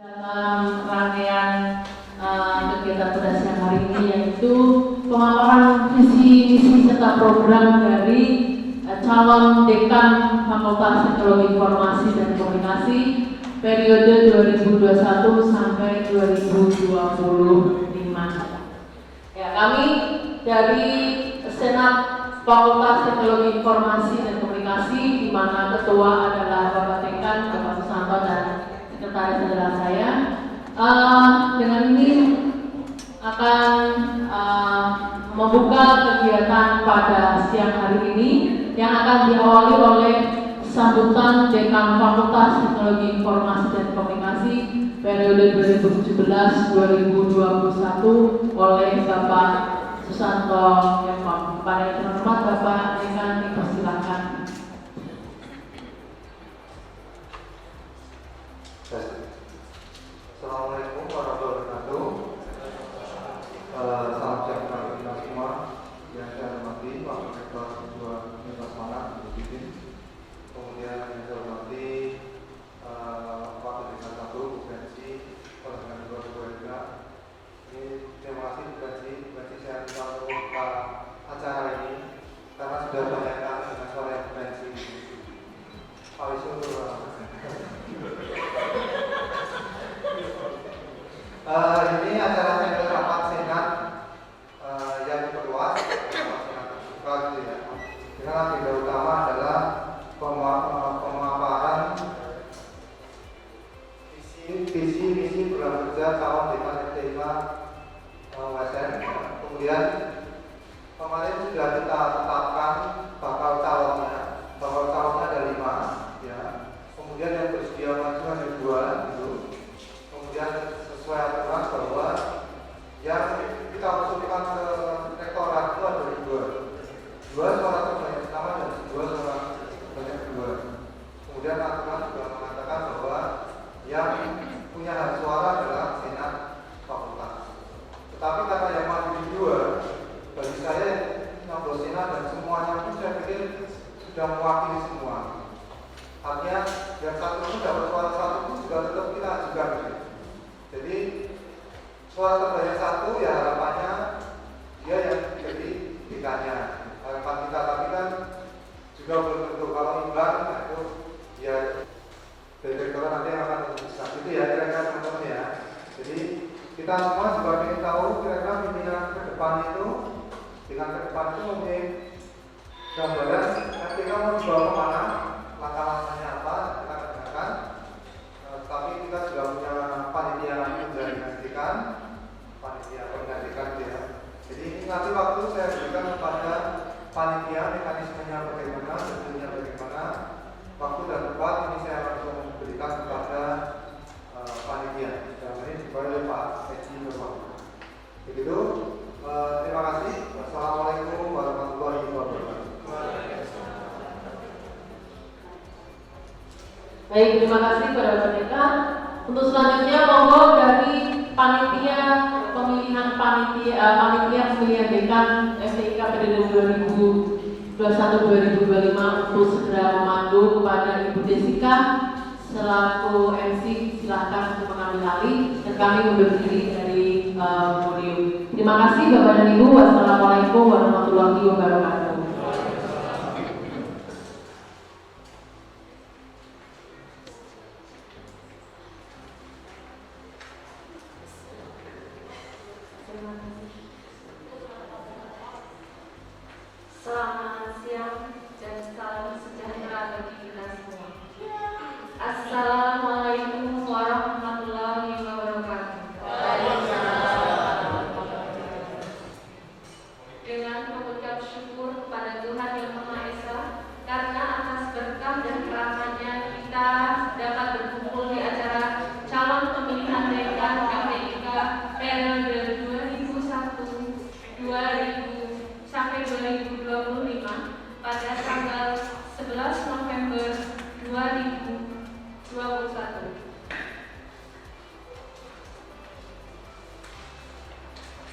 dalam rangkaian kegiatan pada siang hari ini, yaitu pemaparan visi misi serta program dari calon dekan Fakultas Teknologi Informasi dan Komunikasi periode 2021 sampai 2025. Ya, kami dari Senat Fakultas Teknologi Informasi dan Komunikasi, di mana ketua adalah Bapak Dekan, Bapak Susanto, dan sekretaris adalah saya. Dengan ini akan membuka kegiatan pada siang hari ini yang akan diawali oleh sambutan Dekan Fakultas Teknologi Informasi dan Komunikasi periode 2017-2021 oleh Bapak Susanto Yemong. Pada yang terhormat Bapak Dekan, dipersilakan. Assalamualaikum warahmatullahi wabarakatuh. Salam sejahtera bagi kita semua. Yang saya hormati Pak Rektor Kedua Universitas Malang, Bidin. Kemudian yang saya hormati Pak Dekan 1, Bu Bensi, Pak Dekan 2, Bu Erika. Ini terima kasih Bu Bensi saya minta untuk membuka acara ini karena sudah banyak kali dengan suara Bu Bensi. Pak Wisnu. Ini acara sampel rapat senat yang diperluas, senat terbuka gitu ya. Dengan agenda utama adalah pemaparan visi misi program kerja calon dekan FTIK USN. Kemudian kemarin sudah kita tetapkan bakal calonnya ada 5 ya. Kemudian yang bersedia maju ada 2 gitu. Kemudian sesuai aturan bahwa yang kita usulkan ke rektorat itu ada 2 suara terbanyak pertama dan 2 suara terbanyak kedua. Kemudian aturan juga mengatakan bahwa yang punya hak suara adalah senat fakultas. Tetapi karena yang maju di 2, bagi saya 16 senat dan semuanya pun saya pikir sudah mewakili semua. Artinya yang satu pun dapat suara satu pun juga tetap kita ajukan gitu. Jadi suara terbanyak 1 ya harapannya dia yang jadi dekannya. Harapan kita, tapi kan juga belum tentu. Kalau imbang itu ya direktur nanti yang akan memutuskan. Itu ya kira-kira teman-teman ya. Jadi kita semua juga ingin tahu kira-kira pimpinan ke depan itu dengan ke depan itu mungkin gambaran nanti kamu mau dibawa kemana, langkah-langkahnya apa kita kerjakan. Tapi kita sudah punya panitia menggantikan ya. Jadi ini nanti waktu saya berikan kepada panitia mekanismenya bagaimana, bentuknya bagaimana. Waktu dan tempat ini saya langsung berikan kepada panitia. Dan ini dibuat oleh Pak Eci Nurwan. Begitu. Terima kasih. Wassalamualaikum warahmatullahi wabarakatuh. Baik, terima kasih kepada Bapak Dekan. Untuk selanjutnya monggo dari panitia pemilihan dekan FTIK periode 2021-2025 untuk segera memandu kepada Ibu Desika selaku MC. Silakan untuk mengambil alih dan kami mundur diri dari podium. Terima kasih Bapak dan Ibu. Wassalamualaikum warahmatullahi wabarakatuh. Selamat siang dan salam sejahtera bagi kita semua. Assalamualaikum warahmatullahi wabarakatuh. Dengan mengucap syukur kepada Tuhan Yang Maha Esa karena atas berkah dan karunia kita dapat berkumpul di acara calon pemilihan dekan FTIK periode 2001-2025 pada tanggal 11 November 2021.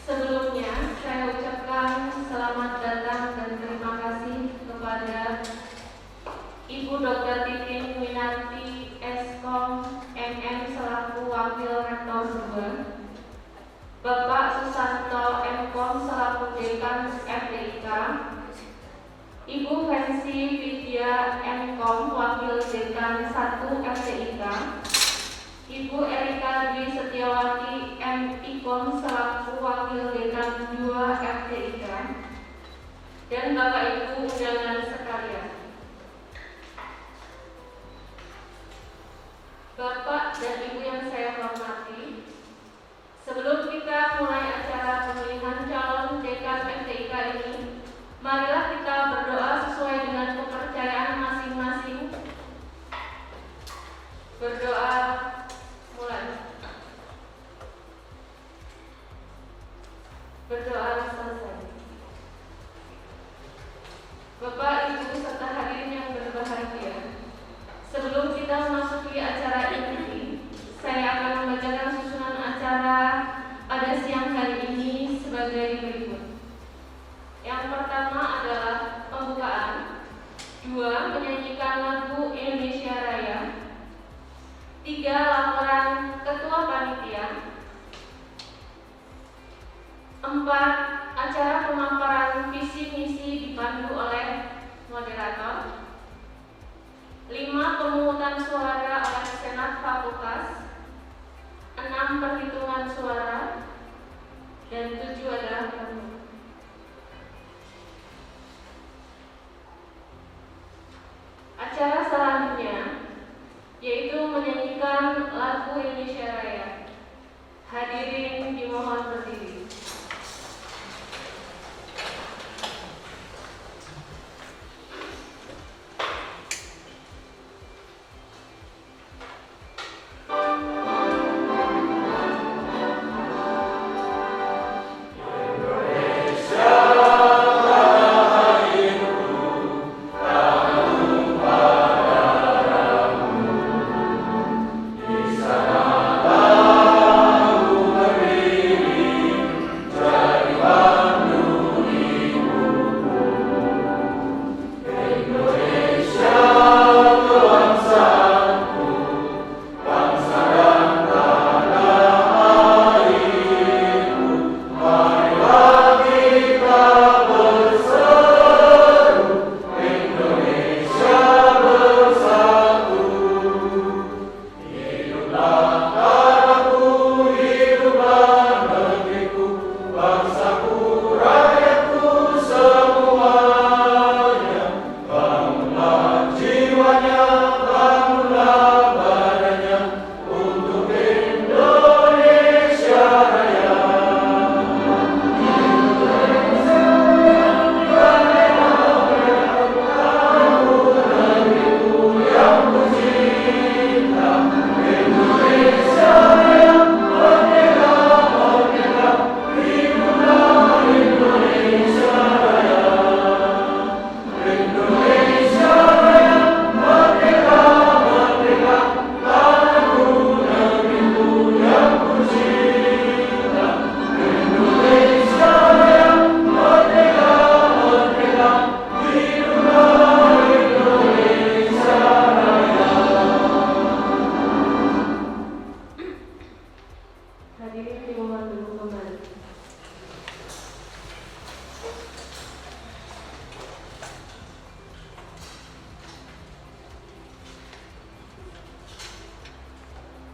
Sebelumnya saya ucapkan selamat datang dan terima kasih kepada Ibu Dr. Titin Winarti Eskom MM selaku Wakil Rektor 2, Bapak Susanto M.Com selaku Dekan FTIK, Ibu Fancy Vidya M.Com Wakil Dekan 1 FTIK, Ibu Erika Dwi Setiawati M.Com selaku Wakil Dekan 2 FTIK, dan Bapak Ibu undangan sekalian. Bapak dan Ibu yang saya hormati, sebelum kita mulai acara pemilihan calon dekan FTIK ini, marilah kita berdoa sesuai dengan kepercayaan masing-masing. Berdoa mulai. Berdoa selesai. Bapak, Ibu, serta hadirin yang berbahagia, sebelum kita memasuki acara ini, saya akan membacakan susunan acara pada siang hari ini sebagai berikut. Yang pertama adalah pembukaan, 2. Menyanyikan lagu Indonesia Raya, 3. Laporan Ketua Panitia, 4. Acara pemaparan visi misi dipandu oleh moderator, 5. Pemungutan suara oleh Senat Fakultas, 6. Perhitungan suara, dan 7 adalah penutup. Acara selanjutnya yaitu menyanyikan lagu Indonesia Raya. Hadirin dimohon berdiri.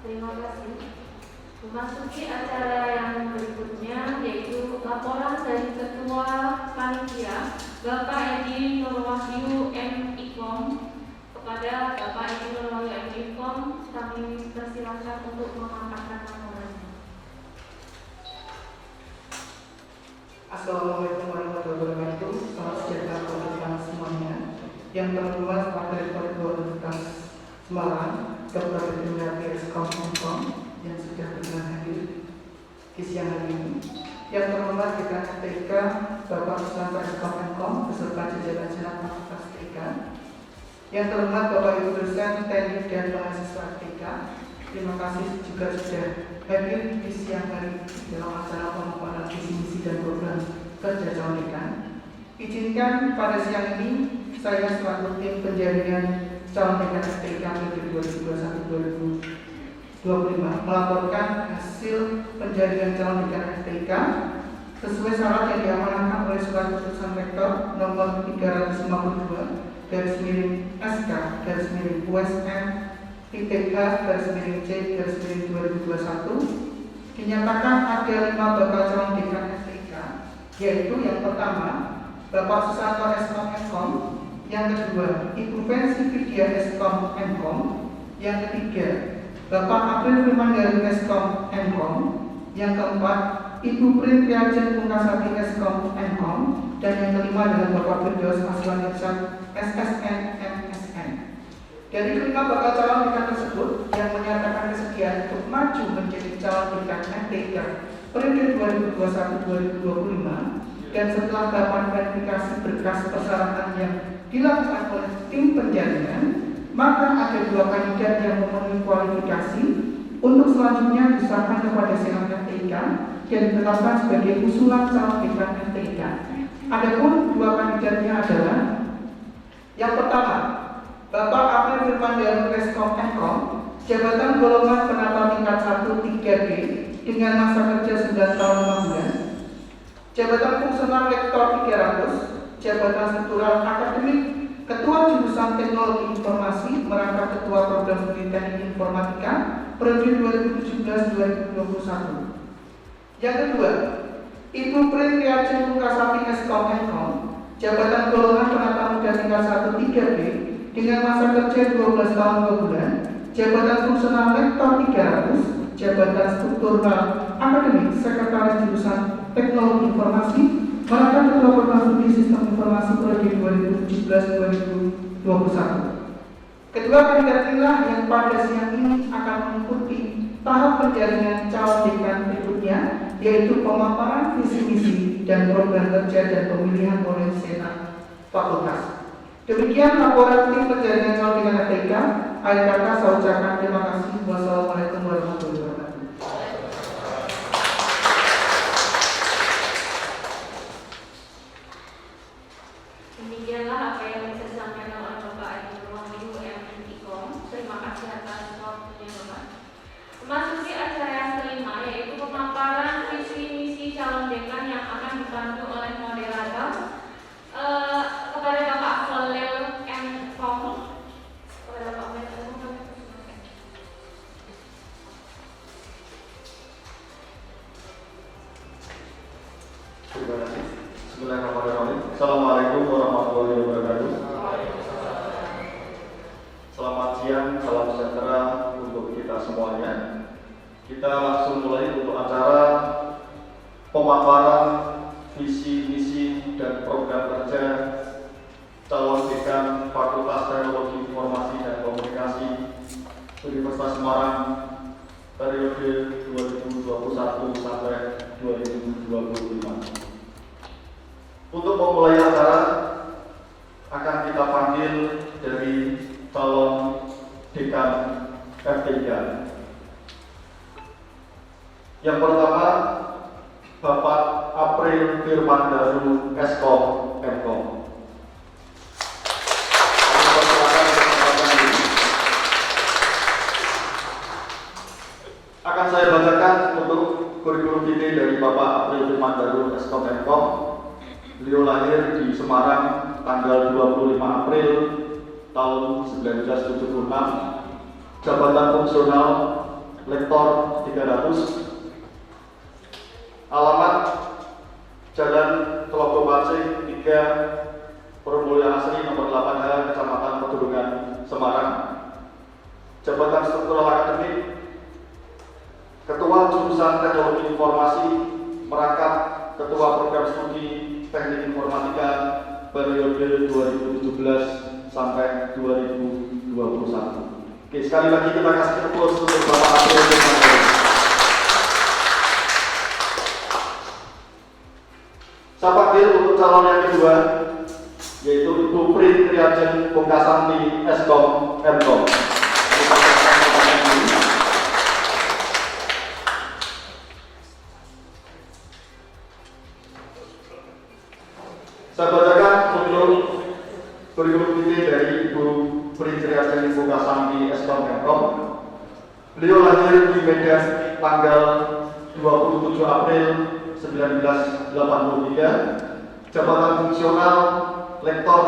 Terima kasih. Memasuki acara yang berikutnya yaitu laporan dari Ketua Panitia Bapak Edi Nurwahyu M.Com. Kepada Bapak Edi Nurwahyu M.Com kami persilakan untuk memaparkan laporannya. Assalamualaikum warahmatullahi wabarakatuh. Salam sejahtera untuk kita semuanya. Yang terhormat Wakil Rektor Universitas Semarang, Dr. Indriati S.Com yang sudah berkenan hadir di siang hari ini. Yang terhormat Dekan FTIK Bapak Susanto S.Com beserta jajaran Senat Fakultas FTIK. Yang terhormat Bapak Ibu dosen, teknik dan mahasiswa FTIK. Terima kasih juga sudah hadir di siang hari dalam acara pemaparan visi misi dan program kerja calon dekan. Izinkan pada siang ini saya selaku tim penjaringan calon dekan FTIK periode 2021-2022 melaporkan hasil penjaringan calon dekan FTIK sesuai syarat yang diamanahkan oleh Surat Keputusan Rektor nomor 352/SK/USN ITK/C/2021 dinyatakan ada 5 bakal calon dekan FTIK, yaitu yang pertama Bapak Susanto Eskom Mkom, yang kedua Ibu Pensi Vidya Eskom Mkom, yang ketiga Bapak April Firmandaru Eskom Mkom, yang keempat Ibu Prin Priajen Pungkasati Eskom Mkom, dan yang kelima adalah Bapak Firdaus Aswan Irsyad SSN MSN. Dari kelima bakal calon dekan tersebut yang menyatakan kesediaan untuk maju menjadi calon dekan FTIK periode 2021-2025, dan setelah tahapan verifikasi berkas persyaratan yang dilakukan oleh tim penjaringan, maka ada 2 kandidat yang memenuhi kualifikasi untuk selanjutnya disahkan kepada Senat FTIK dan ditetapkan sebagai usulan calon dekan FTIK. Adapun 2 kandidatnya adalah yang pertama, Bapak April Firmandaru Eskom Mkom, jabatan golongan penata tingkat 1 3B dengan masa kerja 9 tahun 5 bulan, jabatan fungsional lektor 300, jabatan struktural akademik Ketua Jurusan Teknologi Informasi merangkap Ketua Program Studi Teknik Informatika periode 2017-2021. Yang kedua, Ibu Prin Priajen Pungkasati Eskom Mkom, jabatan golongan penata muda tingkat 1 3B dengan masa kerja 12 tahun 2 bulan, jabatan fungsional lektor 300, jabatan struktural akademik Sekretaris Jurusan Teknologi Informasi merangkap Ketua Program Studi Sistem Informasi periode 2017-2021. Kedua kandidat inilah yang pada siang ini akan mengikuti tahap penjaringan calon dekan berikutnya, yaitu pemaparan visi misi dan program kerja dan pemilihan oleh Senat Fakultas. Demikian laporan tim penjaringan calon dekan FTIK. Akhir kata saya ucapkan terima kasih. Wassalamualaikum warahmatullahi wabarakatuh. Demikianlah apa yang bisa disampaikan oleh Bapak Edi Wahyu MNIKOM. Terima kasih atas waktunya Bapak. Memasuki acara yang kelima, yaitu pemaparan visi misi calon dekan yang akan dibantu oleh moderator kepada Bapak Khalil M. Kong. Kepada Bapak Terima kasih. Bismillahirrahmanirrahim. Assalamualaikum warahmatullahi wabarakatuh. Selamat siang, salam sejahtera untuk kita semuanya. Kita langsung mulai untuk acara pemaparan visi misi dan program kerja calon dekan Fakultas Teknologi Informasi dan Komunikasi Universitas Semarang periode 2021 sampai 2025. Untuk memulai acara akan kita panggil dari calon dekan FTIK. Yang pertama, Bapak April Firmandaru Eskom Mkom. Akan saya bacakan untuk kurikulum vitae dari Bapak April Firmandaru Eskom Mkom. Beliau lahir di Semarang tanggal 25 April tahun 1976. Jabatan fungsional lektor 300. Alamat Jalan Telogo Pasing 3, Permulia Asri nomor 8H, Kecamatan Pedurungan, Semarang. Jabatan struktural akademik Ketua Jurusan Teknologi Informasi merangkap Ketua Program Studi Teknik Informatika periode 2017 sampai 2021. Oke, sekali lagi kita kasih applause untuk Bapak April Firmandaru. Saya panggil untuk calon yang kedua, yaitu Ibu Prin Priajen Pungkasati Eskom Mkom. Saya bacakan untuk kurikulum vitae dari Ibu Prin Priajen Pungkasati Eskom Mkom. Beliau lahir di Medan tanggal 27 April 1983. Jabatan fungsional Lektor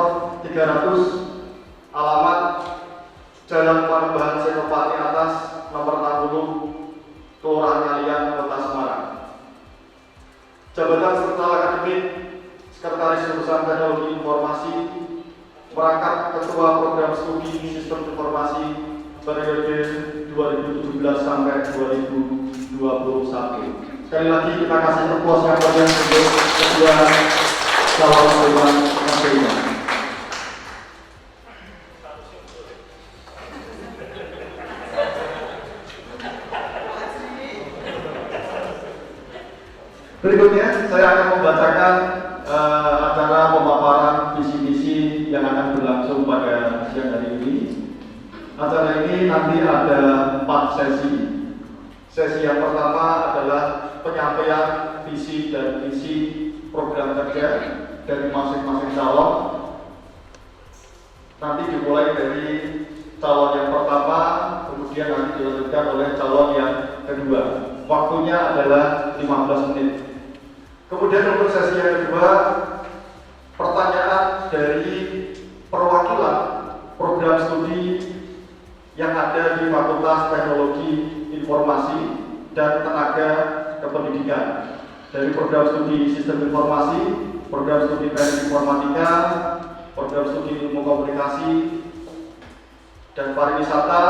300, alamat Jalan Panembahan Senopati Atas, nomor 60, Kelurahan Ngalian, Kota Semarang. Jabatan Struktural Akademik Sekretaris Jurusan Teknologi Informasi, merangkap Ketua Program Studi Sistem Informasi periode 2017 sampai 2021. Sekali lagi kita kasih tepuk yang panjang untuk kedua calon dewan menteri. Berikutnya saya akan membacakan acara pemaparan visi-misi yang akan berlangsung pada siang hari ini. Acara ini nanti ada 4 sesi. Sesi yang pertama adalah penyampaian visi dan misi program kerja dari masing-masing calon. Nanti dimulai dari calon yang pertama, kemudian nanti dilanjutkan oleh calon yang kedua. Waktunya adalah 15 menit. Kemudian untuk sesi yang kedua, pertanyaan dari perwakilan program studi yang ada di Fakultas Teknologi Informasi dan Tenaga Kependidikan, dari program studi Sistem Informasi, program studi Teknik Informatika, program studi Ilmu Komunikasi dan Pariwisata,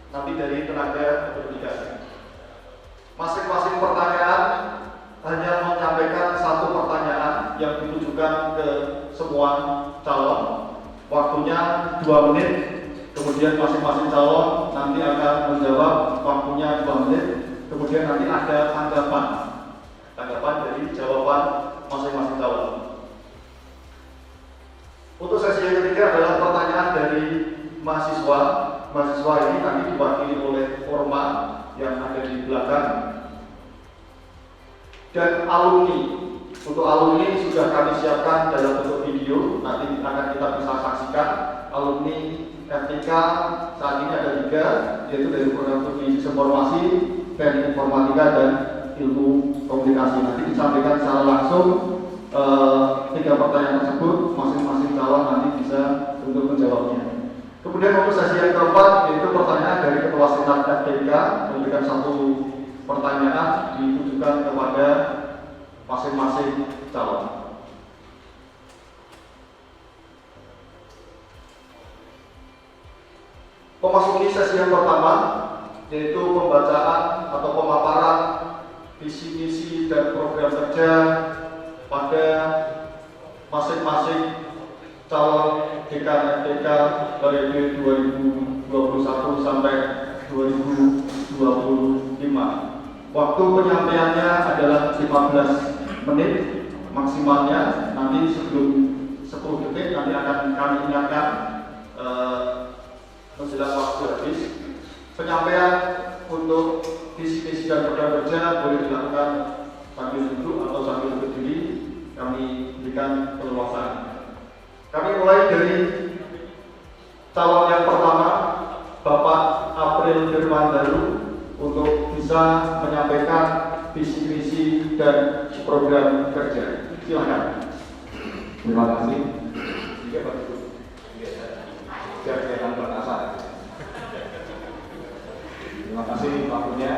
nanti dari Tenaga Kependidikan. Masing-masing pertanyaan hanya menyampaikan satu pertanyaan yang ditujukan ke semua calon. Waktunya 2 menit. Kemudian masing-masing calon nanti akan menjawab, waktunya 2 menit. Kemudian nanti ada tanggapan dari jawaban masing-masing calon. Untuk sesi yang ketiga adalah pertanyaan dari mahasiswa. Mahasiswa ini nanti diwakili oleh Orma yang ada di belakang. Dan alumni. Untuk alumni sudah kami siapkan dalam bentuk video, nanti akan kita bisa saksikan. Alumni FTK saat ini ada 3, yaitu dari program studi Sistem Informasi, Teknik Informatika dan Ilmu Komunikasi. Nanti disampaikan secara langsung 3 pertanyaan tersebut, masing-masing calon nanti bisa untuk menjawabnya. Kemudian untuk sesi yang keempat, yaitu pertanyaan dari Ketua Senat FTK, memberikan 1 pertanyaan ditujukan kepada masing-masing calon. Memasuki sesi yang pertama, yaitu pembacaan atau pemaparan visi misi dan program kerja pada masing-masing calon dekan FTK periode 2021 sampai 2025. Waktu penyampaiannya adalah 15 menit maksimalnya. Nanti sebelum 10 detik nanti akan kami ingatkan menjelang waktu habis. Penyampaian untuk visi-misi dan program kerja boleh dilakukan sambil duduk atau sambil berdiri. Kami berikan keleluasaan. Kami mulai dari calon yang pertama, Bapak April Firmandaru, untuk bisa menyampaikan visi misi dan program kerja. Silakan. Terima kasih. Biar kelihatan perkasa. Terima kasih waktunya.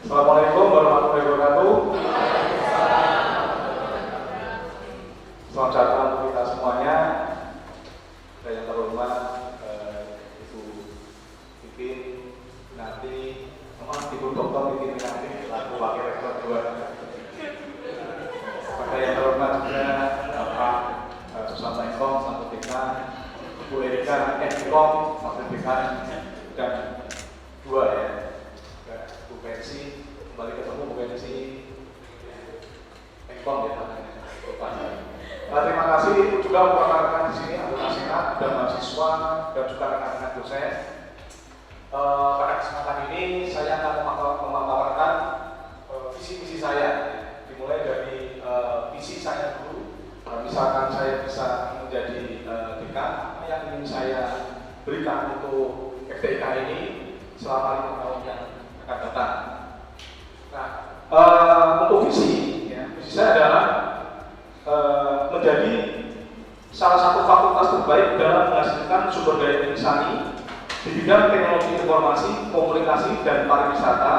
Assalamualaikum warahmatullahi wabarakatuh. Selamat datang untuk kita semuanya. Dan yang terhormat Ibu Pipin nanti, Ibu Dokter Pipin nanti selaku Wakil Rektor 2. Pada yang terhormat juga Bapak Susanto Engkong selaku Dekan, Bu Erika Engkong selaku Dekan dan 2 ya. Bu Pensi, kembali ketemu Bu Pensi Engkong ya. Terima kasih juga untuk rekan-rekan di sini, anggota senat dan mahasiswa dan juga rekan-rekan dosen. Pada kesempatan ini saya akan memaparkan visi-misi saya. Dimulai dari visi saya dulu. Misalkan saya bisa menjadi dekan, apa yang ingin saya berikan untuk FTK ini. selama 5 tahun yang akan datang. Nah, untuk visi, ya, visi saya adalah menjadi salah satu fakultas terbaik dalam menghasilkan sumber daya insani di bidang teknologi informasi, komunikasi, dan pariwisata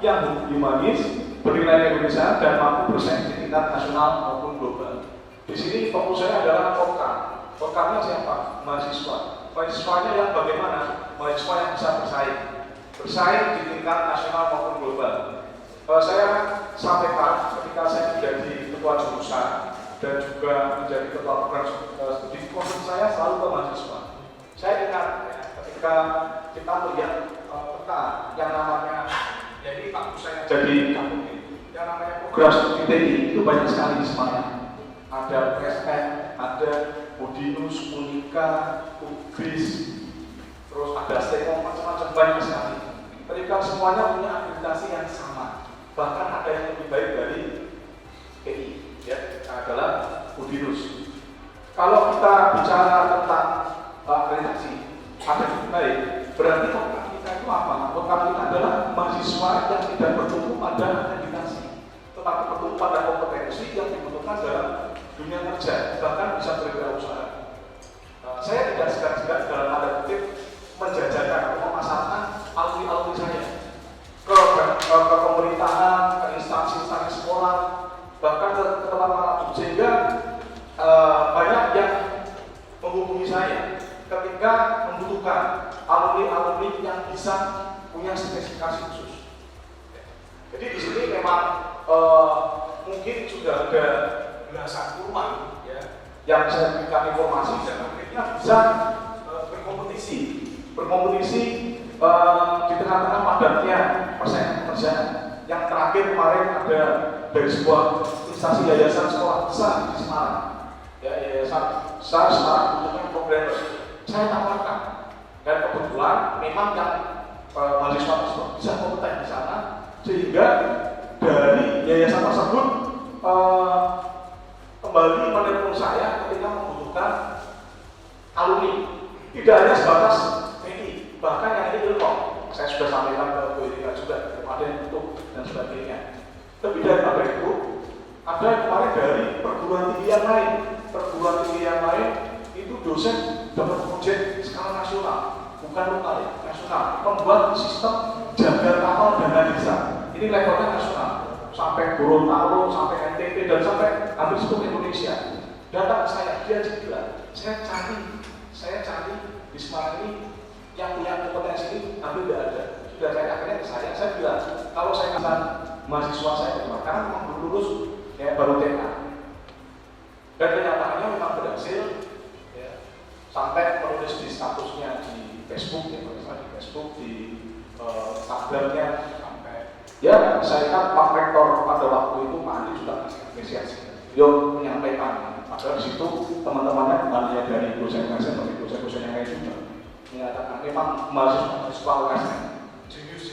yang humanis, bernilai Indonesia, dan mampu bersaing di tingkat nasional maupun global. Di sini fokus saya adalah program. Programnya siapa? Mahasiswa. Mahasiswanya yang bagaimana? Mahasiswa yang bisa bersaing di tingkat nasional maupun global. Saya sampaikan ketika saya menjadi ketua jurusan dan juga menjadi ketua program studi, concern saya selalu ke mahasiswa. Saya ingat ya, ketika kita melihat peta yang namanya, jadi waktu saya jadi kampung ini, yang namanya program studi TI itu banyak sekali di Semarang. Ada PSN, ada Udinus, Unika, UGRIS, terus ada STEKOM, macam-macam, banyak sekali. Mereka semuanya punya akreditasi yang sama, bahkan ada yang lebih baik dari TI, ya, adalah Udinus. Kalau kita bicara tentang akreditasi, ada yang lebih baik, berarti program kita itu apa? Program kita adalah mahasiswa yang tidak bertumpu pada akreditasi, tetapi bertumpu pada kompetensi yang dibutuhkan dalam dunia kerja, bahkan bisa berwirausaha. Saya tidak segan-segan dalam tanda kutip menjajakan atau memasarkan alumni-alumni saya ke pemerintahan, ke instansi-instansi sekolah, bahkan ke tempat manapun, sehingga banyak yang menghubungi saya ketika membutuhkan alumni-alumni yang bisa punya spesifikasi khusus. Jadi di sini memang mungkin sudah ada belasan puluhan ya, yang bisa memberikan informasi dan akhirnya bisa berkompetisi di tengah-tengah padatnya persaingan kerja. Yang terakhir kemarin ada dari sebuah instansi yayasan sekolah besar di Semarang, ya, yayasan besar Semarang bentuknya Progress. Saya tawarkan, dan kebetulan memang yang mahasiswa tersebut bisa kompeten di sana, sehingga dari yayasan tersebut kembali menelpon saya ketika membutuhkan alumni. Tidak hanya sebatas TI, bahkan yang ini Ilkom. Saya sudah sampaikan ke Bu Erika juga, ada yang butuh dan sebagainya. Lebih daripada itu, ada kemarin dari perguruan tinggi yang lain. Perguruan tinggi yang lain itu dosen dapat proyek skala nasional, bukan lokal ya, nasional. Membuat sistem jaga kapal dana desa. Ini levelnya nasional. Sampai Gorontalo, sampai NTT, dan sampai hampir seluruh Indonesia. Datang ke saya, dia juga, saya cari di Semarang ini yang punya kompetensi ini, hampir tidak ada. Sudah saya akhirnya ke saya bilang, kalau saya kasih mahasiswa saya bagaimana, karena memang belum lulus, ya, baru TK. Dan kenyataannya memang berhasil, ya, sampai menulis di statusnya di Facebook, ya, di Facebook, di Instagramnya. Ya, saya kan Pak Rektor pada waktu itu Pak Andi juga kasih apresiasi. Beliau menyampaikan, padahal di situ teman-temannya bukan hanya dari dosen-dosen, tapi dosen-dosen yang lain juga menyatakan memang mahasiswa USN jenius,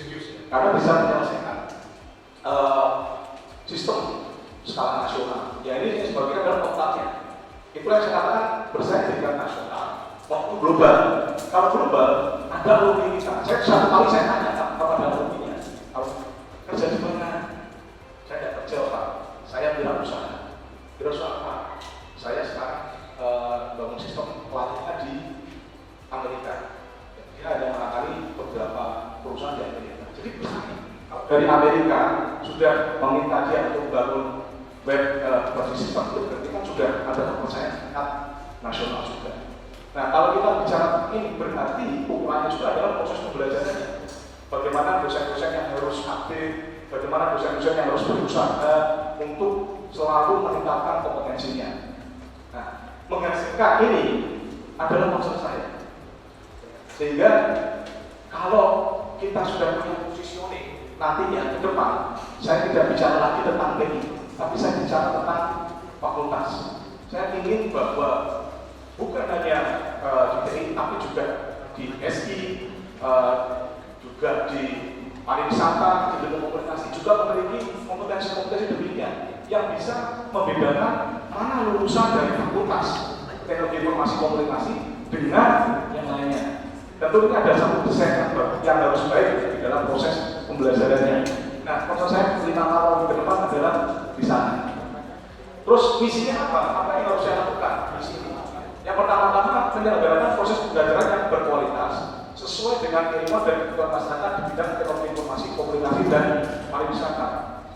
karena bisa menyelesaikan sistem skala nasional. Ya ini sebagai adalah otaknya. Itulah yang saya katakan bersaing di tingkat nasional maupun global. Kalau global ada alumni kita. Satu kali saya tanya kepada alumninya, kerja di mana? Saya tidak kerja Pak, saya wirausaha. Wirausaha apa? Saya sekarang bangun sistem pelatihan di Amerika. Dia ada menangani beberapa perusahaan di Amerika. Jadi bersaing. Dari Amerika sudah meminta dia untuk bangun web berbasis sistem itu, berarti kan sudah ada kepercayaan tingkat nasional juga. Nah kalau kita bicara ini berarti ukurannya juga adalah proses pembelajarannya. Bagaimana dosen-dosen yang harus aktif, bagaimana dosen-dosen yang harus berusaha untuk selalu meningkatkan kompetensinya. Nah, menghasilkan ini adalah maksud saya. Sehingga kalau kita sudah punya positioning nantinya ke depan, saya tidak bicara lagi tentang TI, tapi saya bicara tentang fakultas. Saya ingin bahwa bukan hanya di TI, tapi juga di SI, juga di pariwisata, di ilmu komunikasi juga memiliki kompetensi-kompetensi demikian yang bisa membedakan mana lulusan dari fakultas teknologi informasi komunikasi dengan yang lainnya. tentu ini ada satu desain yang harus baik di dalam proses pembelajarannya. Nah, maksud saya 5 tahun ke depan adalah di sana. Terus misinya apa? Apa yang harus saya lakukan di sini? Yang pertama-tama menyelenggarakan proses pembelajaran yang berkualitas sesuai dengan keilmuan dan kebutuhan masyarakat di bidang teknologi informasi, komunikasi, dan pariwisata.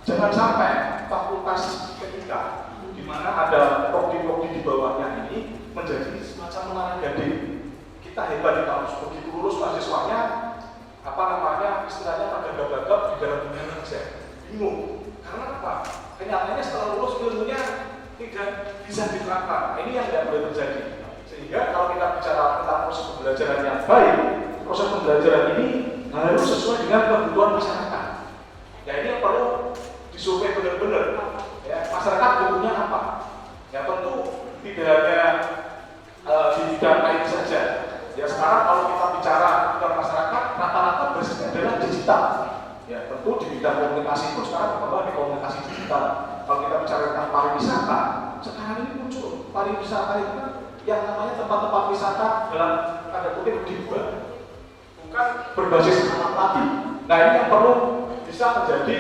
Jangan sampai fakultas ketika di mana ada prodi-prodi di bawahnya ini menjadi semacam menara gading. Kita hebat di kampus, begitu lulus mahasiswanya istilahnya tergagap-gagap di dalam dunia kerja. Bingung. Karena apa? Kenyataannya setelah lulus ilmunya tidak bisa diterapkan. Ini yang tidak boleh terjadi. Sehingga kalau kita bicara tentang proses pembelajaran yang baik, proses pembelajaran ini harus sesuai dengan kebutuhan masyarakat. Ya ini yang perlu disurvei benar-benar. Ya, masyarakat butuhnya apa? Ya tentu tidak hanya di bidang IT saja. Ya sekarang kalau kita bicara kebutuhan masyarakat, rata-rata basisnya adalah digital. Ya tentu di bidang komunikasi pun sekarang berkembang di komunikasi digital. Kalau kita bicara tentang pariwisata, sekarang ini muncul pariwisata itu yang namanya tempat-tempat wisata dalam tanda kutip dibuat, bukan berbasis alam lagi. Nah ini yang perlu bisa menjadi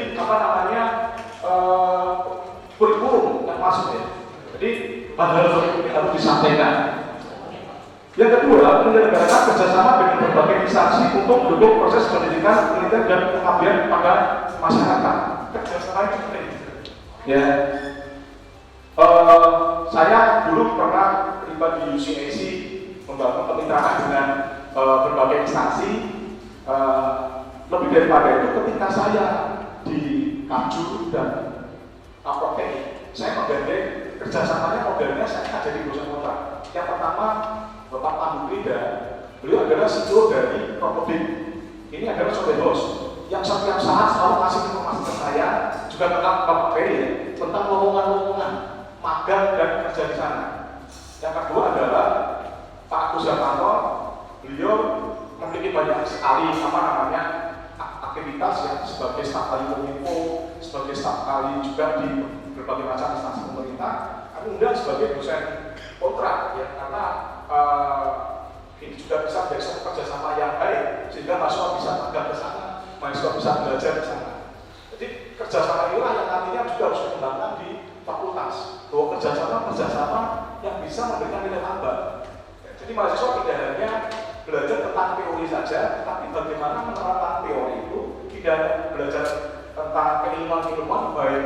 kurikulum yang masuk ya. Jadi hal-hal seperti ini harus disampaikan. Yang kedua, menyelenggarakan kerjasama dengan berbagai instansi untuk mendukung proses pendidikan, penelitian dan pengabdian pada masyarakat. Kerjasama itu penting. Ya, saya dulu pernah terlibat di UCAC membangun kemitraan dengan berbagai instansi. Lebih daripada itu, ketika saya di Kapju dan Kapoltei, saya menggandeng kerjasamanya modelnya saya jadi dosen kontrak. Yang pertama Bapak Pandu Prida, beliau adalah CEO dari Krokodil. Ini adalah Sobat Bos yang setiap saat selalu kasih informasi ke saya, juga tentang Bapak Ferry, tentang lowongan-lowongan magang dan kerja di sana. Yang kedua adalah Pak Agus Hartanto, beliau memiliki banyak sekali aktivitas yang sebagai staf ahli kominfo, sebagai staf ahli juga di berbagai macam instansi pemerintah. Aku undang sebagai dosen kontrak ya, karena ini juga bisa menjadi satu kerjasama yang baik sehingga mahasiswa bisa magang ke sana, mahasiswa bisa belajar di sana. Jadi kerjasama inilah yang nantinya juga harus dikembangkan di fakultas, bahwa kerjasama yang bisa memberikan nilai tambah. Jadi mahasiswa tidak hanya belajar tentang teori saja, tapi bagaimana menerapkan teori itu, tidak belajar tentang keilmuan-keilmuan baik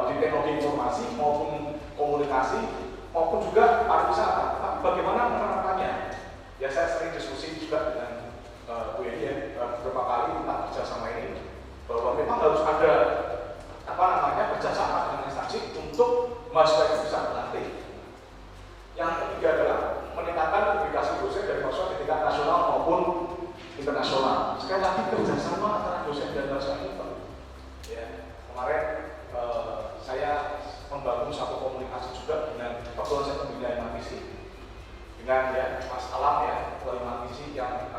di teknologi informasi maupun komunikasi maupun juga pariwisata, tapi bagaimana menerapkannya. Ya saya sering diskusi juga dengan Bu Eni beberapa kali tentang kerjasama ini, bahwa memang harus ada kerjasama dengan instansi untuk mahasiswa itu bisa berlatih. Yang ketiga adalah meningkatkan publikasi dosen dari mahasiswa di tingkat nasional maupun internasional. Sekali lagi kerjasama antara dosen dan mahasiswa itu. Ya, kemarin saya membangun satu komunikasi juga dengan Fakultas Pembinaan Mangisi, dengan Mas Alam Ketua Mangisi yang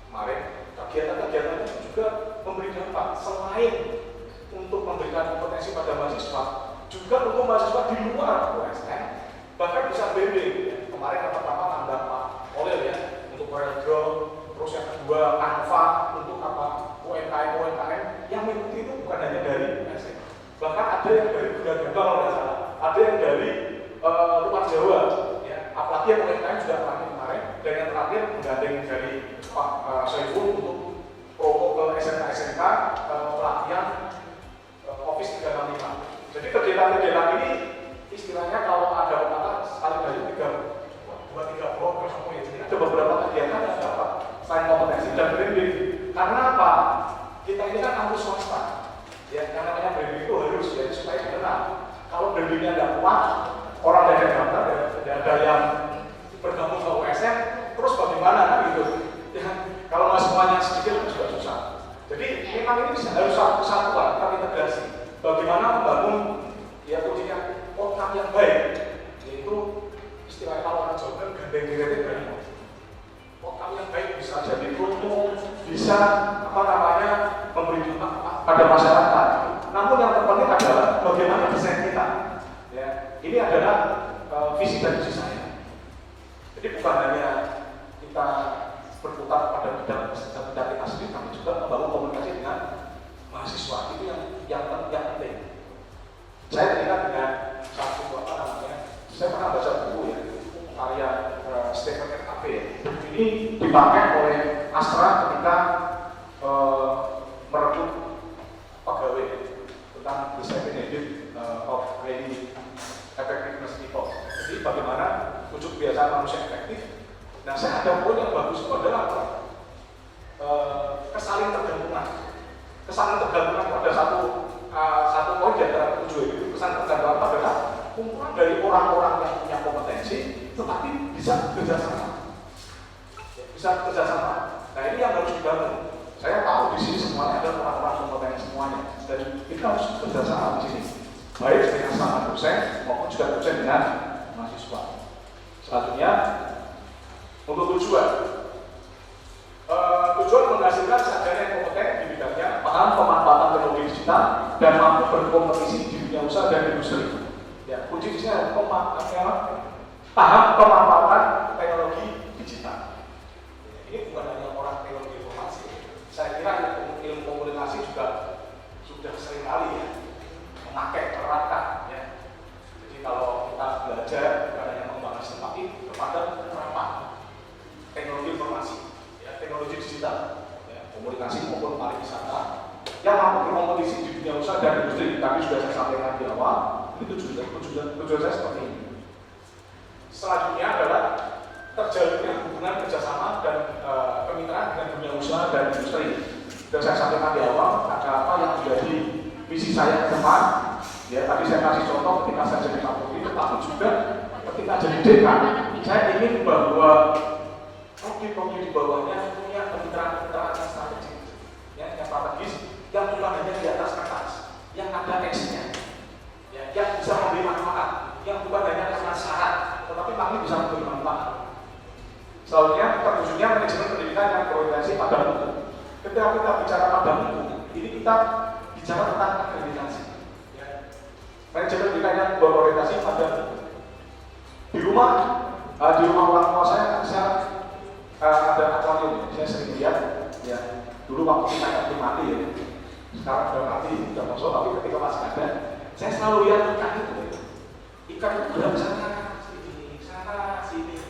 kemarin kegiatan-kegiatan itu juga memberi dampak selain untuk memberikan kompetensi pada mahasiswa, juga untuk mahasiswa di luar USN, bahkan bisa bimbing. Kemarin yang pertama nambah Pak Oleh untuk Corel, terus yang kedua ANFA untuk UMKM yang mengikuti itu bukan hanya dari USN, bahkan ada yang dari Bunda Gembang kalau tidak salah, ada yang dari luar Jawa, ya. Apalagi yang UMKM sudah kemarin, dan yang terakhir menggandeng dari Pak Soiful untuk promo ke SMK pelatihan Office 365. Jadi kegiatan-kegiatan ini istilahnya kalau ada kata sekali dari 2-3 blok bersama ya. Jadi ada beberapa kegiatan yang dapat selain kompetensi dan branding. Karena apa? Kita ini kan kampus swasta. Ya, yang namanya branding itu harus ya supaya dikenal. Kalau brandingnya tidak kuat, orang tidak daftar, tidak ada yang bergabung ke USN, terus bagaimana kan gitu? Ya, kalau nggak semuanya sedikit juga susah. Jadi memang ini harus satu kesatuan, terintegrasi. Bagaimana membangun punya otak yang baik, yaitu istilahnya kalau orang Jawa kan gandeng-gandeng dari otak yang baik bisa jadi promo, bisa memberi dampak pada masyarakat. Namun yang terpenting adalah bagaimana desain kita. Ya, ini adalah visi dan misi saya. Jadi bukan hanya kita dipakai oleh Astra ketika merekrut pegawai tentang the seven habits of highly effectiveness people. Jadi bagaimana wujud kebiasaan manusia efektif. Nah, saya ada poin yang bagus itu adalah apa? Kesaling tergantungan. Kesaling tergantungan pada satu poin di antara 7 itu. Kesaling tergantungan adalah kumpulan dari orang-orang yang punya kompetensi tetapi bisa bekerja sama. Bisa bekerja sama. Nah, ini yang harus dibangun. Saya tahu di sini semuanya adalah orang-orang kompeten semuanya, dan kita harus bekerja sama di sini, baik dengan sama dosen maupun juga dosen dengan mahasiswa. Selanjutnya, untuk tujuan menghasilkan sarjana yang kompeten di bidangnya, paham pemanfaatan teknologi digital dan mampu berkompetisi di dunia usaha dan industri. Ya, kunci di sini adalah paham pemanfaatan teknologi digital. Ini bukan hanya orang teknologi informasi. Saya kira ilmu komunikasi juga sudah sering kali ya memakai perangkat ya. Jadi kalau kita belajar bukan hanya mengembangkan sistematik kepada penerapan teknologi informasi, ya, teknologi digital, ya, komunikasi maupun pariwisata yang mampu berkompetisi di dunia usaha dan industri. Tadi sudah saya sampaikan di awal, itu tujuan saya seperti ini. Selanjutnya adalah terjalinnya hubungan kerjasama dan kemitraan dengan dunia usaha dan industri. Dan saya sampaikan di awal ada apa yang menjadi visi saya ke depan. Ya, tadi saya kasih contoh ketika saya jadi kapolri, tetapi juga ketika jadi dekan, saya ingin bahwa prodi-prodi di bawahnya punya kemitraan yang strategis, ya, yang strategis, yang bukan hanya di atas kertas, yang ada actionnya, ya, yang bisa memberi manfaat, yang bukan hanya karena syarat, tetapi memang bisa memberi manfaat. Selanjutnya, terwujudnya manajemen pendidikan yang berorientasi pada mutu. Ketika kita bicara pada mutu, ini kita bicara tentang akreditasi. Ya. Manajemen pendidikan yang berorientasi pada mutu. Di rumah orang tua saya ada akuarium. Saya sering lihat. Ya. Dulu waktu kita mati ya. Sekarang sudah mati, sudah masuk. Tapi ketika masih ada, saya selalu lihat ikan itu. Ikan itu berada sana, sini.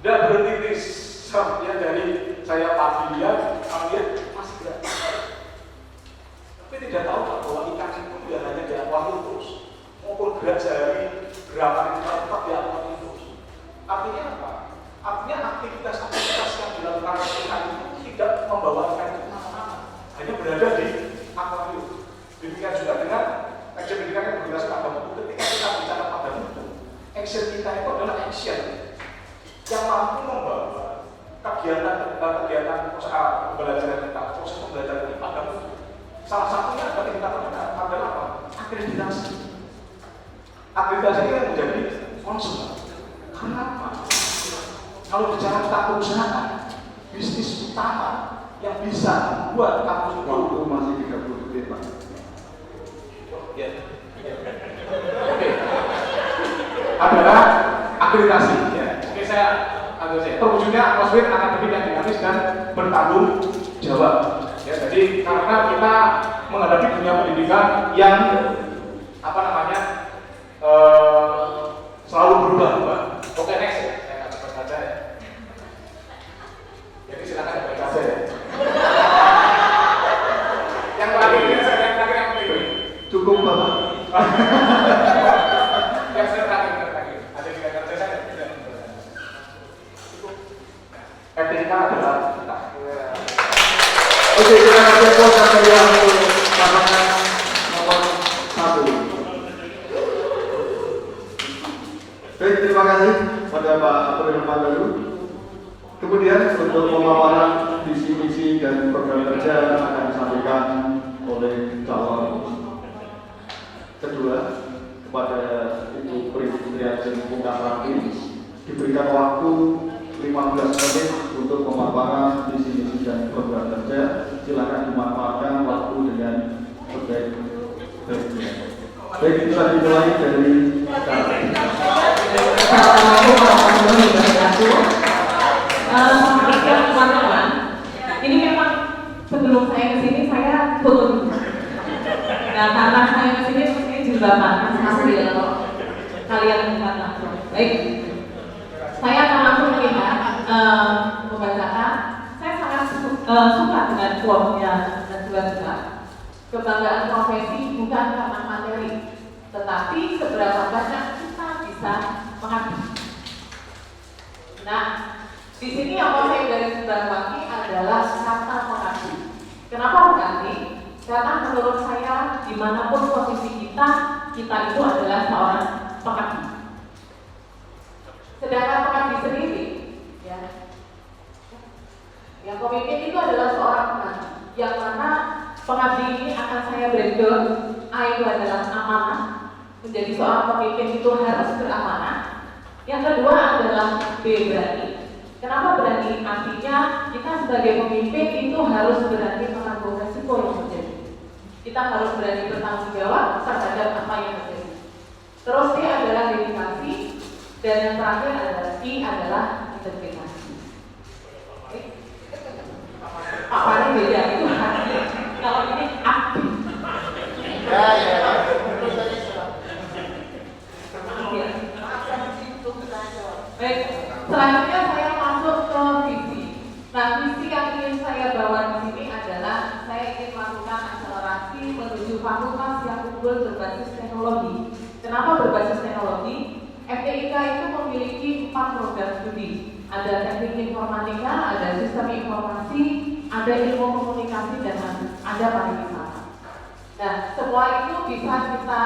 Dan berhenti ya, dari saya pagi lihat, masih gerak. Tapi tidak tahu bahwa ikan itu tidak hanya di akuarium terus, maupun gerak sehari, gerakan itu tetap di akuarium terus. Artinya apa? Artinya aktivitas yang dilakukan oleh ikan itu tidak membawa ikan itu kemana-mana, hanya berada di akuarium. Demikian juga dengan action pendidikan yang berorientasi pada mutu. Ketika kita bicara pada mutu, action kita itu adalah action yang mampu membawa kegiatan pembelajaran kita, proses pembelajaran ini pada mutu. Salah satunya adalah kita adalah apa? Akreditasi. Akreditasi ini yang menjadi concern. Kenapa? Kalau bicara tentang perusahaan, bisnis utama yang bisa membuat kampus Waktu masih 30 detik, Pak. Ya. Oke. Adalah akreditasi. Ya. Oke, saya terwujudnya atmosfer akademik yang dinamis dan bertanggung jawab. Ya, jadi karena kita menghadapi dunia pendidikan yang selalu berubah-ubah. Oke, next ya. Saya akan cepat saja ya. Jadi silakan baik saja ya. Yang terakhir yang penting. Cukup, Bapak. Yang saya terakhir. Ada di kantor saya. Cukup. Etika adalah kita. Oke, kita akan fokus ke yang pasangan nomor 1. Baik, terima kasih pada Pak April Mandaru. Kemudian untuk pemaparan visi misi dan program kerja akan disampaikan oleh calon kedua kepada Ibu Priyatin Pungkasari. Diberikan waktu 15 menit untuk pemaparan visi misi dan program kerja. Silakan dimanfaatkan waktu dengan sebaik-baiknya. Baik, kita dimulai dari Assalamualaikum warahmatullahi wabarakatuh. Seperti teman-teman, ini memang sebelum saya kesini saya turun. Nah, karena saya kesini mesti jilbaban, asli kalau kalian bukan langsung. Baik, saya akan langsung melihat membacakan, saya sangat suka dengan quote-nya dan juga kebanggaan profesi bukan karena materi, tetapi seberapa banyak kita bisa mengabdi. Nah, di sini yang mau saya garis bawahi adalah kata mengabdi. Kenapa mengabdi? Karena menurut saya dimanapun posisi kita itu adalah seorang pengabdi. Sedangkan pengabdi sendiri, yang pemimpin itu adalah seorang pengabdi, yang mana pengabdi ini akan saya breakdown. A itu adalah amanah. Menjadi seorang pemimpin itu harus beramanah. Yang kedua adalah B, berani. Kenapa berani? Artinya kita sebagai pemimpin itu harus berani menanggung resiko yang terjadi. Kita harus berani bertanggung jawab terhadap apa yang terjadi. Terus D adalah dedikasi, dan yang terakhir adalah I adalah integritas. Apa beda itu hati. Kalau ini aktif. Baik, selanjutnya saya masuk ke visi. Nah, visi yang ingin saya bawa di sini adalah saya ingin melakukan akselerasi menuju fakultas yang unggul berbasis teknologi. Kenapa berbasis teknologi? FTIK itu memiliki 4 program studi. Ada teknik informatika, ada sistem informasi, ada ilmu komunikasi, dan ada pariwisata. Nah, semua itu bisa kita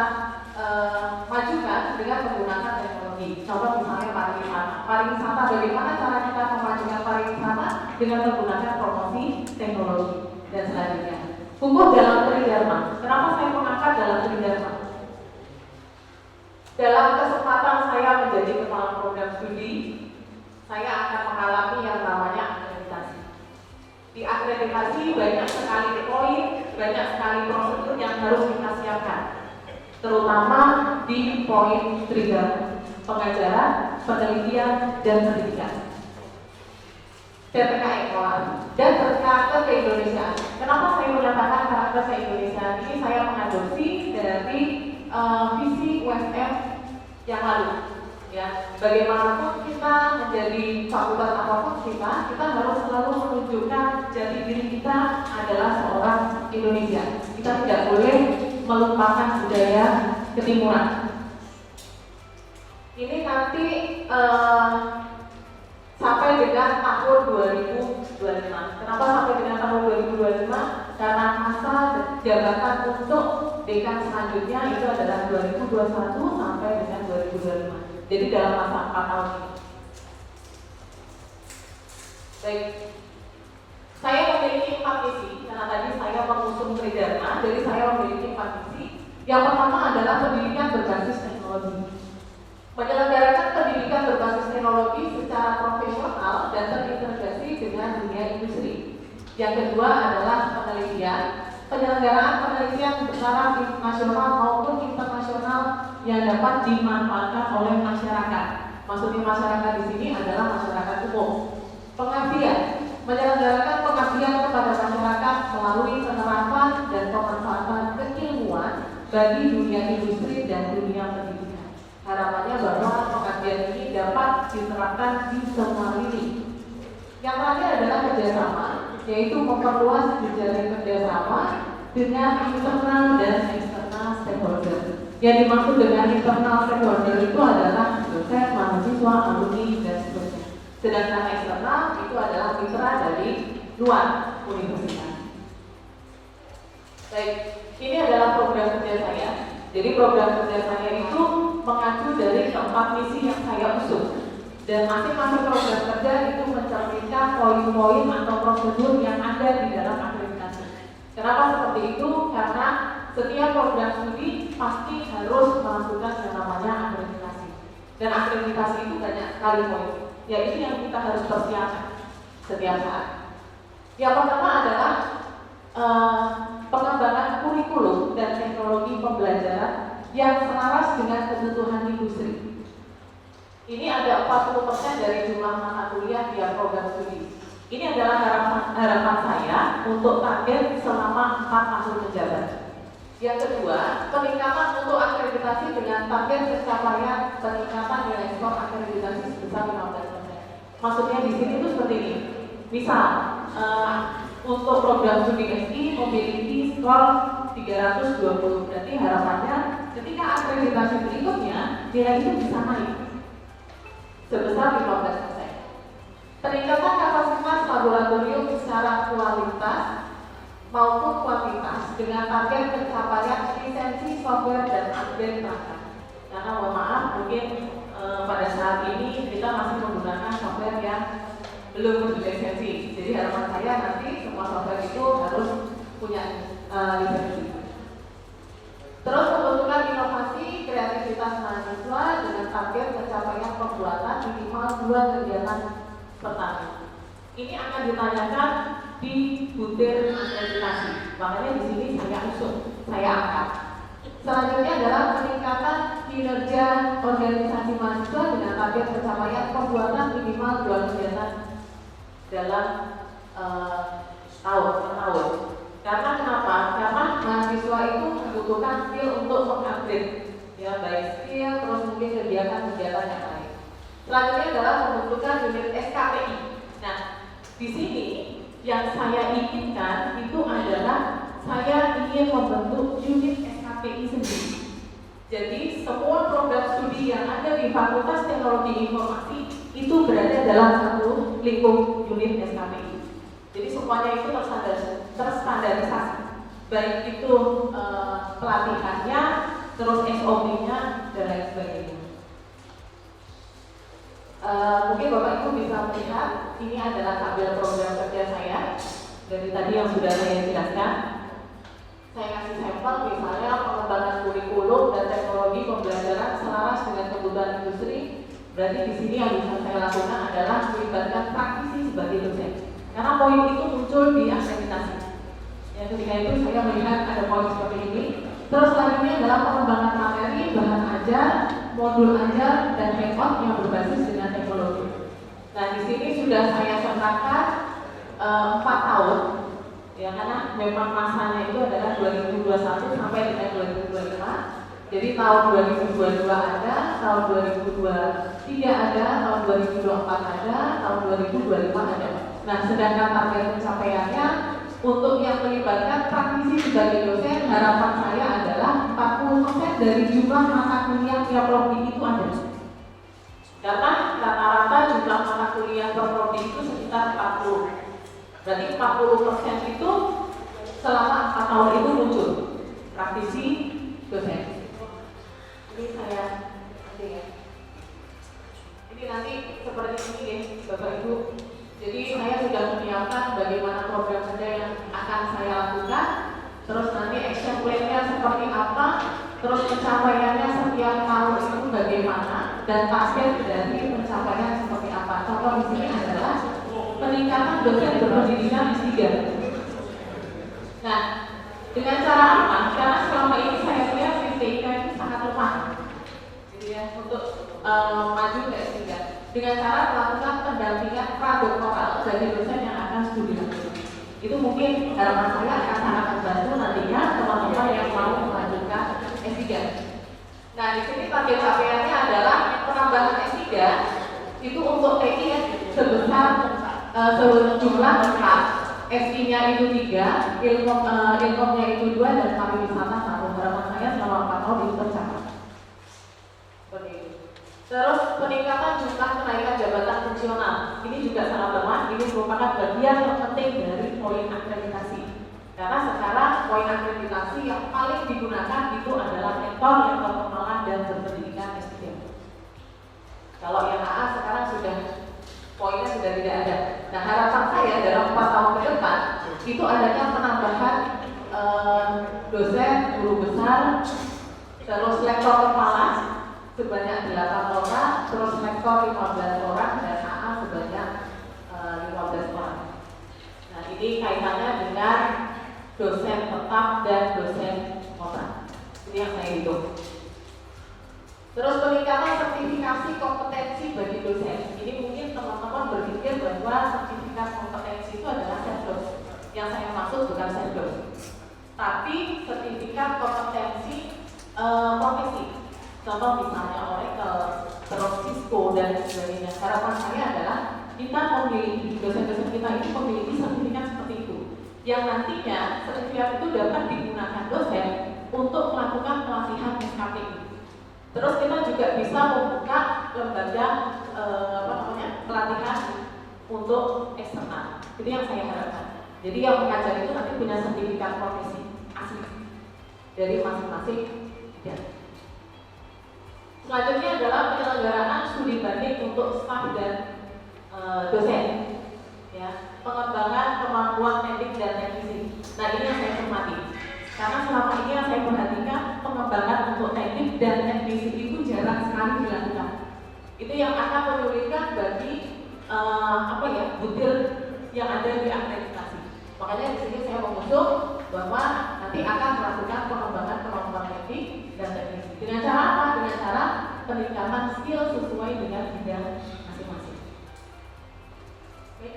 majukan dengan menggunakan teknologi. Contoh misalnya pariwisata. Pariwisata, bagaimana cara kita memajukan pariwisata? Dengan menggunakan promosi teknologi dan selanjutnya. Tumbuh dalam tridharma. Kenapa saya mengangkat dalam tridharma? Dalam kesempatan saya menjadi kepala program studi, saya akan mengalami yang namanya akreditasi. Di akreditasi banyak sekali poin, banyak sekali prosedur yang harus kita siapkan, terutama di poin tridharma: pengajaran, penelitian, dan pendidikan. TPK dan karakter keindonesiaan. Kenapa saya menyatakan karakter keindonesiaan ini? Saya mengadopsi dari visi USM yang lalu. Ya, bagaimanapun kita menjadi fakultas apapun kita harus selalu menunjukkan jati diri kita adalah seorang Indonesia. Kita tidak boleh melupakan budaya ketimuran. Ini nanti sampai dengan tahun 2025. Kenapa sampai dengan tahun 2025? Karena masa jabatan untuk dekan selanjutnya itu adalah 2021 sampai dengan 2025. Jadi dalam masa 4 tahun ini. Baik, saya memiliki 4 misi. Karena tadi saya mengusung tridharma, jadi saya memiliki 4 misi. Yang pertama adalah pendidikan berbasis teknologi. Menyelenggarakan pendidikan berbasis teknologi secara profesional dan terintegrasi dengan dunia industri. Yang kedua adalah penelitian. Penyelenggaraan penelitian secara nasional maupun internasional yang dapat dimanfaatkan oleh masyarakat. Maksudnya masyarakat di sini adalah masyarakat umum. Pengabdian, menyelenggarakan pengabdian kepada masyarakat melalui penerapan dan pemanfaatan keilmuan bagi dunia industri dan dunia pendidikan. Harapannya bahwa pengabdian ini dapat diterapkan di semua lini. Yang terakhir adalah kerjasama, yaitu memperluas jejaring kerjasama dengan internal dan eksternal stakeholder. Yang dimaksud dengan internal stakeholder itu adalah dosen, mahasiswa, alumni, dan seterusnya. Sedangkan eksternal itu adalah mitra dari luar universitas. Baik, ini adalah program kerja saya. Jadi program kerja saya itu mengacu dari 4 misi yang saya usung. Dan masing-masing program kerja itu mencerminkan poin-poin atau prosedur yang ada di dalam akreditasi. Kenapa seperti itu? Karena setiap program studi pasti harus melakukan yang namanya akreditasi. Dan akreditasi itu banyak sekali poin. Ya, itu yang kita harus persiapkan setiap saat. Yang pertama adalah pengembangan kurikulum dan teknologi pembelajaran yang selaras dengan kebutuhan industri. Ini ada 40% dari jumlah mata kuliah di program studi. Ini adalah harapan saya untuk target selama 4 tahun menjabat. Yang kedua, peningkatan untuk akreditasi dengan target pencapaian peningkatan nilai skor akreditasi sebesar 15%. Maksudnya di sini itu seperti ini. Misal untuk program studi SI memiliki skor 320, berarti harapannya ketika akreditasi berikutnya nilai itu bisa naik sebesar 15%. Peningkatan kapasitas laboratorium secara kualitas maupun kuantitas dengan target pencapaian lisensi software dan upgrade perangkat. Karena mohon maaf, mungkin pada saat ini kita masih menggunakan software yang belum berlisensi. Jadi harapan saya nanti semua software itu harus punya lisensi. Terus pembentukan inovasi kreativitas mahasiswa dengan target pencapaian pembuatan minimal 2 kegiatan per tahun. Ini akan ditanyakan di butir akreditasi. Makanya di sini saya usung, saya angkat. Selanjutnya adalah peningkatan kinerja organisasi mahasiswa dengan target pencapaian pembuatan minimal 2 kegiatan dalam tahun per tahun. Karena kenapa? Karena mahasiswa itu membutuhkan skill untuk mengupgrade, ya baik skill terus mungkin kegiatan-kegiatan yang lain. Selanjutnya adalah pembentukan unit SKPI. Nah, di sini yang saya inginkan itu adalah saya ingin membentuk unit SKPI sendiri. Jadi semua program studi yang ada di Fakultas Teknologi Informasi itu berada dalam satu lingkup unit SKPI. Jadi semuanya itu terstandarisasi, baik itu pelatihannya, terus SOP-nya dan lain sebagainya. Mungkin Bapak Ibu bisa melihat ini adalah tabel program kerja saya dari tadi yang sudah saya jelaskan. Saya kasih sampel misalnya pengembangan kurikulum dan teknologi pembelajaran selaras dengan kebutuhan industri. Berarti di sini yang bisa saya lakukan adalah melibatkan praktisi sebagai dosen. Karena poin itu muncul di akreditasi. Ya, ketika itu saya melihat ada poin seperti ini. Terus selanjutnya adalah pengembangan materi, bahan ajar, modul ajar, dan hands-on yang berbasis dengan teknologi. Nah, di sini sudah saya sertakan 4 tahun. Ya, karena memang masanya itu adalah 2021 sampai dengan 2025. Jadi tahun 2022 ada, tahun 2023 ada, tahun 2024 ada, tahun 2025 ada. Nah, sedangkan target pencapaiannya untuk yang melibatkan praktisi sebagai dosen, harapan saya adalah 40% dari jumlah mata kuliah tiap prodi itu ada. Karena rata-rata jumlah mata kuliah per prodi itu sekitar 40. Berarti 40% itu selama 4 tahun itu muncul praktisi dosen. Ini saya nanti ya. Ini nanti seperti ini ya, Bapak Ibu. Jadi saya sudah menyiapkan bagaimana program kerja yang akan saya lakukan. Terus nanti action plan-nya seperti apa, terus pencapaiannya setiap tahun itu bagaimana, dan target dari pencapaian seperti apa. Contoh di sini adalah peningkatan dosen berpendidikan S3. Nah, dengan cara apa? Karena selama ini saya lihat STIK itu sangat lemah, gitu ya, untuk maju ke S3. Dengan cara melakukan pendampingan pradoktoral dari dosen yang akan studi. Itu mungkin harapan saya akan sangat membantu nantinya teman-teman yang mau melanjutkan S3. Nah, di sini target capaiannya adalah penambahan S3 itu untuk TI ya, sebesar sejumlah 4, SI-nya itu 3, ilkomnya itu 2, dan pariwisata 1. Harapan saya selama 4 tahun itu tercapai. Seperti itu. Terus peningkatan jumlah kenaikan jabatan fungsional. Ini juga sangat lemah. Ini merupakan bagian terpenting dari poin akreditasi. Karena sekarang poin akreditasi yang paling digunakan itu adalah lektor yang berpengalaman dan berpendidikan S3. Kalau yang AA sekarang sudah poinnya sudah tidak ada. Nah, harapan saya dalam 4 tahun ke depan itu adanya penambahan dosen, guru besar, terus lektor kepala sebanyak 8 orang, terus lektor 15 orang, dan AA sebanyak 15 orang. Nah, ini kaitannya dengan dosen tetap dan dosen kontrak. Ini yang saya hitung. Terus peningkatan sertifikasi kompetensi bagi dosen. Ini mungkin teman-teman berpikir bahwa sertifikat kompetensi itu adalah serdos. Yang saya maksud bukan serdos, tapi sertifikat kompetensi profesi. Contoh misalnya Oracle, terus Cisco dan sebagainya. Harapan saya adalah kita memiliki, dosen-dosen kita ini memiliki sertifikat seperti itu, yang nantinya sertifikat itu dapat digunakan dosen untuk melakukan pelatihan SKPI. Terus kita juga bisa membuka lembaga pelatihan untuk eksternal. Itu yang saya harapkan. Jadi yang mengajar itu nanti punya sertifikat profesi asli dari masing-masing bidang. Selanjutnya adalah penyelenggaraan studi banding untuk staf dan dosen, ya, pengembangan kemampuan teknik dan teknisi. Nah ini yang saya cermati, karena selama ini yang saya perhatikan pengembangan untuk teknik dan teknisi itu jarang sekali dilakukan. Itu yang akan menyulitkan bagi butir yang ada di akreditasi. Makanya di sini saya mengusung bahwa nanti akan melakukan pengembangan kemampuan teknik dan teknisi. Dengan cara apa? Dengan cara peningkatan skill sesuai dengan bidang masing-masing. Oke.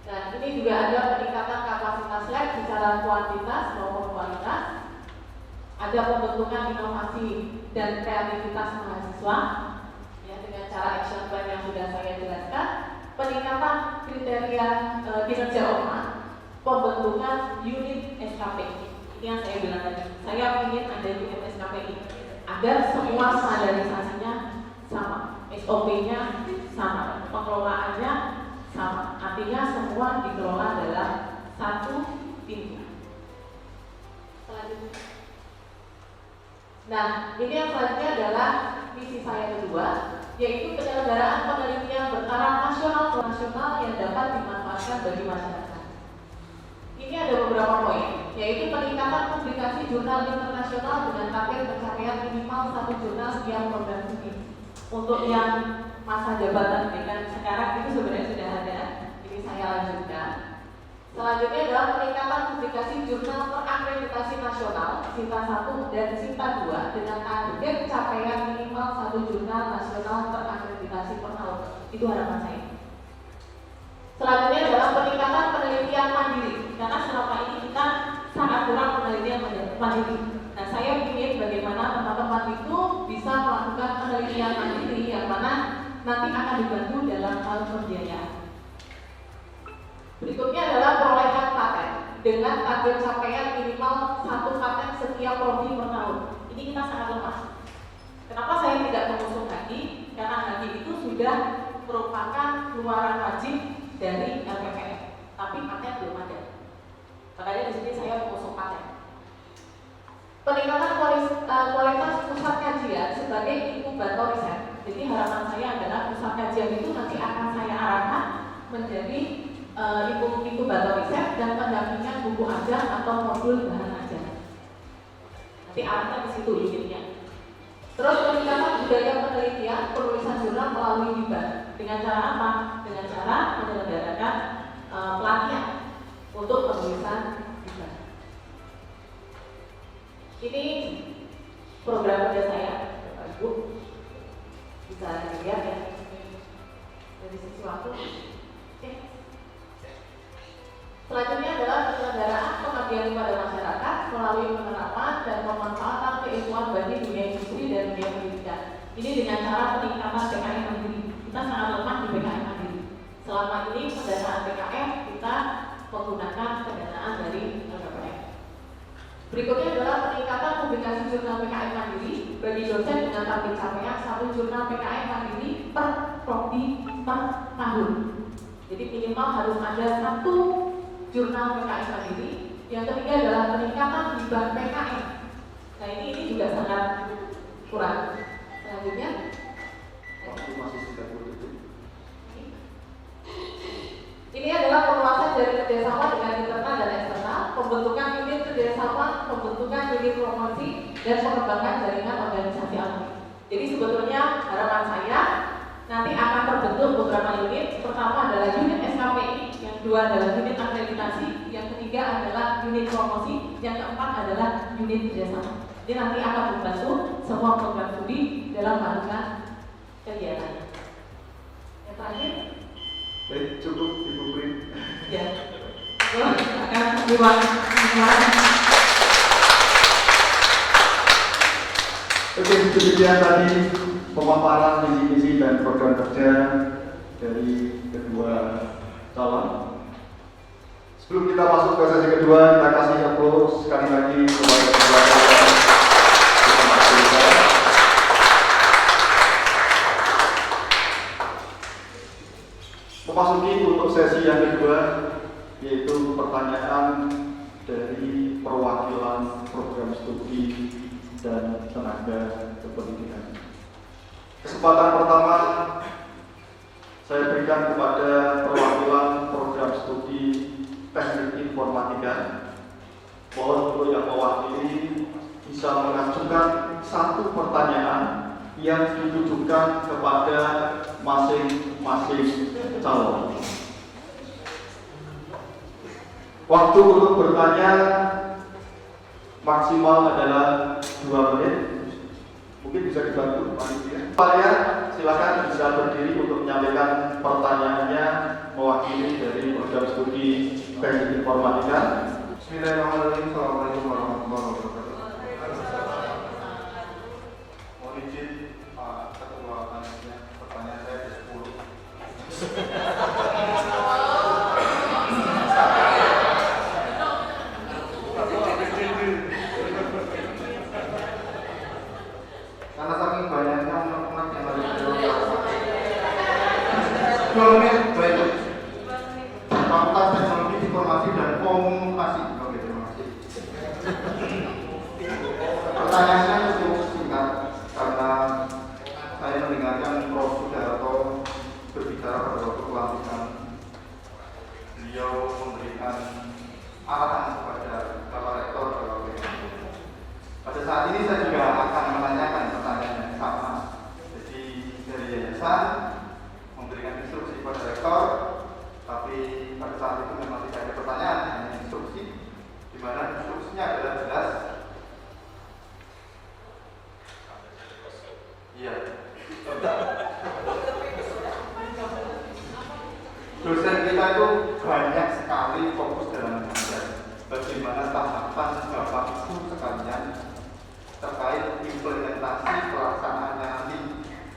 Nah, ini juga ada peningkatan kapasitas lab secara kuantitas maupun kualitas. Ada pembentukan inovasi dan kreativitas mahasiswa, ya, dengan cara action plan yang sudah saya jelaskan. Peningkatan kriteria kinerja OMA, pembentukan unit SKPI. Ini yang saya bilang tadi. Saya ingin ada unit SKPI agar semua standarisasinya sama, SOP-nya sama, pengelolaannya sama. Artinya semua dikelola dalam satu pintu. Selanjutnya. Nah, ini yang selanjutnya adalah misi saya kedua, yaitu penyelenggaraan penelitian bertaraf nasional ke nasional yang dapat dimanfaatkan bagi masyarakat. Ini ada beberapa poin, yaitu peningkatan publikasi jurnal internasional dengan target pencapaian minimal 1 jurnal setiap program studi. Untuk yang masa jabatan dengan sekarang itu sebenarnya sudah ada, ini saya lanjutkan. Selanjutnya adalah peningkatan publikasi jurnal terakreditasi nasional SITA 1 dan SITA 2 dengan target capaian minimal 1 jurnal nasional terakreditasi per tahun. Itu harapan saya. Selanjutnya adalah peningkatan penelitian mandiri, karena selama ini kita sangat kurang penelitian mandiri. Nah, saya ingin bagaimana teman-teman itu bisa melakukan penelitian mandiri yang mana nanti akan dibantu dalam hal pembiayaan. Berikutnya adalah perolehan paten dengan target capaian minimal 1 paten setiap prodi per tahun. Ini kita sangat lemah. Kenapa saya tidak mengusung HAGI? Karena HAGI itu sudah merupakan keluaran wajib dari LPPN, tapi paten belum ada. Makanya di sini saya mengusung paten. Peningkatan kualitas pusat kajian sebagai inkubator riset. Jadi harapan saya adalah pusat kajian itu nanti akan saya arahkan menjadi inkubator riset dan pendampingan buku ajar atau modul bahan ajar. Nanti arahnya ke situ unitnya. Terus peningkatan budaya penelitian penulisan jurnal melalui hibah. Dengan cara apa? Dengan cara menyelenggarakan pelatihan untuk penulisan hibah. Ini program kerja saya, Bapak Ibu. Bisa dilihat ya dari sisi waktu. Oke. Selanjutnya adalah penyelenggaraan pengabdian kepada masyarakat melalui penerapan dan pemanfaatan keilmuan bagi dunia industri dan dunia pendidikan. Ini dengan cara peningkatan PKM mandiri. Kita sangat lemah di PKM mandiri. Selama ini pendanaan PKM kita menggunakan pendanaan dari LPPN. Berikutnya adalah peningkatan publikasi jurnal PKM mandiri bagi dosen dengan target capaian 1 jurnal PKM mandiri per prodi per tahun. Jadi minimal harus ada 1 jurnal PKM mandiri. Yang ketiga adalah peningkatan hibah PKM. Nah ini juga sangat kurang. Selanjutnya, waktu masih 30 detik. Ini adalah perluasan dari kerjasama dengan internal dan eksternal, pembentukan unit kerjasama, pembentukan unit promosi, dan pengembangan jaringan organisasi alumni. Jadi sebetulnya harapan saya nanti akan terbentuk beberapa unit. Pertama adalah unit SKPI, yang kedua adalah unit akreditasi, yang ketiga adalah unit promosi, yang keempat adalah unit kerjasama. Jadi nanti akan membantu semua program studi dalam melakukan kegiatannya. Yang terakhir, Baik, cukup Ibu Pri. ya, akan diwakilkan. Oke, demikian tadi pemaparan visi-misi dan program kerja dari kedua calon. Sebelum kita masuk ke sesi kedua, kita kasih applause sekali lagi kepada kedua calon. Memasuki untuk sesi yang kedua, yaitu pertanyaan dari perwakilan program studi dan tenaga kependidikan. Kesempatan pertama saya berikan kepada perwakilan program studi Teknik Informatika. Mohon untuk yang mewakili bisa mengajukan satu pertanyaan yang ditujukan kepada masing-masing calon. Waktu untuk bertanya maksimal adalah 2 menit. Mungkin bisa dibantu panitia. Saya silakan bisa berdiri untuk menyampaikan pertanyaannya mewakili dari program studi Teknik Informatika. Bismillahirrahmanirrahim. Assalamualaikum warahmatullahi wabarakatuh. Mohon izin Pak Ketua Panitia, pertanyaan saya ada 10. Karena saking banyaknya unek-unek yang harus dilakukan. 2 menit, baik. Fakultas Teknologi Informasi dan Komunikasi. Oke, terima kasih. Pertanyaannya cukup singkat karena saya mendengarkan Prof. Sudarto berbicara pada waktu pelantikan. Beliau memberikan arahan kepada Bapak Rektor bahwa pada saat ini saya juga akan menanyakan pertanyaan yang sama. Jadi dari yayasan memberikan instruksi kepada rektor, tapi pada saat itu memang tidak ada pertanyaan, hanya instruksi, di mana instruksinya adalah jelas. Iya. Dosen kita itu banyak sekali fokus dalam mengajar. Bagaimana tahapan Bapak Ibu sekalian terkait implementasi pelaksanaannya nanti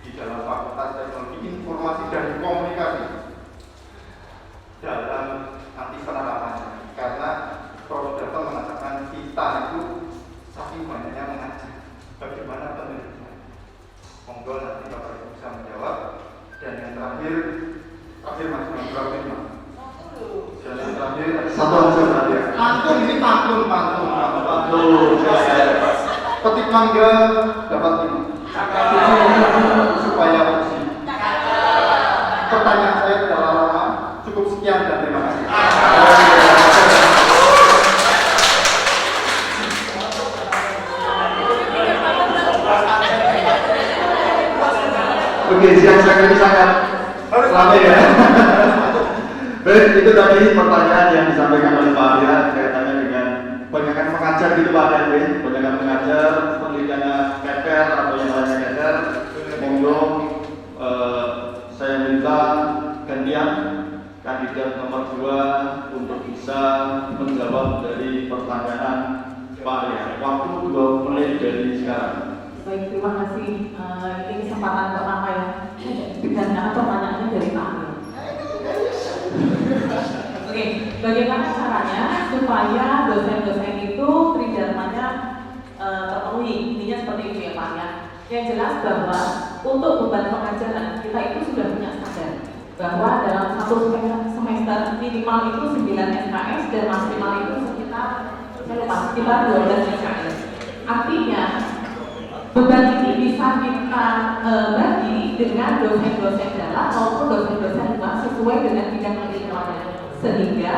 di dalam Fakultas Teknologi Informasi dan Komunikasi dalam nanti penerapannya. Karena Prof. Sudarto mengatakan kita itu saking banyaknya mengajar, bagaimana penelitian. Monggo nanti Bapak Ibu bisa menjawab. Dan yang terakhir Mas Bambang. Dan yang terakhir Satu aja terakhir. pantun, ini pantun. Petik mangga dapat 5 supaya bersih. Pertanyaan saya tidak lama, cukup sekian dan terima kasih. Oke, siang ini sangat ramai ya. Baik, itu tadi pertanyaan yang disampaikan oleh Pak Arya kaitannya dengan banyakkan mengajar gitu Pak Arya, banyakkan mengajar, penelitiannya keker atau yang lainnya keker. Monggo saya minta gantian kandidat nomor 2 untuk bisa menjawab dari pertanyaan Pak Arya. Waktu 2 menit dari sekarang. Baik, terima kasih. Ini kesempatan pertama ya. Dan pertanyaannya dari Pak Amir. Oke, bagaimana caranya supaya dosen-dosen itu tridharmanya terpenuhi? Intinya seperti itu ya Pak ya. Yang jelas bahwa untuk beban pengajaran kita itu sudah punya standar bahwa dalam satu semester minimal itu 9 SKS dan maksimal itu sekitar 12 SKS. Artinya beban ini bisa kita bagi dengan dosen-dosen dalam maupun dosen-dosen luar sesuai dengan bidang keilmuannya, sehingga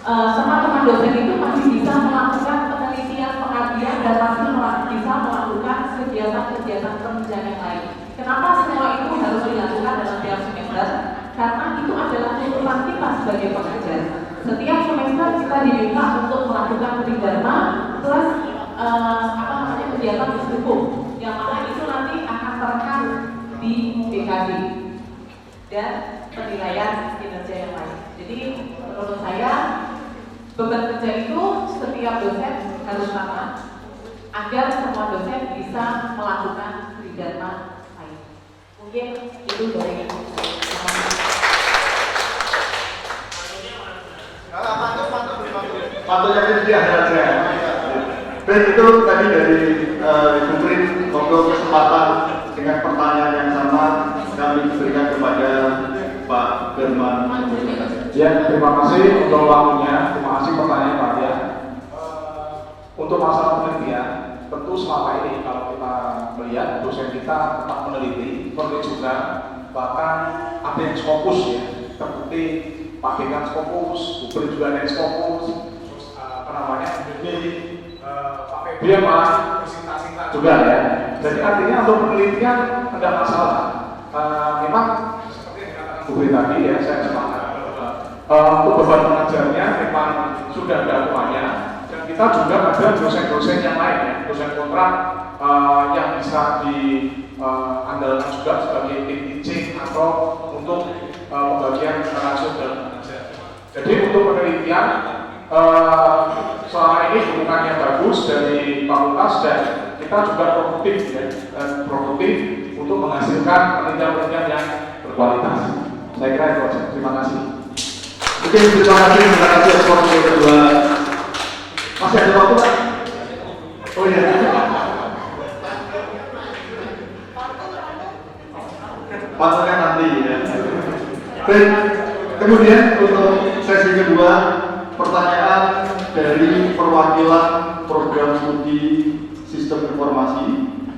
teman-teman dosen itu masih bisa melakukan penelitian, pengabdian dan masih bisa melakukan kegiatan-kegiatan penelitian yang lain. Kenapa semua itu harus dilakukan dalam tiap semester? Karena itu adalah tuntutan kita sebagai pengajar. Setiap semester kita diminta untuk melakukan tridharma plus kegiatan hukum yang mana itu nanti akan terekam di BKD dan penilaian kinerja yang lain. Jadi menurut saya beban kerja itu setiap dosen harus sama agar semua dosen bisa melakukan tridharma lain. Mungkin itu dari Pantulnya itu di akhirat saya. Dan itu tadi dari Ibu Prin, untuk kesempatan dengan pertanyaan yang sama kami berikan kepada Pak Firman. Ya, terima kasih untuk waktunya, terima kasih pertanyaan Pak ya. Untuk masalah penelitian, tentu selama ini kalau kita melihat dosen kita tetap meneliti, juga bahkan ada yang fokus ya, terbukti Pak Dekan fokus, Gubernur juga ada yang fokus, terus apa namanya, Pak Febri malah bersinta-sinta juga ya. Jadi artinya untuk penelitian tidak masalah. Memang seperti yang dikatakan Gubernur tadi ya, saya sepakat. Untuk beban pengajarnya memang sudah ada aturannya, dan kita juga ada dosen-dosen yang lain ya, dosen kontrak yang bisa diandalkan juga sebagai tim teaching atau untuk pembagian langsung dalam mengajar. Jadi untuk penelitian selama ini hubungannya bagus dari fakultas dan kita juga produktif ya, dan produktif untuk menghasilkan penelitian-penelitian yang berkualitas. Saya kira itu saja. Terima kasih. Oke, terima kasih atas waktu kedua. Masih ada waktu Pak? Oh iya. Pantulnya nanti ya. Baik, kemudian untuk sesi kedua, pertanyaan dari perwakilan program studi sistem informasi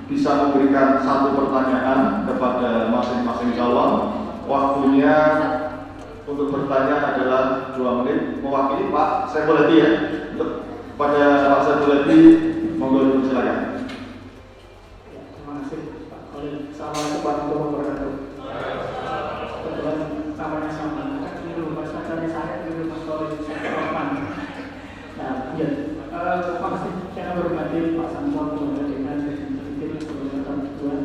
bisa memberikan satu pertanyaan kepada masing-masing calon. Waktunya untuk bertanya adalah 2 menit. Mewakili Pak Saifuledi ya. Untuk pada Pak Saifuledi, monggo silakan. Terima kasih Pak Khalil. Assalamualaikum warahmatullahi wabarakatuh. Kebetulan namanya sama. Kan ini dulu Mas Pacarnya saya, ini dulu Mas Khalil. Nah, iya. Terima kasih. Saya hormati Pak Sanmon, Ketua Dekan, Presiden, Ketua Kedua,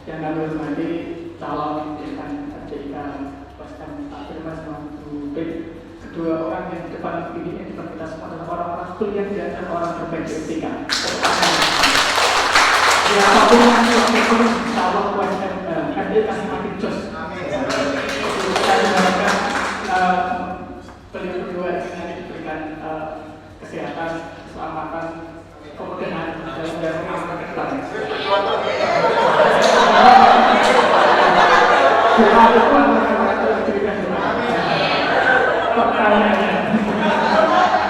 yang kami hormati calon dekan RJIK Pak Firman sama Bu Prin. Kedua orang yang depan ini, yang depan kita semua adalah orang-orang kuliah di antara orang terbaik di RJIK. Ya, apapun yang waktu itu insya Allah USM RJIK semakin jos. Saya mengharapkan beliau berdua ini diberikan kesehatan, keselamatan, kemudahan dalam jalan ke depan.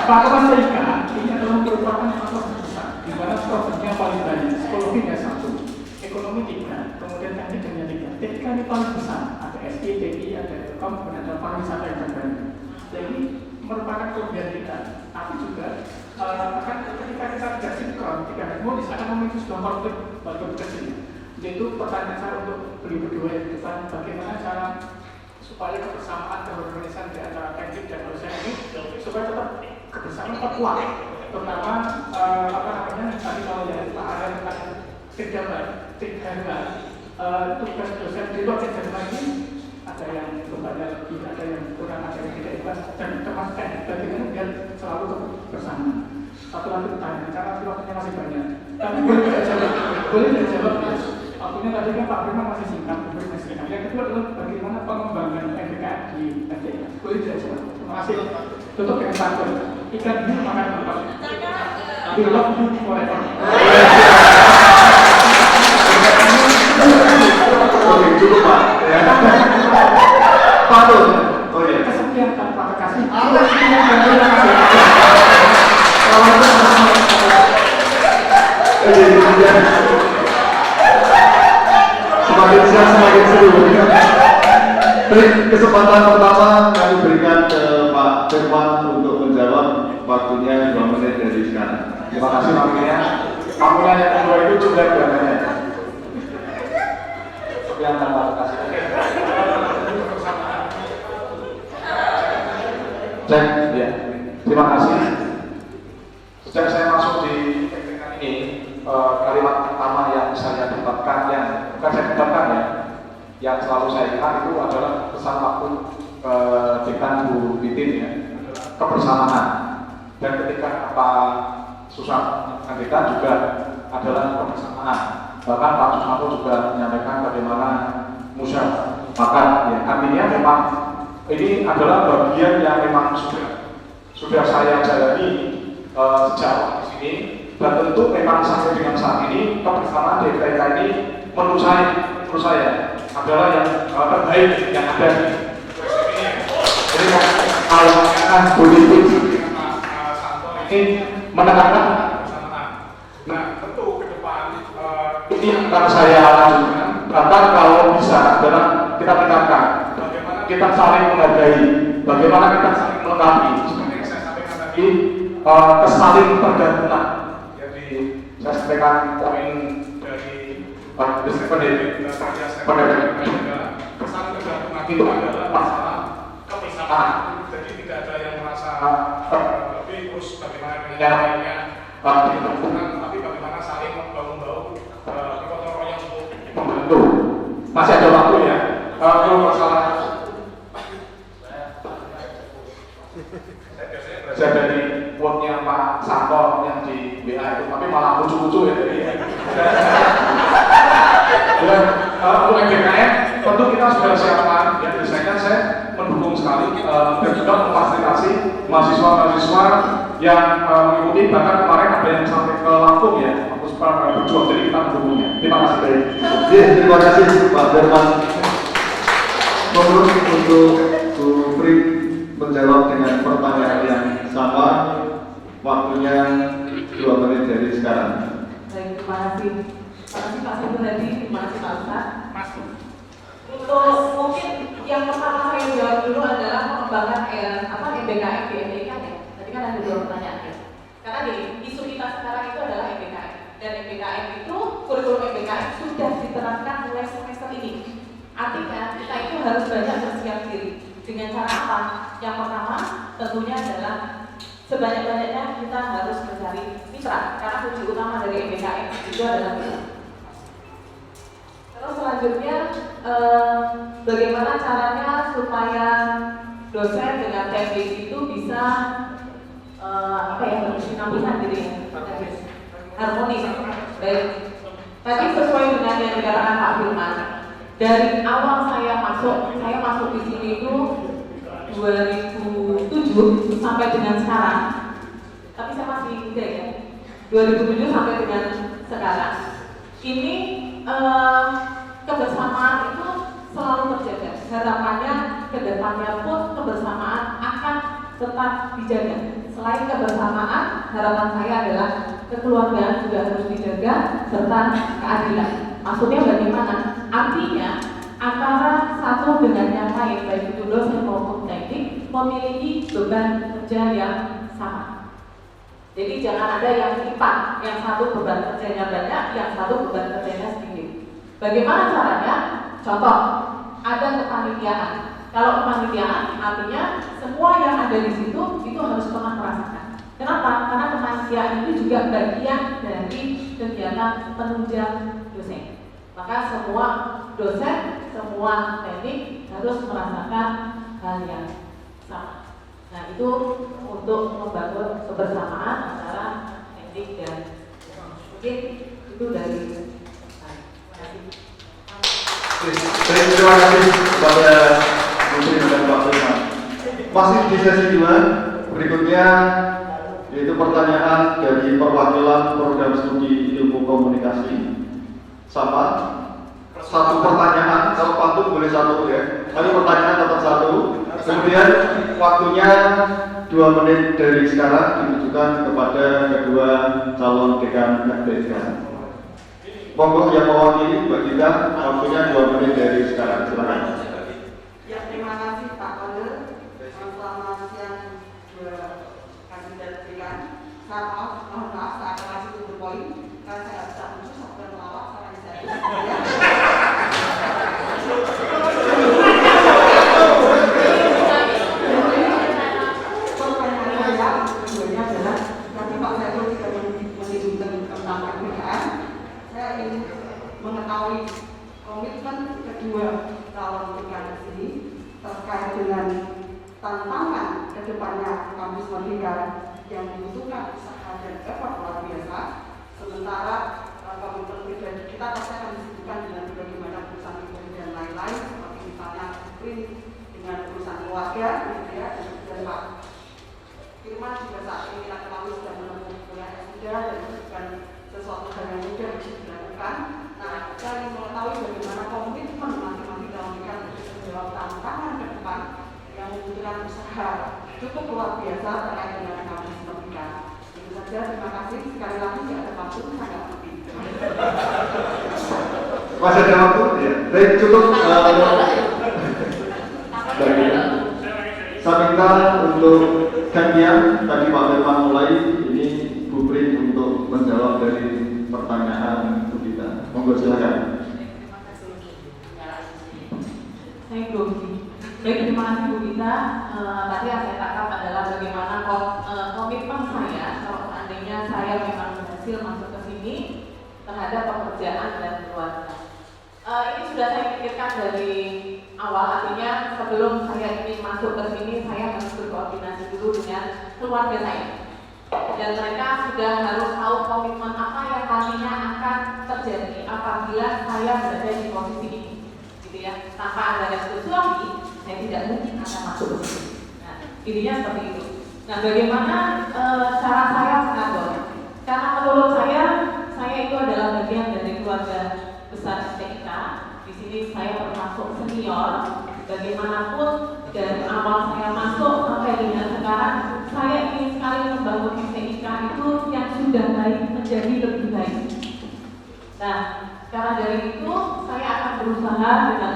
Fakultas STIK ini adalah merupakan fakultas besar di mana profesinya paling banyak, psikologinya 1, ekonomi 3, kemudian tekniknya 3. Ketika ini paling besar, ada SI, TI, ada Telkom, kemudian ada pariwisata yang terbanyak. Jadi merupakan kelebihan kita, tapi juga akan ketika kita tidak sinkron, tidak harmonis akan memicu sebuah konflik bagi kesini. Yaitu pertanyaan saya untuk beliau berdua yang depan, bagaimana cara supaya kebersamaan keharmonisan di antara teknik dan dosen ini supaya tetap kebersamaan tetap kuat, terutama tadi kalau yang Pak Arya tentang tiga tugas dosen di luar tiga ini ada yang berbeda lebih, ada yang kurang, ada yang tidak ikhlas, dan termasuk teknik bagaimana biar selalu bersama. Satu lagi pertanyaan, karena waktunya masih banyak, tapi boleh tidak jawab ya. Waktunya tadi kan Pak Firman masih singkat, yang kedua adalah bagaimana pengembangan MBKM di RJIK. Boleh tidak jawab? Terima kasih. Tutup dengan pantun. Ikan hiu makan tempat. We love you forever. Oke, cukup Pak. Pantun. Oh iya. Kesekian tanpa kekasih. Semakin siang semakin seru. Baik, kesempatan pertama kami berikan ke Pak Firman untuk menjawab. Waktunya 2 menit dari sekarang. Terima kasih waktunya. Waktunya yang kedua itu juga banyak. Yang tanpa kasih. Cek, ya. Terima kasih. Sejak saya masuk di PPK ini, kalimat pertama yang saya dapatkan, yang bukan saya dapatkan ya, yang selalu saya ingat itu adalah pesan waktu dekan Bu Titin ya, kebersamaan. Dan ketika Pak Susanto dekan juga adalah kebersamaan. Bahkan Pak Susanto juga menyampaikan bagaimana musyawarah. Ya, artinya memang ini adalah bagian yang memang sudah saya jalani sejak di sini, dan tentu memang sampai dengan saat ini kebersamaan DPK ini menurut saya adalah yang terbaik yang ada di ini. Jadi kalau politik ini menekankan kebersamaan. Nah, tentu ke depan ini akan saya lanjutkan. Bahkan kalau bisa adalah kita tingkatkan bagaimana kita saling menghargai, bagaimana kita saling melengkapi. Seperti yang saya sampaikan tadi, kesaling tergantungan. Jadi saya sampaikan poin dari pendidikan kesaling tergantungan itu adalah masalah kebersamaan. Jadi tidak ada yang merasa lebih terus bagaimana dengan yang lainnya. Tapi bagaimana saling membangun gotong royong untuk membantu. Masih ada waktu ya. Kalau masalah saya biasanya belajar dari quote-nya Pak Santo yang di WA itu, tapi malah lucu-lucu ya dari untuk MBKM tentu kita sudah siapkan ya, biasanya saya mendukung sekali dan juga memfasilitasi mahasiswa-mahasiswa yang mengikuti, bahkan kemarin ada yang sampai ke Lampung ya, aku sempat berjuang, jadi kita mendukungnya. Terima kasih dari. Terima kasih Pak Firman. Mohon untuk Bu Pri menjawab dengan pertanyaan yang sama, waktunya 2 menit dari sekarang. Baik, terima kasih. Terima kasih Pak Sugeng tadi, terima kasih Pak Ustaz. Untuk mungkin yang pertama saya jawab dulu adalah pengembangan MBKM di MDK ya. Tadi kan ada 2 pertanyaan ya. Karena isu kita sekarang itu adalah MBKM, dan MBKM itu kurikulum MBKM sudah diterapkan mulai semester ini. Artinya kita itu harus banyak bersiap diri. Dengan cara apa? Yang pertama tentunya adalah sebanyak-banyaknya kita harus mencari mitra, karena kunci utama dari MBKM itu adalah mitra. Terus selanjutnya bagaimana caranya supaya dosen dengan teknik itu bisa berkesinambungan gitu ya, harmonis. Baik. Tadi sesuai dengan yang dikatakan Pak Firman, dari awal saya masuk di sini itu 2007 sampai dengan sekarang. Tapi saya masih muda ya. 2007 sampai dengan sekarang. Ini kebersamaan itu selalu terjaga. Harapannya ke depannya pun kebersamaan akan tetap dijaga. Selain kebersamaan, harapan saya adalah kekeluargaan juga harus dijaga serta keadilan. Maksudnya bagaimana? Artinya antara satu dengan yang lain, baik itu dosen maupun teknik, memiliki beban kerja yang sama. Jadi jangan ada yang timpang, yang satu beban kerjanya banyak, yang satu beban kerjanya sedikit. Bagaimana caranya? Contoh, ada kepanitiaan. Kalau kepanitiaan artinya semua yang ada di situ itu harus pernah merasakan. Kenapa? Karena kepanitiaan itu juga bagian dari kegiatan penunjang dosen. Maka semua dosen, semua teknik harus merasakan hal yang sama. Nah, itu untuk membangun kebersamaan antara teknik dan mungkin itu dari Terima kasih kepada Menteri dan Pak Firman. Masih di sesi 2, berikutnya yaitu pertanyaan dari perwakilan program studi ilmu komunikasi. Sama, satu pertanyaan, kalau patuh boleh satu ya. Tapi pertanyaan tetap satu. Kemudian waktunya 2 menit dari sekarang ditujukan kepada kedua calon dekan FBK. Monggo yang mewakili Mbak Gita, waktunya 2 menit dari sekarang. Silakan. Ya, terima kasih Pak Konde. Selamat siang dua kandidat dekan. Mohon maaf, saya akan masih tunggu poin karena saya tidak bisa muncul sampai melawak sama saya. Pertanyaan keduanya adalah nanti Pak Saiful juga menyebutkan tentang MBKM. Saya ingin mengetahui komitmen kedua calon dekan di sini terkait dengan tantangan kedepannya kampus Merdeka yang membutuhkan usaha dan effort luar biasa. Sementara komitmen pribadi kita pasti akan disebutkan dengan bagaimana perusahaan pribadi dan lain-lain. dengan usaha cukup luar biasa terkait dengan kampus Merdeka. Itu saja, terima kasih. Sekali lagi tidak ada waktu, sangat penting. Masih ada waktu? Ya. Baik, cukup. Baik. Saya minta untuk gantian tadi Pak Firman mulai, ini Bu Pri untuk menjawab dari pertanyaan Bu Gita. Monggo silakan. Baik, terima kasih Bu Gita. Tadi yang saya tangkap adalah bagaimana komitmen saya kalau seandainya saya memang berhasil masuk ke sini terhadap pekerjaan dan keluarga. Ini sudah saya pikirkan dari awal, artinya sebelum saya ingin masuk ke sini saya harus berkoordinasi dulu dengan keluarga saya. Dan mereka sudah harus tahu komitmen apa yang nantinya akan terjadi apabila saya berada di posisi ini. Ya, tanpa ada restu suami, saya tidak mungkin akan masuk ke sini. Nah, intinya seperti itu. Nah, bagaimana cara saya mengatur? Karena menurut saya itu adalah bagian dari keluarga besar STIK. Di sini saya termasuk senior. Bagaimanapun dari awal saya masuk sampai dengan sekarang, saya ingin sekali membangun STIK itu yang sudah baik menjadi lebih baik. Nah, karena dari itu saya akan berusaha dengan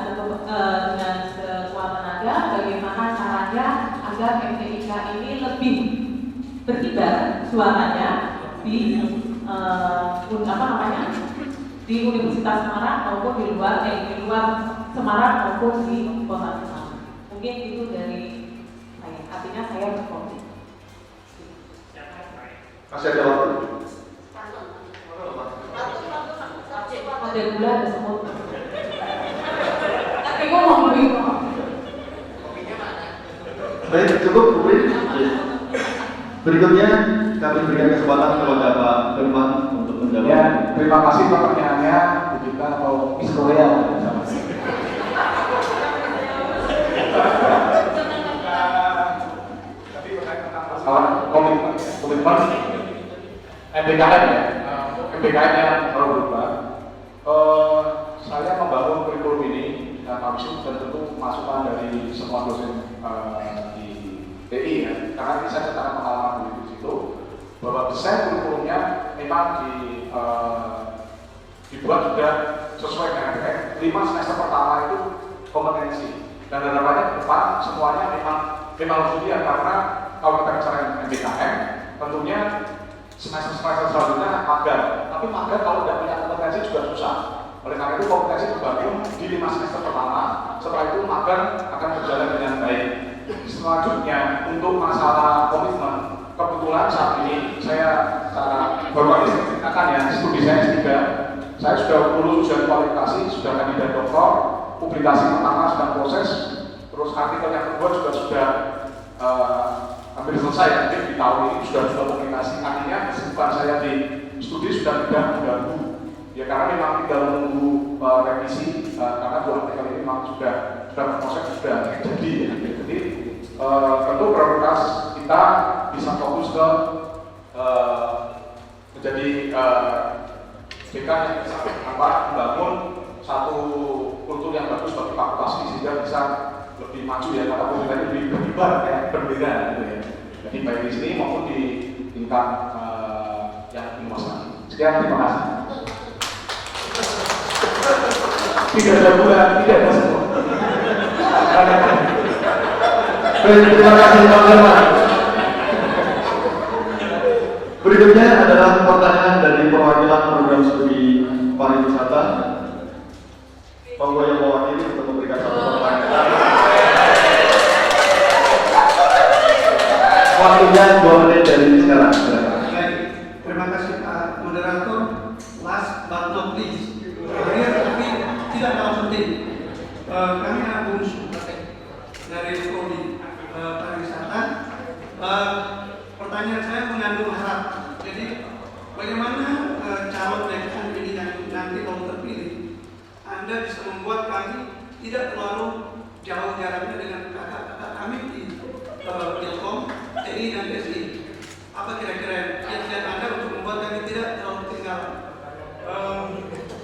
sekuat tenaga bagaimana caranya agar STIK ini lebih berkibar suaranya di di Universitas Semarang maupun di luar Semarang maupun di kota Semarang. Mungkin itu dari saya. Artinya saya berkomitmen. Masih ada waktu? Ada gula, ada semut. Tapi gue mau beli kok. Baik, cukup Bu Pri. Berikutnya kami berikan kesempatan kepada Pak Firman untuk menjawab. Ya, terima kasih pertanyaannya Bu Gita atau Miss Korea. Tapi berkait tentang masalah komitmen MBKM ya, MBKM yang baru berubah. Saya membangun kurikulum ini dan habis dan tentu masukan dari semua dosen di TI ya, karena ini saya secara pengalaman di situ bahwa desain kurikulumnya memang dibuat juga sesuai dengan MBKM. 5 semester pertama itu kompetensi dan harapannya ke depan semuanya memang harus dia, karena kalau kita bicara MBKM tentunya semester selanjutnya magang, tapi magang kalau tidak punya kompetensi juga susah. Oleh karena itu kompetensi dibangun di 5 semester pertama, setelah itu magang akan berjalan dengan baik. Selanjutnya untuk masalah komitmen, kebetulan saat ini saya baru akan ya studi saya S3, saya sudah lulus ujian kualifikasi, sudah kandidat doktor, publikasi pertama sedang proses, terus artikel yang kedua juga sudah hampir selesai, mungkin di tahun ini sudah publikasi. Artinya kesibukan saya di studi sudah tidak mengganggu. Ya karena memang tinggal menunggu revisi, karena 2 artikel ini memang sudah proses sudah jadi. Ya. Jadi tentu prioritas kita bisa fokus ke menjadi BK yang bisa membangun satu kultur yang bagus bagi fakultas ini sehingga bisa lebih maju ya, kata pemerintah ini lebih berkibar kayak berbeda gitu ya. Jadi baik di sini maupun di tingkat yang luas lagi. Sekian, terima kasih. Tidak ada bulan, tidak ada semua. Terima kasih Pak Firman. Berikutnya adalah pertanyaan dari perwakilan program studi pariwisata. Monggo yang mewakili untuk memberikan satu pertanyaan. Waktunya 2 menit dari sekarang. Baik, terima kasih Pak Moderator. Last but not least, terakhir tapi tidak kalah penting. Kami Agung Supatek dari Prodi Pariwisata. Pertanyaan saya mengandung harapan. Jadi, bagaimana calon dekan ini yang nanti kalau terpilih, Anda bisa membuat kami tidak terlalu jauh jaraknya dengan kakak-kakak kami di Telkom, TI dan SI. Apa kira-kira kiat-kiat Anda untuk membuat kami tidak terlalu ketinggalan?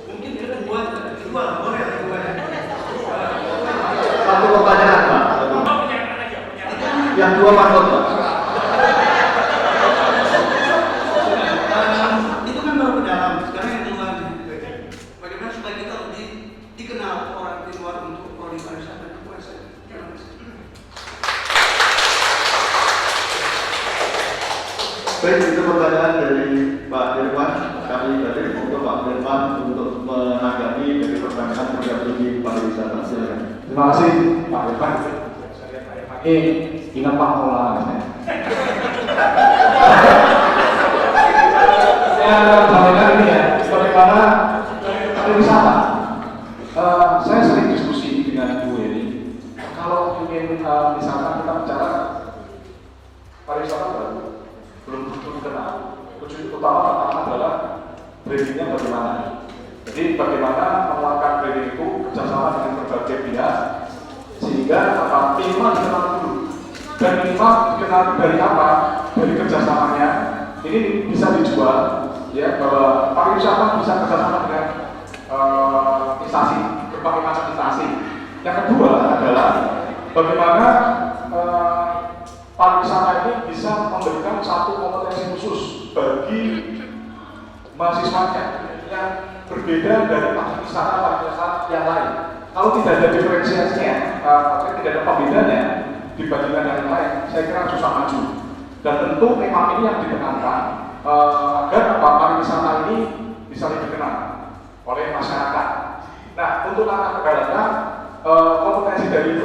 Mungkin dua boleh ya. Satu pertanyaan Pak. Ketua Pankot, Pak. Itu kan baru ke dalam, sekarang yang keluarnya. Bagaimana supaya kita lebih dikenal orang di luar untuk prodi pariwisata dan USN. Terima kasih. Baik, itu pertanyaan dari Pak Dirman. Kami balik untuk Pak Dirman untuk menanggapi dari pertanyaan terkait prodi pariwisata. Silakan. Terima kasih Pak Irfan. Ini ingat Pak Maulana. Saya sampaikan ini ya, bagaimana pariwisata. Saya sering diskusi dengan Bu ini. Kalau ingin misalkan kita bicara pariwisata belum tentu dikenal. Tujuan utama pertama adalah brandingnya bagaimana. Jadi bagaimana melakukan branding itu kerjasama dengan berbagai pihak sehingga minimal dikenal dulu, dan minimal dikenal dari apa, dari kerjasamanya ini bisa dijual ya, bahwa pariwisata bisa kerjasama dengan instansi, berbagai macam instansi. Yang kedua adalah bagaimana pariwisata ini bisa memberikan satu kompetensi khusus bagi mahasiswanya yang berbeda dari pariwisata yang lain. Kalau tidak ada diferensiasinya, tidak ada pembedanya dibandingkan yang lain, saya kira susah maju. Dan tentu memang ini yang ditekankan agar pariwisata ini bisa dikenal oleh masyarakat. Nah, untuk langkah ke depan, kompetensi dari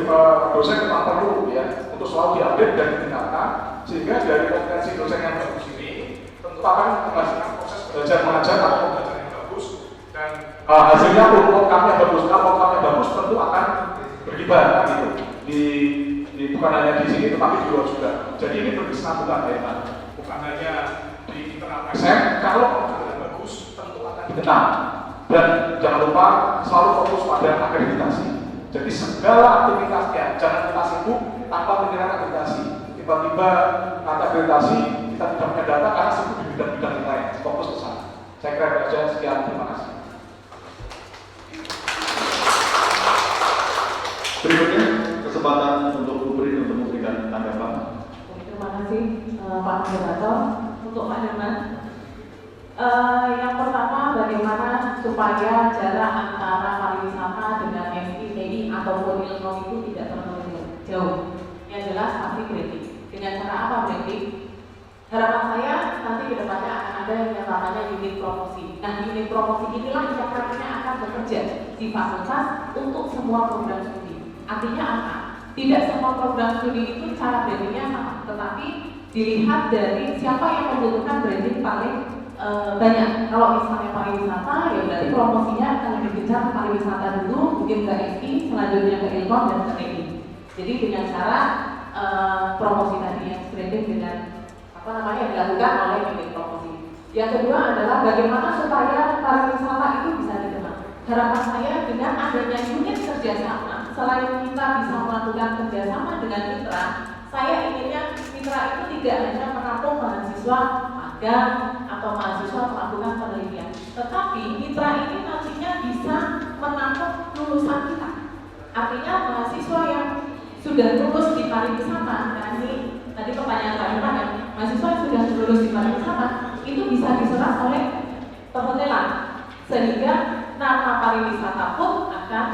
dosen memang perlu ya untuk selalu diupdate dan ditingkatkan, sehingga dari kompetensi dosen yang bagus ini tentu akan menghasilkan proses belajar mengajar atau pembelajaran yang bagus, dan hasilnya pun outcome-nya bagus tentu akan berkibar gitu di bukan hanya di sini tetapi di luar juga. Jadi ini berkesinambungan ya Pak, bukan hanya di internal SM. Kalau pembelajaran bagus tentu akan dikenal, dan jangan lupa selalu fokus pada akreditasi. Jadi segala aktivitasnya jangan kita sibuk tanpa menyerang akreditasi. Tiba-tiba kata akreditasi kita tidak punya data karena sibuk di bidang-bidang yang lain. Fokus ke sana. Saya kira itu saja. Sekian, terima kasih. Berikutnya kesempatan untuk Bu Brin untuk memberikan tanggapan. Terima kasih Pak Moderator. Untuk Pak Dirman, yang pertama bagaimana supaya jarak antara pariwisata dengan FI, ataupun ilmu itu tidak terlalu jauh. Yang jelas pasti branding. Dengan cara apa branding? Harapan saya nanti ke depannya akan ada yang namanya unit promosi. Nah, unit promosi inilah yang nantinya akan bekerja di fakultas untuk semua program studi. Artinya apa? Tidak semua program studi itu cara brandingnya sama, tetapi dilihat dari siapa yang membutuhkan branding paling banyak. Kalau misalnya pariwisata, ya berarti promosinya akan lebih gencar ke pariwisata dulu, mungkin ke FI, selanjutnya ke Ilkom dan ke TI. Jadi dengan cara promosi tadi yang branding dengan dilakukan oleh unit promosi. Yang kedua adalah bagaimana supaya pariwisata itu bisa dikenal. Harapan saya dengan adanya unit kerjasama, selain kita bisa melakukan kerjasama dengan mitra, saya inginnya mitra itu tidak hanya menampung mahasiswa magang atau mahasiswa melakukan penelitian, tetapi mitra ini nantinya bisa menampung lulusan kita. Artinya mahasiswa yang sudah lulus di pariwisata, nah ini tadi pertanyaan Pak Irfan ya, mahasiswa yang sudah lulus di pariwisata itu bisa diserap oleh perhotelan, sehingga nama pariwisata pun akan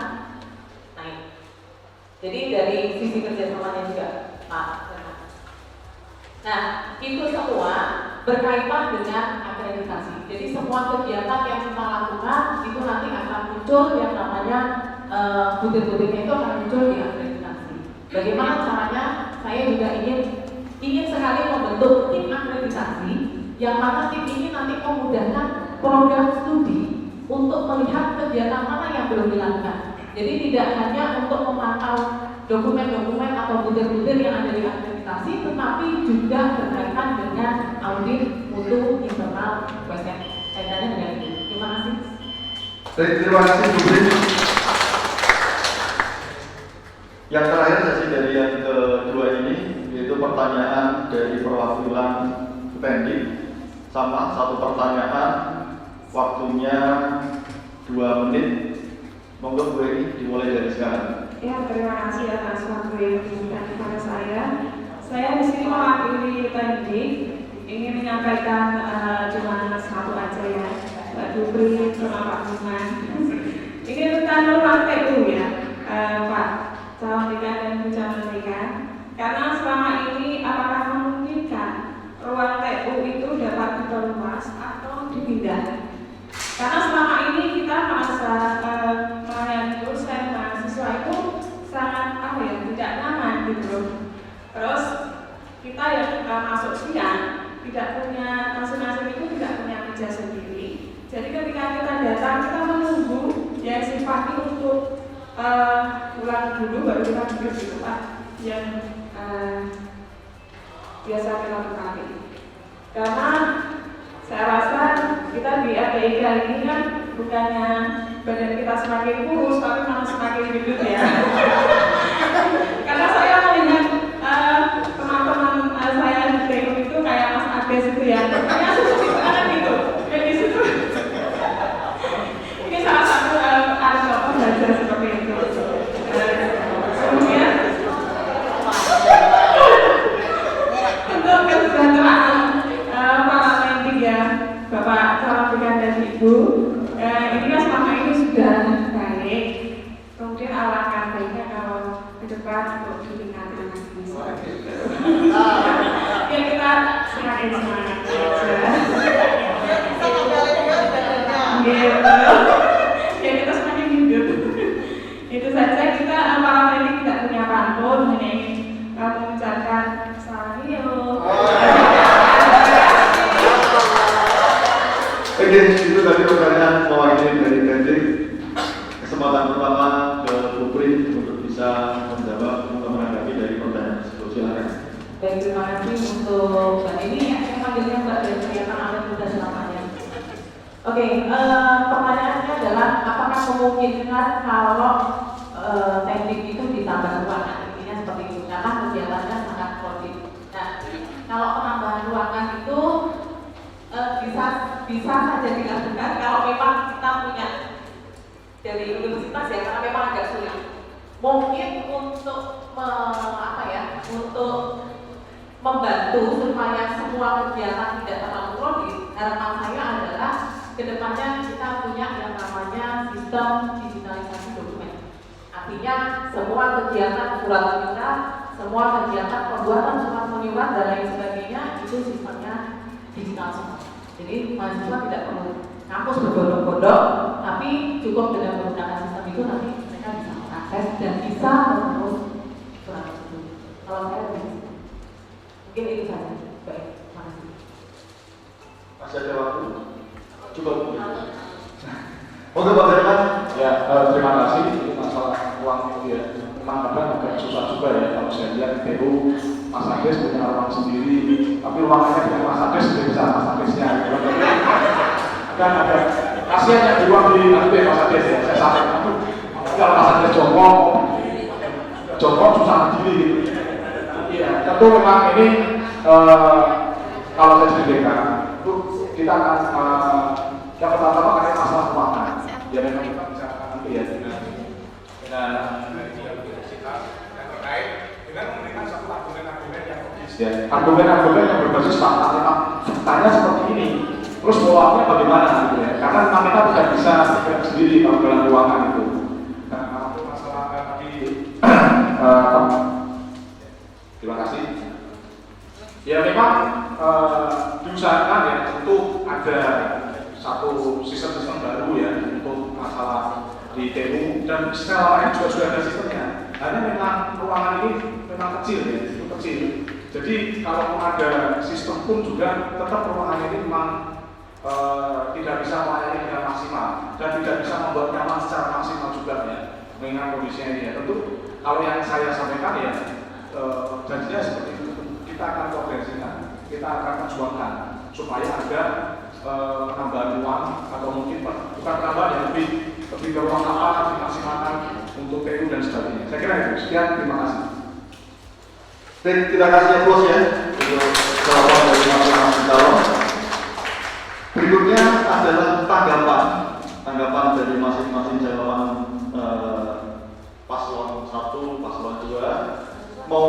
naik. Jadi dari sisi kerjasamanya juga Pak. Nah, itu semua berkaitan dengan akreditasi. Jadi semua kegiatan yang kita lakukan itu nanti akan muncul yang namanya butir-butirnya itu akan muncul di akreditasi. Bagaimana caranya? Saya juga ingin sekali membentuk tim akreditasi yang mana tim ini nanti memudahkan program studi untuk melihat kegiatan mana yang belum dilakukan. Jadi tidak hanya untuk memantau dokumen-dokumen atau butir-butir yang ada di akreditasi, tetapi juga berkaitan dengan audit mutu internal USN. Kaitannya dengan itu. Terima kasih. Baik, terima kasih Bu Brin. Yang terakhir sesi dari yang kedua ini yaitu pertanyaan dari perwakilan pending, sama satu pertanyaan waktunya 2 menit. Monggo Bu Eni, dimulai dari sekarang. Ya, terima kasih atas waktu yang diberikan kepada saya. Saya di sini mewakili teknik, ingin menyampaikan cuma satu aja ya, Mbak Dupri sama Pak Buman. Ini tentang ruang TU ya, Pak calon dekan dan Bu calon dekan. Karena selama ini apakah memungkinkan ruang TU itu dapat diperluas atau dipindah? Karena selama ini kita merasa melayani dosen mahasiswa itu sangat tidak nyaman gitu. Terus kita yang masuk siang tidak punya, masing-masing itu tidak punya meja sendiri. Jadi ketika kita datang kita menunggu yang sifatnya untuk pulang dulu baru kita duduk gitu Pak, yang biasa kita pakai. Karena saya rasa kita di APIK ini kan bukannya badan kita semakin kurus tapi malah semakin gendut ya. Karena saya melihat teman-teman saya di TU itu kayak Mas Ades itu ya, kayak susu banget gitu. Kayak di situ. Ini salah satu contoh belajar seperti itu. Kemudian untuk kesejahteraan para pendidik ya, Bapak calon dekan dan Ibu, ini kan selama ini sudah baik. Kemudian alangkah baiknya kalau ke depan untuk ditingkatkan lagi. Ya kita semakin semangat saja. Ya kita semakin hidup. Itu saja, kita para pendidik tidak punya pantun, hanya ingin mengucapkan salam. Oke, itu tadi pertanyaan mewakili dari Gendrik. Kesempatan pertama ke Pupri untuk bisa menjawab atau menanggapi dari pertanyaan tersebut. Silakan. Baik, terima kasih untuk Mbak ini ya, saya panggilnya Mbak dari kelihatan ada muda selamanya. Oke, pertanyaannya adalah apakah memungkinkan kalau teknik itu ditambah ruangan? Intinya seperti itu, karena kegiatannya sangat produktif. Nah, kalau penambahan ruangan itu bisa saja dilakukan kalau memang kita punya dari universitas ya, karena memang agak sulit. Mungkin untuk untuk membantu supaya semua kegiatan tidak terlalu produktif, harapan saya adalah kedepannya kita punya yang namanya sistem digitalisasi dokumen. Artinya semua kegiatan surat menyurat, semua kegiatan pembuatan surat menyurat dan lain sebagainya itu sifatnya digital semua. Jadi mahasiswa tidak perlu kampus berbondong-bondong, tapi cukup dengan menggunakan sistem itu nanti mereka bisa mengakses dan bisa mengurus surat tersebut. Kalau saya begitu, mungkin itu saja. Baik, terima kasih. Masih ada waktu? Cukup. Untuk Pak Herman. Ya, terima kasih. Ini masalah uang itu ya, memang kadang agak susah juga ya. Kalau saya lihat di TU, Mas Ades punya ruang sendiri, tapi ruangannya dengan Mas Ades sudah bisa Mas Adesnya. Kan ada kasihan yang di ruang di nanti Mas Ades ya. Saya sampaikan itu kalau Mas Ades jongkok susah berdiri gitu. Iya, tentu memang ini kalau saya ceritakan itu kita akan yang pertama karena masalah keuangan. Ya memang kita bisa nanti ya dengan yang terkait dengan memberikan satu argumen-argumen yang logis ya. Argumen-argumen yang berbasis fakta, memang faktanya seperti ini. Terus follow-up-nya bagaimana gitu ya? Karena memang kita tidak bisa bergerak sendiri kalau dalam ruangan itu. Nah, untuk masalah tadi terima kasih. Ya memang diusahakan ya tentu ada satu sistem-sistem baru ya untuk masalah di TU dan secara lain juga sudah ada sistemnya. Hanya memang ruangan ini memang kecil ya, itu kecil. Jadi kalau ada sistem pun juga tetap ruangan ini memang tidak bisa melayani dengan maksimal dan tidak bisa membuat nyaman secara maksimal juga ya mengingat kondisinya ini ya. Tentu kalau yang saya sampaikan ya janjinya seperti itu. Kita akan koordinasikan, kita akan perjuangkan supaya ada penambahan ruang atau mungkin bukan penambahan yang lebih ke ruang apa dimaksimalkan untuk TU dan sebagainya. Saya kira itu. Sekian, terima kasih. Baik, terima kasih ya bos ya untuk jawaban dari masing-masing calon. Berikutnya adalah tanggapan dari masing-masing calon paslon 1, paslon 2. Mau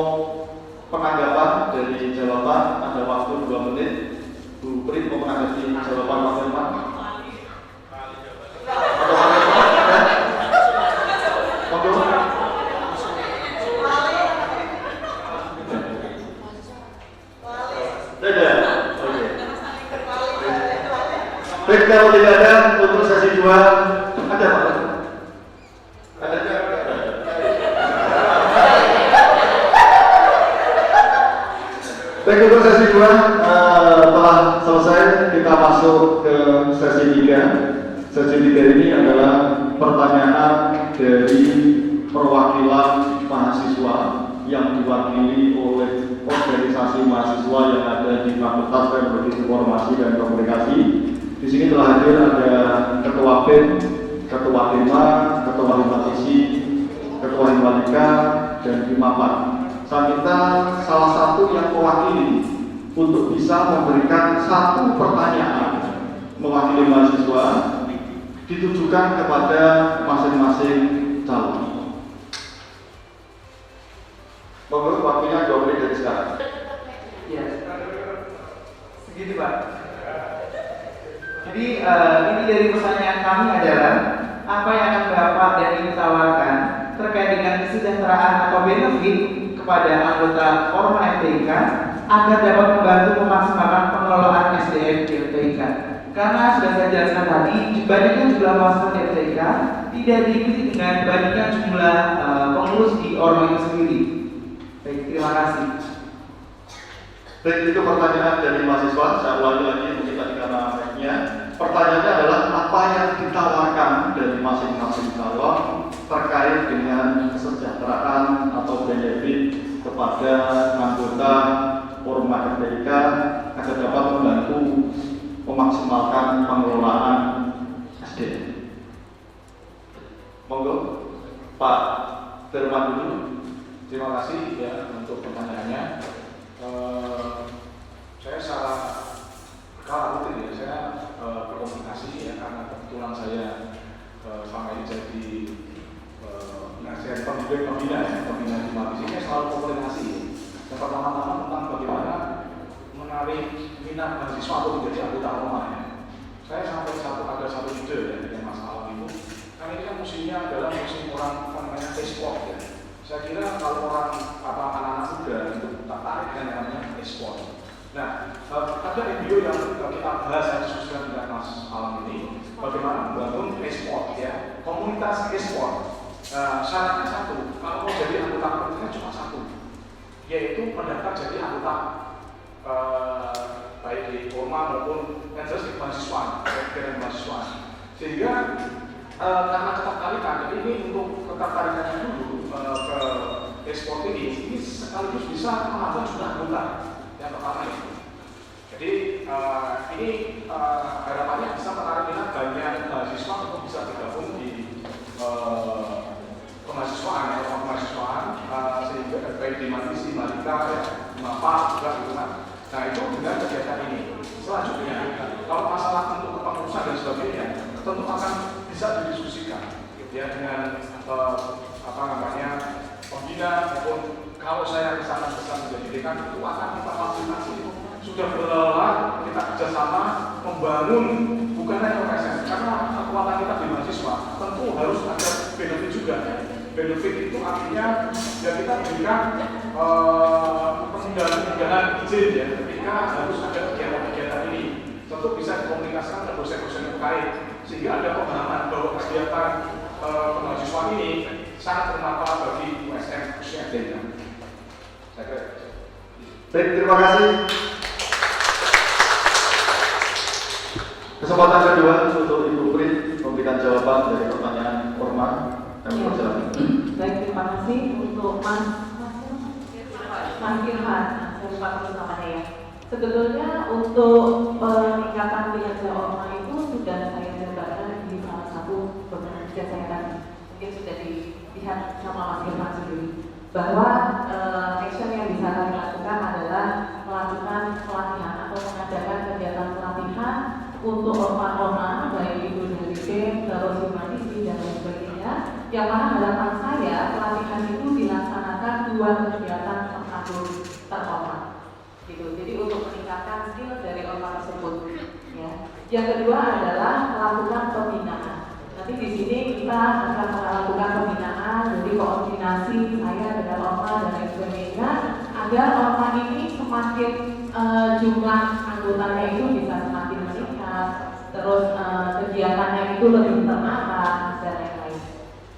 penanggapan jawaban, ada waktu 2 menit. Bu Pri mau menanggapi jawaban Pak Firman? Baik, kalau tidak ada untuk sesi 2 ada Pak? Ada. Baik, untuk sesi 2 telah selesai, kita masuk ke sesi 3. Sesi 3 ini adalah pertanyaan dari perwakilan mahasiswa yang diwakili oleh organisasi mahasiswa yang ada di Fakultas Teknologi Informasi dan Komunikasi. Di sini telah hadir ada Ketua BEM, Ketua HIMA, Ketua HIMA-ISI, Ketua HIMA-LIKA, dan HIMA-PAN. Saya minta salah satu yang mewakili untuk bisa memberikan satu pertanyaan mewakili mahasiswa ditujukan kepada masing-masing calon. Monggo waktunya 2 menit dari sekarang. Ya, segini Pak. Jadi ini dari pertanyaan kami adalah apa yang akan Bapak dan Ibu tawarkan terkait dengan kesejahteraan atau benefit kepada anggota Orma FTIK agar dapat membantu memaksimalkan pengelolaan SDM di FTIK. Karena sudah saya jelaskan tadi, dibandingkan jumlah mahasiswa di FTIK tidak diikuti dengan dibandingkan jumlah pengurus di Orma itu sendiri. Baik, terima kasih. Baik, itu pertanyaan dari mahasiswa. Saya ulangi lagi mungkin tadi karena mic-nya. Pertanyaannya adalah apa yang ditawarkan dari masing-masing calon terkait dengan kesejahteraan atau benefit kepada anggota Orma FTIK agar dapat membantu memaksimalkan pengelolaan SDM. Monggo, Pak Firman dulu. Terima kasih ya untuk pertanyaannya. Saya salah rutin ya, saya berkomunikasi ya karena kebetulan saya selama ini jadi penasihat pembina di Mabis ini selalu komunikasi ya. Yang pertama-tama tentang bagaimana menarik minat mahasiswa untuk menjadi anggota Orma ya. Saya sampai ada satu ide ya dengan masalah itu. Kan ini kan musimnya adalah musim orang namanya e-sport ya. Saya kira kalau orang anak-anak muda itu tertarik dengan namanya e-sport. Nah, ada video yang kita bahas yang diskusikan dengan Mas Alam ini, bagaimana membangun e-sport ya, komunitas e-sport. Syaratnya satu, kalau mau jadi anggota komunitasnya cuma satu, yaitu mendaftar jadi anggota baik di Orma maupun yang jelas di mahasiswa, dari mahasiswa. Sehingga karena ketertarikan, jadi ini untuk ketertarikannya dulu ke e-sport ini sekaligus bisa menambah jumlah anggota. Yang pertama itu. Jadi ini harapannya bisa menarik minat banyak mahasiswa untuk bisa bergabung di kemahasiswaan atau kemahasiswaan sehingga baik di Mabisi, Malika, MAPA juga gitu kan. Nah itu dengan kegiatan ini. Selanjutnya kalau masalah untuk kepengurusan dan sebagainya tentu akan bisa didiskusikan ya dengan pembina maupun kalau saya kesana menjadi dekan itu akan kita fasilitasi. Sudah berlelah kita kerjasama membangun bukan hanya OSN karena kekuatan kita di mahasiswa tentu harus ada benefit juga. Benefit itu artinya ya kita berikan penundaan izin ya ketika harus ada kegiatan-kegiatan ini tentu bisa dikomunikasikan ke dosen-dosen terkait sehingga ada pemahaman bahwa kegiatan kemahasiswaan ini sangat bermanfaat bagi USN khususnya FTIK. Saya kira. Baik, terima kasih. Kesempatan kedua untuk Ibu Pri memberikan jawaban dari pertanyaan Orma. Ya. Baik, terima kasih untuk Mas Firman. Saya lupa namanya ya. Sebetulnya untuk peningkatan kinerja Orma itu sudah saya jabarkan di salah satu pekerjaan saya tadi. Mungkin sudah dilihat sama Mas Firman sendiri bahwa action yang bisa kami lakukan adalah melakukan pelatihan atau mengadakan kegiatan pelatihan untuk orma-orma baik itu dari BEM, terus humanisi dan lain sebagainya. Yang mana harapan saya pelatihan itu dilaksanakan 2 kegiatan per tahun per orma. gitu. Jadi untuk meningkatkan skill dari ormas tersebut. Ya. Yang kedua adalah melakukan pembinaan. Nanti di sini kita akan melakukan pembinaan, jadi koordinasi saya dengan ormas dan lain sebagainya, agar ormas ini semakin jumlah anggotanya itu bisa semakin meningkat, terus kegiatannya itu lebih terarah dan lain-lain.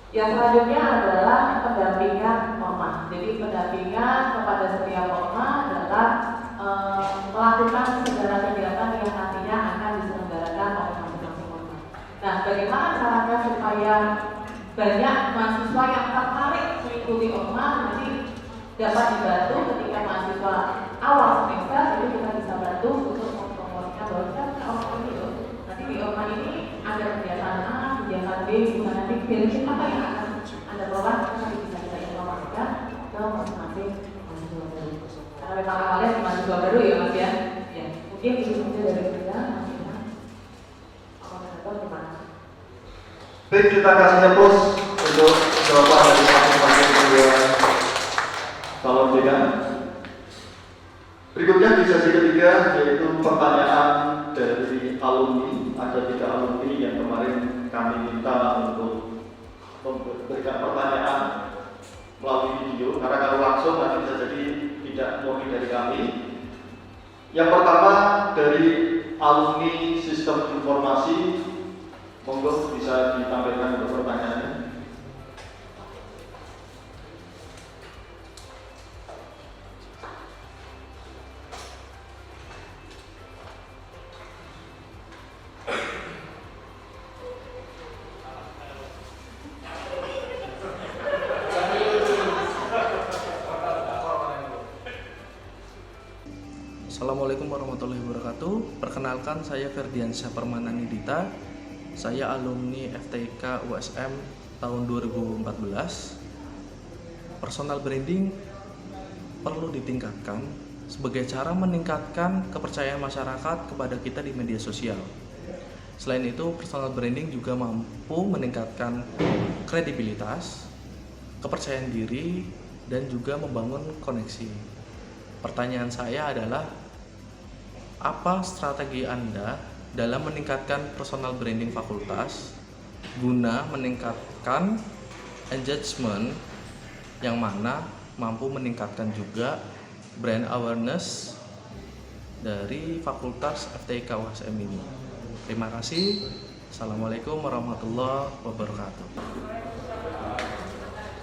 Yang selanjutnya adalah pendampingan ormas. Jadi pendampingan kepada setiap ormas adalah melakukan segala kegiatan yang nantinya akan diselenggarakan oleh masing-masing ormas. Nah, bagaimana caranya supaya banyak mahasiswa yang tertarik mengikuti ormas, nanti dapat dibantu ketika mahasiswa awal semester itu kita bisa bantu untuk mempromosikan bahwa kita punya ormas ini loh. Nanti di ormas ini ada kegiatan A, kegiatan B, bukan nanti benefit apa yang akan Anda bawa, nanti bisa kita informasikan ke masing-masing mahasiswa baru. Karena memang awalnya di mahasiswa baru ya Mas ya. Ya, mungkin itu saja dari kita, Mas Iman. Koordinator gimana? Baik, kita kasih pos untuk jawaban dari masing-masing kedua calon dekan. Berikutnya di sesi ketiga yaitu pertanyaan dari alumni. Ada 3 alumni yang kemarin kami minta untuk memberikan pertanyaan melalui video, karena kalau langsung nanti bisa jadi tidak murni dari kami. Yang pertama dari alumni sistem informasi, monggo bisa ditampilkan untuk pertanyaannya. Assalamualaikum warahmatullahi wabarakatuh. Perkenalkan, saya Ferdiansyah Permananidita. Saya alumni FTIK USM tahun 2014. Personal branding perlu ditingkatkan sebagai cara meningkatkan kepercayaan masyarakat kepada kita di media sosial. Selain itu, personal branding juga mampu meningkatkan kredibilitas, kepercayaan diri, dan juga membangun koneksi. Pertanyaan saya adalah, apa strategi Anda dalam meningkatkan personal branding fakultas guna meningkatkan engagement yang mana mampu meningkatkan juga brand awareness dari fakultas FTIK USM ini? Terima kasih. Assalamualaikum warahmatullahi wabarakatuh.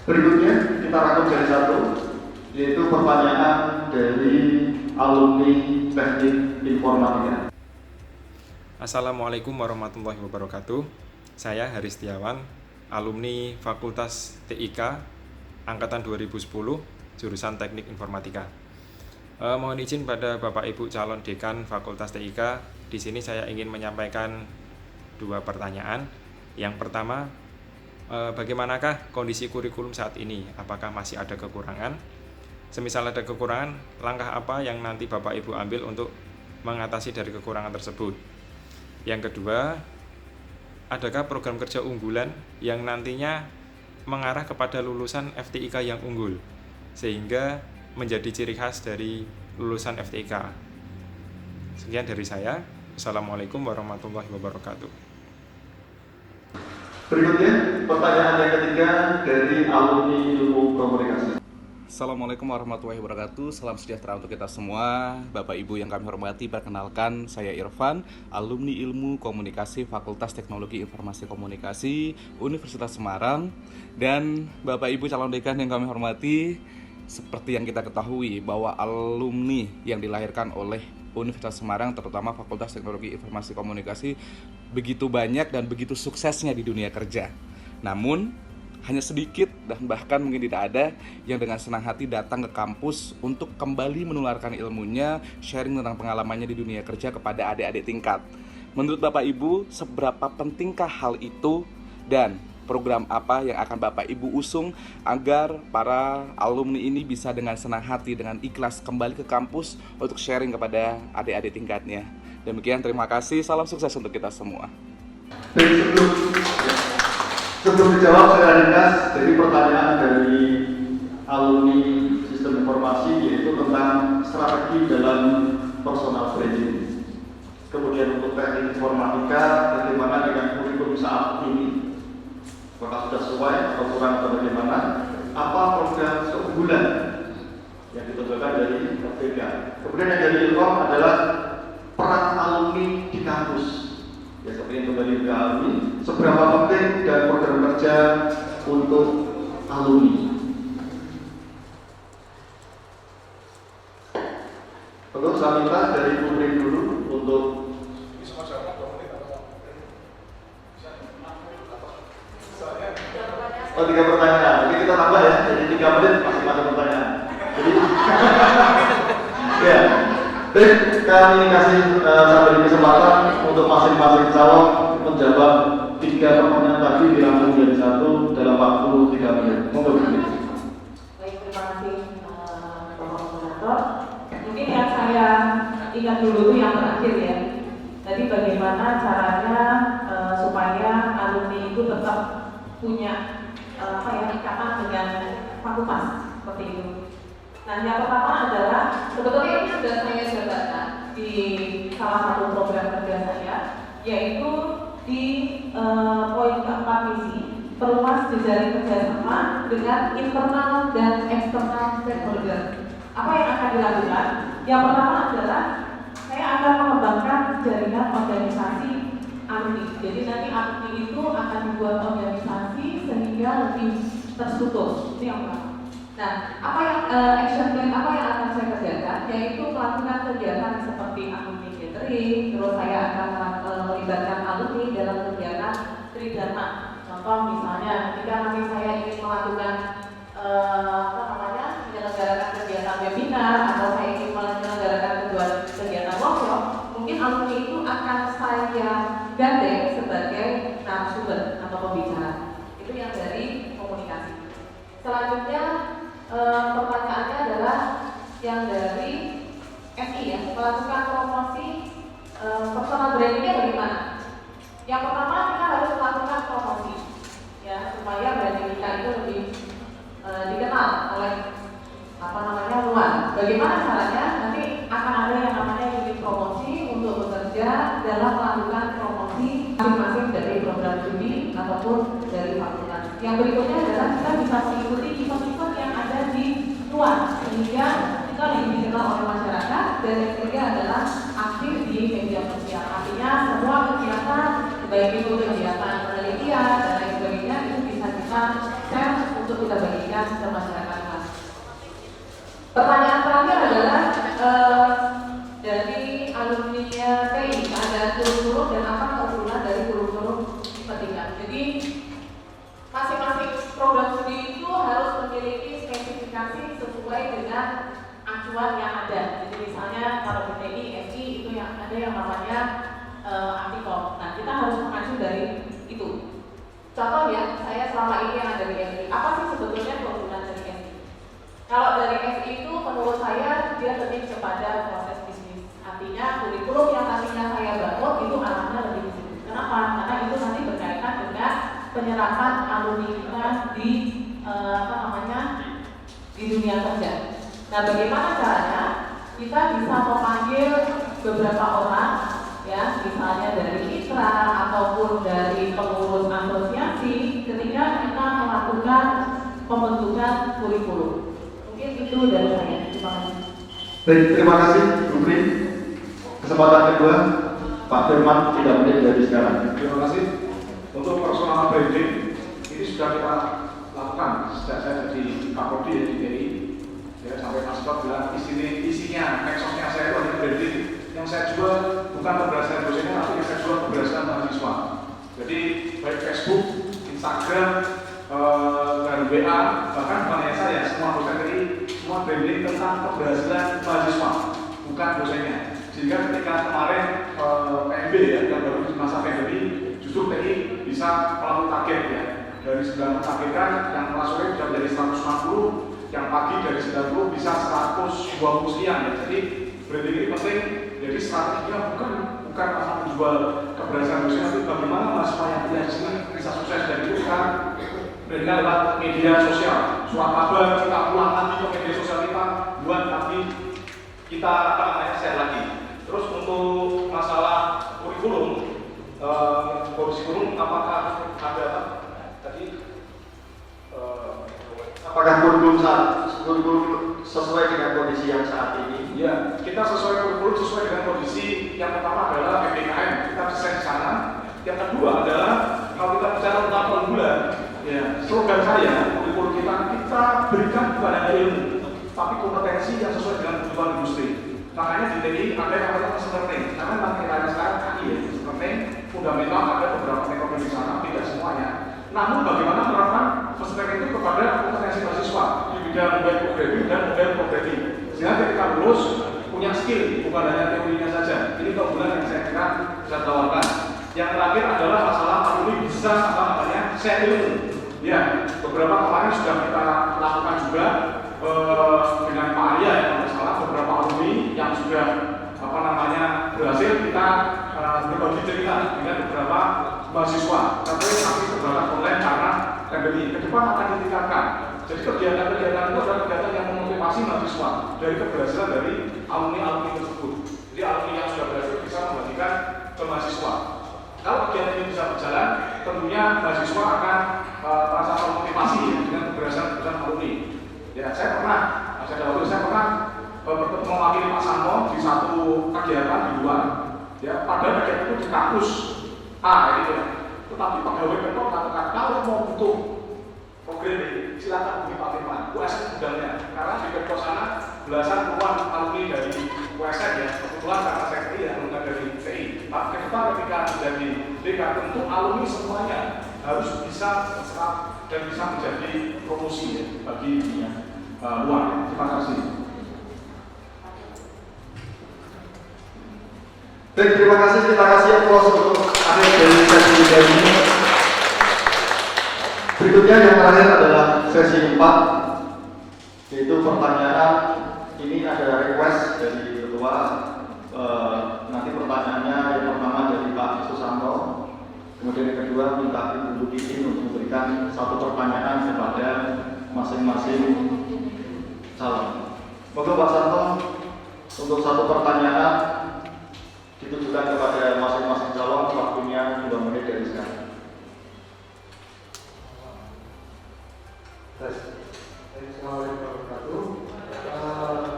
Berikutnya kita rangkum jadi satu, yaitu pertanyaan dari alumni Teknik Informatika. Assalamualaikum warahmatullahi wabarakatuh. Saya Haris Setiawan, alumni Fakultas TIK Angkatan 2010, jurusan Teknik Informatika. Mohon izin pada Bapak Ibu calon dekan Fakultas TIK, di sini saya ingin menyampaikan 2 pertanyaan. Yang pertama, bagaimanakah kondisi kurikulum saat ini? Apakah masih ada kekurangan? Semisal ada kekurangan, langkah apa yang nanti Bapak Ibu ambil untuk mengatasi dari kekurangan tersebut? Yang kedua, adakah program kerja unggulan yang nantinya mengarah kepada lulusan FTIK yang unggul, sehingga menjadi ciri khas dari lulusan FTIK? Sekian dari saya. Assalamualaikum warahmatullahi wabarakatuh. Berikutnya, pertanyaan yang ketiga dari alumni ilmu komunikasi. Assalamualaikum warahmatullahi wabarakatuh. Salam sejahtera untuk kita semua. Bapak Ibu yang kami hormati, perkenalkan saya Irfan, alumni Ilmu Komunikasi Fakultas Teknologi Informasi Komunikasi Universitas Semarang. Dan Bapak Ibu calon dekan yang kami hormati, seperti yang kita ketahui bahwa alumni yang dilahirkan oleh Universitas Semarang, terutama Fakultas Teknologi Informasi Komunikasi, begitu banyak dan begitu suksesnya di dunia kerja. Namun hanya sedikit dan bahkan mungkin tidak ada yang dengan senang hati datang ke kampus untuk kembali menularkan ilmunya, sharing tentang pengalamannya di dunia kerja kepada adik-adik tingkat. Menurut Bapak Ibu, seberapa pentingkah hal itu dan program apa yang akan Bapak Ibu usung agar para alumni ini bisa dengan senang hati, dengan ikhlas kembali ke kampus untuk sharing kepada adik-adik tingkatnya? Demikian, terima kasih, salam sukses untuk kita semua. Sebelum dijawab, saya ringkas. Jadi pertanyaan dari alumni sistem informasi, yaitu tentang strategi dalam personal branding. Kemudian untuk teknik informatika, bagaimana dengan kurikulum saat ini, apakah sudah sesuai atau kurang atau bagaimana, apa program keunggulan yang ditunjukkan dari FTK. Kemudian yang dari Ilkom adalah peran alumni di kampus. Ya, seperti yang kembali ke alumni, seberapa penting dan program kerja untuk alumni. Untuk saya minta dari Putri dulu untuk oh 3 pertanyaan. Oke, kita tambah ya. Jadi 3 menit masing-masing pertanyaan. Jadi ya. Baik, kami kasih sampai kesempatan untuk masing-masing calon menjawab 3 pertanyaan tadi dirangkum menjadi 1 dalam waktu 3 menit. Monggo. Baik, terima kasih Bapak Moderator. Mungkin yang saya ingat dulu itu yang terakhir ya. Tadi bagaimana caranya supaya alumni itu tetap punya ikatan dengan fakultas seperti itu. Nah, yang pertama adalah sebetulnya ini sudah saya jabarkan di salah satu program kerja saya, yaitu di poin keempat misi, perluas jejaring kerjasama dengan internal dan eksternal stakeholder. Apa yang akan dilakukan? Yang pertama adalah saya akan mengembangkan jaringan organisasi alumni. Jadi nanti alumni itu akan dibuat organisasi sehingga lebih terstruktur. Itu yang pertama. Nah, apa yang action plan apa yang akan saya kerjakan? Yaitu melakukan kegiatan seperti alumni gathering, terus saya akan melibatkan alumni dalam kegiatan tridharma. Contoh misalnya, ketika nanti saya ingin melakukan menyelenggarakan kegiatan webinar atau saya ingin menyelenggarakan kegiatan workshop, mungkin alumni itu akan saya gandeng sebagai narasumber atau pembicara. Itu yang dari komunikasi. Selanjutnya pertanyaannya adalah yang dari SI ya, melakukan promosi personal brandingnya bagaimana? Yang pertama kita harus melakukan promosi ya, supaya branding kita itu lebih dikenal oleh luar. Bagaimana caranya? Nanti akan ada yang namanya unit promosi untuk bekerja dalam melakukan promosi masing-masing dari program studi ataupun dari fakultas. Yang berikutnya adalah kita bisa mengikuti event-event yang ada di luar sehingga kita lebih dikenal oleh masyarakat. Dan yang ketiga adalah aktif di media sosial. Artinya semua kegiatan baik itu kegiatan penelitian dan lain sebagainya itu bisa kita share untuk kita bagikan ke masyarakat. Pertanyaan terakhir adalah dari alumni TI ada kurikulum dan apa keunggulan dari kurikulum pendidikan. Jadi masing-masing program studi itu harus memiliki spesifikasi sesuai dengan acuan yang ada. Jadi misalnya kalau di TI, SI itu yang ada yang namanya Antikom. Nah, kita harus mengacu dari itu. Contoh ya, saya selama ini yang ada di SI. Apa sih sebetulnya keunggulan dari SI? Kalau dari SI itu menurut saya dia lebih kepada proses bisnis. Artinya kurikulum yang nantinya saya bangun itu arahnya lebih ke situ. Kenapa? Karena itu nanti berkaitan dengan penyerapan alumni kita di di dunia kerja. Nah, bagaimana caranya? Kita bisa memanggil beberapa orang, ya, misalnya dari mitra ataupun dari pengurus asosiasi, ketika kita melakukan pembentukan kurikulum. Mungkin itu dari saya. Terima kasih. Baik, terima kasih, Bu Pri. Kesempatan kedua, Pak Firman, 3 menit dari sekarang. Terima kasih. Untuk personal branding ini sudah kita lakukan sejak saya jadi Kapolri di TI. Ya, sampai Mas Pak bilang isinya, medsosnya saya itu hanya branding. Yang saya jual bukan keberhasilan dosennya, tapi yang saya jual keberhasilan mahasiswa. Jadi baik Facebook, Instagram, dan WA, bahkan bukan hanya saya, semua dosen TI, semua branding tentang keberhasilan mahasiswa, bukan dosennya. Sehingga ketika kemarin PMB ya, yang baru di masa pandemi, justru TI bisa melalui target ya. Dari 90 targetkan, yang kelas sore bisa menjadi 160, yang pagi dari 90 bisa 120 sekian ya. Jadi branding ini penting. Jadi strateginya bukan masalah menjual keberhasilan dosen, tapi bagaimana mahasiswa yang kuliah di sini bisa sukses. Dan itu kan brandingnya lewat media sosial. Surat kabar kita pulang nanti ke media sosial kita kita share lagi. Terus untuk masalah kurikulum, apakah ada tadi apakah kurikulum sesuai dengan kondisi yang saat ini? Ya, kita kurikulum sesuai dengan kondisi. Yang pertama adalah PPKM, kita desain di sana. Yang kedua adalah kalau kita bicara tentang bulan, ya, slogan saya kurikulum kita berikan bukan hanya ilmu, tapi kompetensi yang sesuai dengan kebutuhan industri. Makanya di TI ada yang namanya machine learning. Karena nanti sekarang KI ya, machine learning fundamental ada beberapa teknologi di sana, tidak semuanya. Namun bagaimana menerapkan machine learning itu kepada kompetensi mahasiswa di bidang web programming dan model programming. Sehingga ketika lulus punya skill, bukan hanya teorinya saja. Ini keunggulan yang saya kira bisa tawarkan. Yang terakhir adalah masalah alumni bisa share ilmu. Ya, beberapa kemarin sudah kita lakukan juga dengan Pak Arya ya, kalau salah beberapa alumni yang sudah berhasil kita berbagi cerita dengan beberapa mahasiswa. Tapi beberapa online karena pandemi. Ke depan akan ditingkatkan. Jadi kegiatan-kegiatan itu adalah kegiatan yang memotivasi mahasiswa dari keberhasilan dari alumni tersebut. Jadi alumni yang sudah berhasil bisa membagikan ke mahasiswa. Kalau kegiatan ini bisa berjalan, tentunya mahasiswa akan merasa termotivasi dengan keberhasilan alumni. Ya, saya pernah bertemu mewakili Pak Santo di satu kegiatan di luar. Ya, padahal kegiatan itu di kampus A, gitu ya. Tetapi pegawai Pemkot mengatakan kalau mau butuh programming, silakan hubungi Pak Firman, USN undangnya. Karena di Pemkot sana belasan puluhan alumni dari USN ya, kebetulan karena saya bukan dari TI. Tapi ketika menjadi DK, tentu alumni semuanya harus bisa berserap dan bisa menjadi promosi ya, bagi dunia luar. Terima kasih. Baik, terima kasih. Kita kasih aplaus untuk akhir dari sesi ini. Berikutnya yang terakhir adalah sesi 4, yaitu pertanyaan. Ini ada request dari ketua. Nanti pertanyaannya yang pertama dari Pak Susanto, kemudian yang kedua minta Ibu Titin untuk memberikan satu pertanyaan kepada masing-masing calon. Moga Pak Santo untuk satu pertanyaan ditujukan kepada masing-masing calon, waktunya 2 menit dari sekarang. Assalamualaikum warahmatullahi wabarakatuh.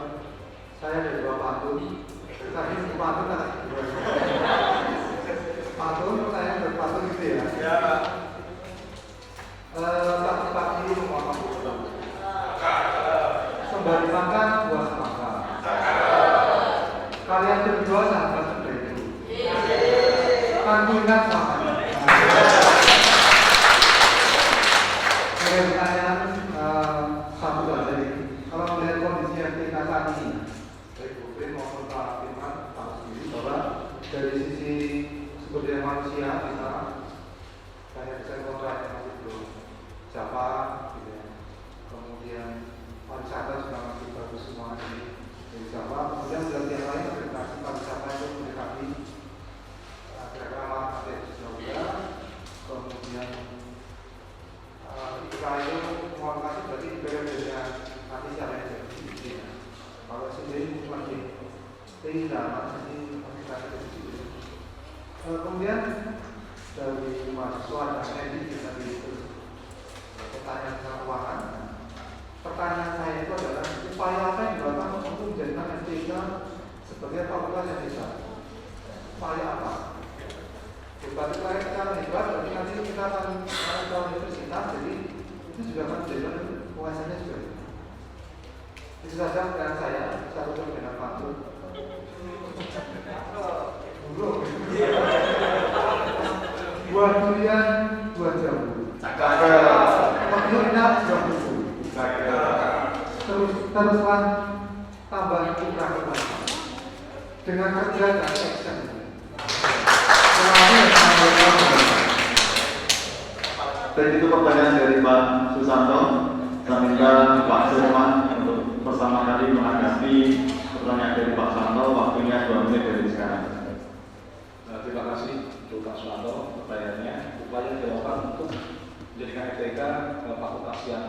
Saya dari Bapak Antun. Tadi Pak Antun kan? Pak Antun, saya dari Pak Antun gitu ya? Ya Pak. Pagi-pagi mau apa? Sembari makan buah semangka. Kalian berdua sahabat seperti itu. Kan ingat sama. Saya bertanya satu saja ini. Kalau melihat kondisi yang kita saat ini, baik Bu Prim maupun Pak Firman, Pak sendiri, bahwa dari sisi sumber daya manusia kita banyak desain kontrak yang masih belum siapa, gitu ya. Kemudian pariwisata juga masih bagus semua di Jawa. Kemudian berarti yang lain aplikasi pariwisata itu mendekati kira-kira market juga. Kemudian IKI mengalokasi berarti periodenya nanti siapa yang jadi. Kalau sendiri masih tidak masih aplikasi itu. Kemudian dari mahasiswa dan medis tadi itu pertanyaan tentang keuangan. Pertanyaan saya itu adalah upaya apa yang dilakukan untuk menjadikan STK sebagai fakultas yang bisa? Upaya apa? Berarti kita hebat, berarti nanti kita akan ke universitas, jadi itu juga akan menjadikan penguasanya juga. Itu saja pertanyaan saya, satu dengan pantun. Belum. Buah durian, buah jambu. Maksudnya jambu. Teruslah tambah kiprah dengan kerja dan action. Dan itu pertanyaan dari Pak Susanto. Saya minta Pak Firman untuk pertama kali menanggapi pertanyaan dari Pak Susanto. Waktunya 2 menit dari sekarang. Terima kasih untuk Pak Susanto pertanyaannya. Upaya dilakukan untuk menjadikan FTK fakultas yang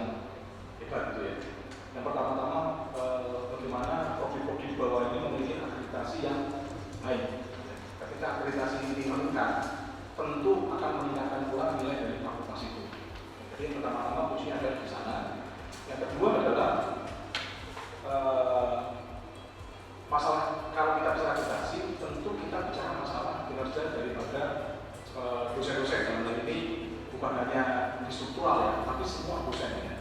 hebat gitu ya. Yang pertama-tama bagaimana prodi-prodi di bawah ini memiliki akreditasi yang baik. Ketika akreditasi ini meningkat, tentu akan meningkatkan pula nilai dari fakultas itu. Jadi yang pertama-tama kuncinya ada di sana. Yang kedua adalah masalah kalau kita bicara akreditasi, tentu kita bicara masalah kinerja daripada dosen-dosen. Dalam hal ini bukan hanya di struktural ya, tapi semua dosen ya.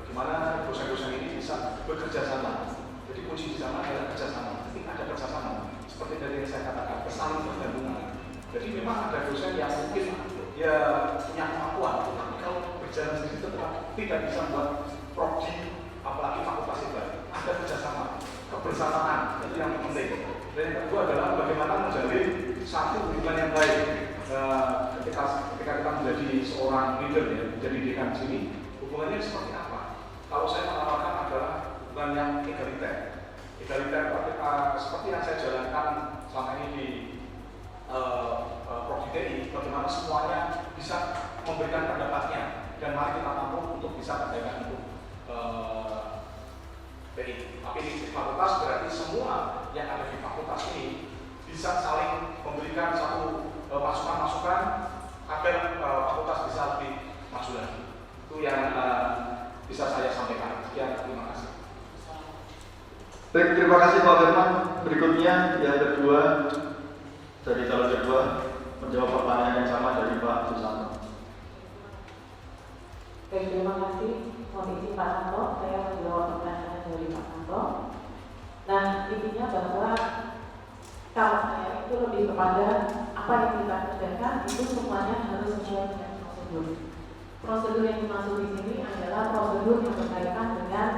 Bagaimana dosen-dosen ini bisa bekerja sama. Jadi kunci di sana adalah kerjasama. Ini ada kerjasama. Seperti dari yang saya katakan, saling bergantungan. Jadi memang ada dosen yang mungkin ya punya kemampuan, tapi kalau berjalan sendiri tetap tidak bisa membuat prodi, apalagi fakultas itu. Ada kerjasama, kebersamaan, itu yang penting. Dan yang kedua adalah bagaimana menjalin satu hubungan yang baik. Ketika kita menjadi seorang leader ya, menjadi dekan di sini, hubungannya seperti apa? Kalau saya menawarkan adalah hubungan yang egaliter. Egaliter seperti yang saya jalankan selama ini di Prodi TI, bagaimana semuanya bisa memberikan pendapatnya dan mari kita tampung untuk bisa kebaikan untuk TI. Tapi di fakultas berarti semua yang ada di fakultas ini bisa saling memberikan satu masukan-masukan agar fakultas bisa lebih maju lagi. Itu yang bisa saya sampaikan. Sekian, terima kasih. Baik, terima kasih Pak Firman. Berikutnya yang kedua dari calon kedua menjawab pertanyaan yang sama dari Pak Susanto. Baik, terima kasih. Mohon izin Pak Santo, saya menjawab pertanyaan dari Pak Santo. Nah, intinya bahwa kalau saya itu lebih kepada apa yang kita kerjakan itu semuanya harus sesuai dengan prosedur. Prosedur yang dimaksud di sini adalah prosedur yang berkaitan dengan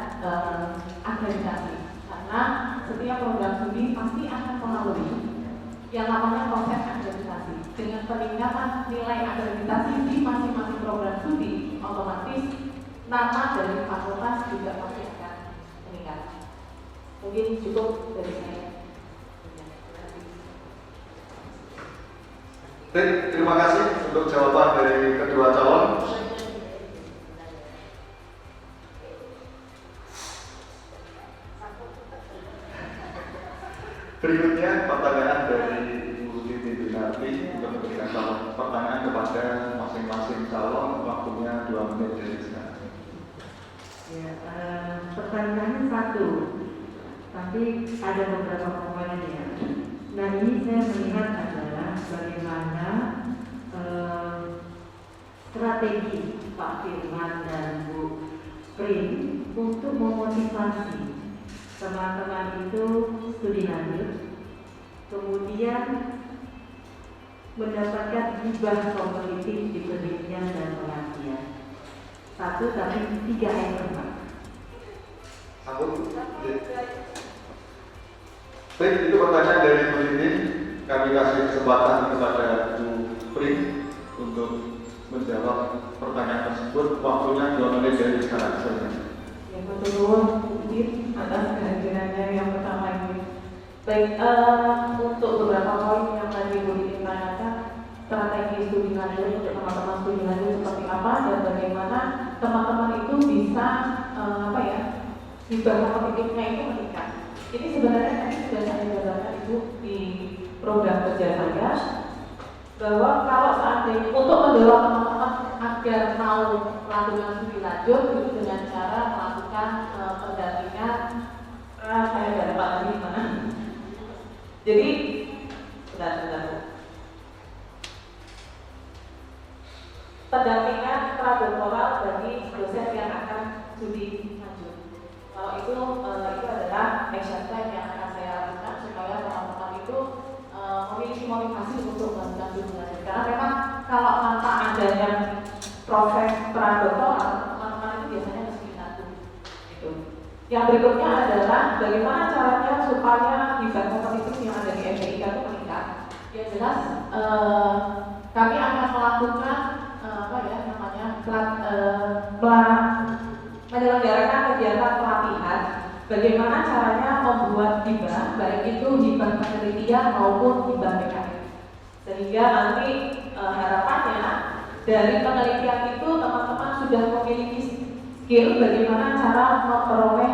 akreditasi. Karena setiap program studi pasti akan melalui yang namanya proses akreditasi. Dengan peningkatan nilai akreditasi di masing-masing program studi, otomatis nama dari fakultas juga pasti akan meningkat. Mungkin cukup dari saya. Baik, terima kasih untuk jawaban dari kedua calon. Berikutnya pertanyaan dari Ibu Titi Binarti untuk memberikan pertanyaan kepada masing-masing calon, waktunya 2 menit dari sekarang. Ya, pertanyaannya satu, tapi ada beberapa komponennya. Nah, ini saya melihat adalah bagaimana strategi Pak Firman dan Bu Prin untuk memotivasi teman-teman itu studi lanjut, kemudian mendapatkan hibah kompetitif di penelitian dan pengabdian. Satu tapi 3 item, Pak. Baik, itu pertanyaan dari Bu Titi. Kami kasih kesempatan kepada Bu Prin untuk menjawab pertanyaan tersebut. Waktunya 2 menit dari sekarang saja. Yang kedua, mungkin atas kehadirannya yang pertama ini. Baik, untuk beberapa poin yang tadi Bu Titi tanyakan, strategi studi lanjut untuk teman-teman studi lanjut seperti apa dan bagaimana teman-teman itu bisa hibah kompetitifnya itu meningkat. Ini sebenarnya tadi sudah saya jabarkan Ibu di program kerja saya bahwa kalau seandainya untuk mendorong teman-teman agar mau melakukan studi lanjut itu dengan cara melakukan pendampingan saya tidak dapat lagi mana. Jadi sebentar. Pendampingan pradoktoral bagi dosen yang akan studi lanjut. Kalau itu adalah action plan yang akan saya lakukan supaya teman-teman itu memiliki motivasi untuk melakukan studi lanjut. Karena memang kalau tanpa adanya proses pradoktoral, teman-teman itu biasanya kesulitan gitu. Yang berikutnya adalah bagaimana caranya supaya hibah kompetitif yang ada di FPIK itu meningkat. Yang jelas kami akan melakukan menyelenggarakan kegiatan pelatihan bagaimana caranya membuat hibah, baik itu hibah penelitian maupun hibah PKN. Sehingga nanti harapannya dari penelitian itu teman-teman sudah memiliki skill bagaimana cara memperoleh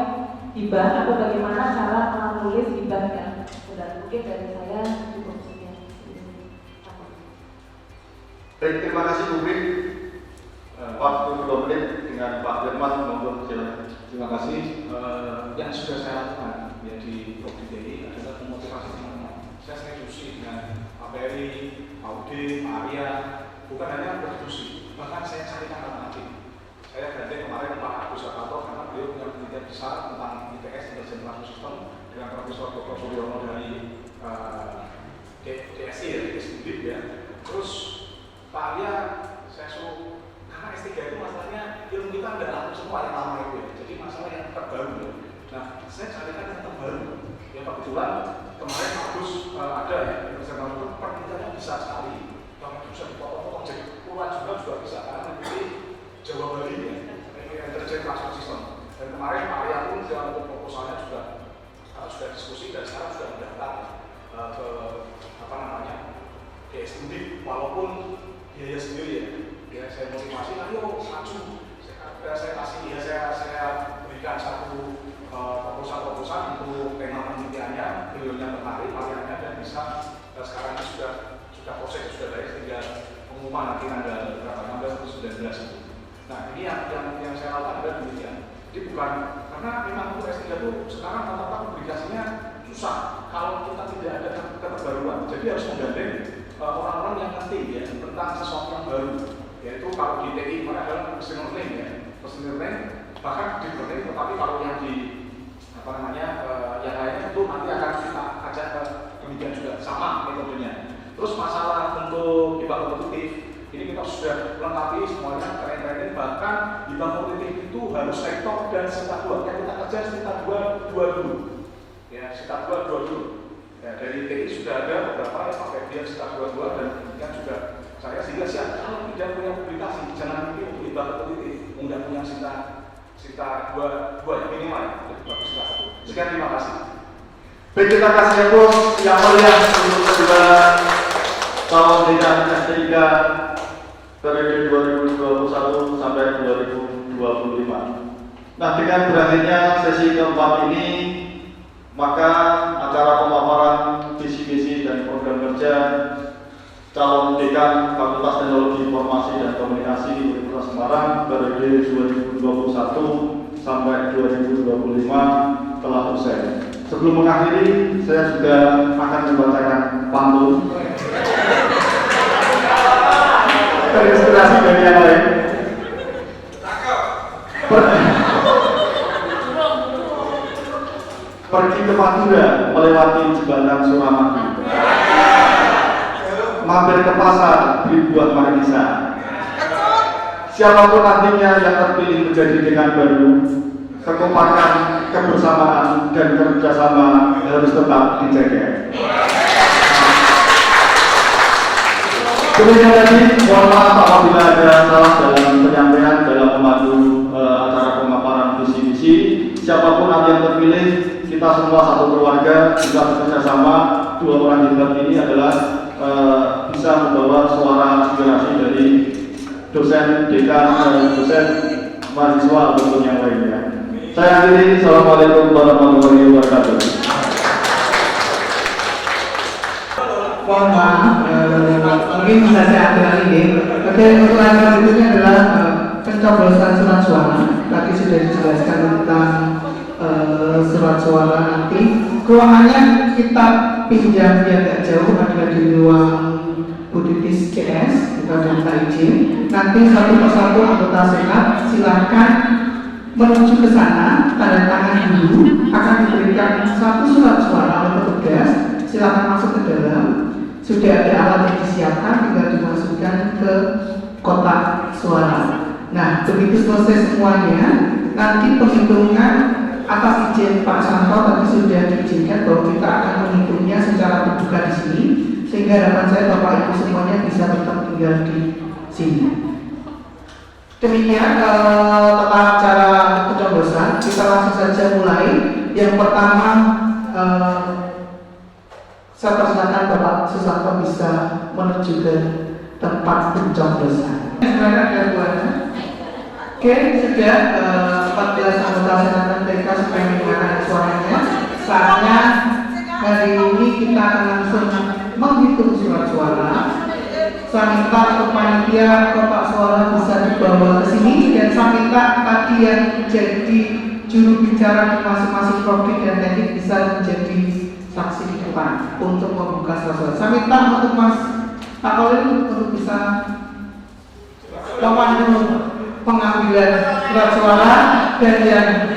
hibah atau bagaimana cara menulis hibahnya. Dan mungkin dari saya cukup sekian. Baik, terima kasih Bu Brin. Waktu 2 menit dengan Pak Firman, monggo silakan. Terima kasih. Yang sudah saya lakukan ya di ProDTI adalah memotivasi teman-teman. Saya sering diskusi dengan Pak Peri, Pak Udin, Pak Arya, bukan hanya berdiskusi, bahkan saya carikan alternatif. Saya gandeng kemarin Pak Agus Apato karena beliau punya penelitian besar tentang ITS, Intelligent Transport System, dengan Profesor Dr. Suryono dari DSI ya, DSI ya. Terus Pak Arya, saya suruh karena S3 itu masalahnya ilmu kita nggak laku semua yang lama itu ya. Jadi masalah yang terbaru ya. Nah, saya carikan yang terbaru. Ya kebetulan kemarin Pak Agus ada ya, Indonesia penelitiannya besar sekali. Yang itu bisa dipotong-potong jadi puluhan juga bisa karena nanti Jawa Bali ya, Intelligent Transport System. Dan kemarin Pak Arya pun untuk proposalnya sudah diskusi dan sekarang sudah mendaftar ke apa namanya DSI, walaupun biaya sendiri ya. Saya motivasi, ayo maju. Saya kasih ya, saya berikan satu proposal untuk tema penelitiannya, beliaunya tertarik, variannya dan bisa sekarang ini sudah proses sudah baik, tinggal pengumuman nanti tanggal 19 itu. Nah ini yang saya lakukan adalah demikian. Jadi bukan karena memang untuk S3 itu sekarang rata-rata publikasinya susah kalau kita tidak ada keterbaruan. Jadi harus menggandeng orang-orang yang ngerti ya tentang sesuatu yang baru. Yaitu kalau di TI mana adalah machine learning ya, machine learning bahkan deep learning, tetapi kalau yang di apa namanya yang lainnya itu nanti akan kita ajak ke demikian juga sama metodenya. Terus masalah untuk hibah kompetitif ini kita sudah lengkapi semuanya keren-keren, bahkan hibah kompetitif itu harus sektor dan sita 2. Yang kita kerja sita 2 dulu ya, sita 2 dulu ya, dari TI sudah ada beberapa yang pakai dia sita 2 dan kemudian juga saya sehingga siap kalau tidak punya publikasi jangan mungkin untuk hibah kompetitif mudah punya sita 2 yang minimal jadi bagus sita 1. Sekian, terima kasih. Baik, terima kasih ya Bos yang mulia untuk kedua tahun dengan S3 periode 2021 sampai 2025. Nah, dengan berakhirnya sesi keempat ini, maka acara pemaparan visi misi dan program kerja calon dekan Fakultas Teknologi Informasi dan Komunikasi Universitas Semarang periode 2021 sampai 2025 telah usai. Sebelum mengakhiri, saya juga akan membacakan pantun terinspirasi dari yang lain. Pergi ke Madura melewati jembatan Suramadu, mampir ke pasar beli buah marisa. Siapapun nantinya yang terpilih menjadi dekan baru, kekompakan, kebersamaan, dan kerjasama harus tetap dijaga. Kemudian tadi, mohon maaf apabila ada salah dalam penyampaian dalam memandu acara pemaparan visi misi. Siapapun nanti yang terpilih, kita semua satu keluarga bisa bekerja sama. 2 orang hebat ini adalah bisa membawa suara aspirasi dari dosen, dekan, dosen, mahasiswa ataupun yang lainnya. Saya akhiri, assalamualaikum warahmatullahi wabarakatuh. Mohon maaf, mungkin bisa saya ambil lagi. Oke, untuk yang berikutnya adalah pencoblosan surat suara. Tadi sudah dijelaskan tentang surat suara nanti. Ruangannya kita pinjam biar tidak jauh, ada di ruang Buditis CS, kita minta izin. Nanti satu persatu anggota senat silahkan menuju ke sana, tanda tangan dulu, akan diberikan satu surat suara oleh petugas. Silahkan masuk ke dalam. Sudah ada alat yang disiapkan, tinggal dimasukkan ke kotak suara. Nah, begitu selesai semuanya, nanti penghitungan atas izin Pak Santo tadi sudah diizinkan bahwa kita akan menghitungnya secara terbuka di sini, sehingga harapan saya Bapak Ibu semuanya bisa tetap tinggal di sini. Demikian tentang acara pencoblosan, kita langsung saja mulai. Yang pertama, saya persilakan Bapak Susanto bisa menuju ke tempat pencoblosan. Sekarang ada buana. Oke, sudah 14 anggota Senat MTK sudah menyatakan suaranya. Saatnya hari ini kita akan langsung menghitung surat suara. Saya minta untuk panitia kotak suara bisa dibawa ke sini, dan saya minta tadi yang jadi juru bicara di masing-masing prodi dan teknik bisa menjadi saksi di depan untuk membuka surat suara. Saya minta untuk Mas Pak Kolin untuk bisa memandu pengambilan surat suara dan yang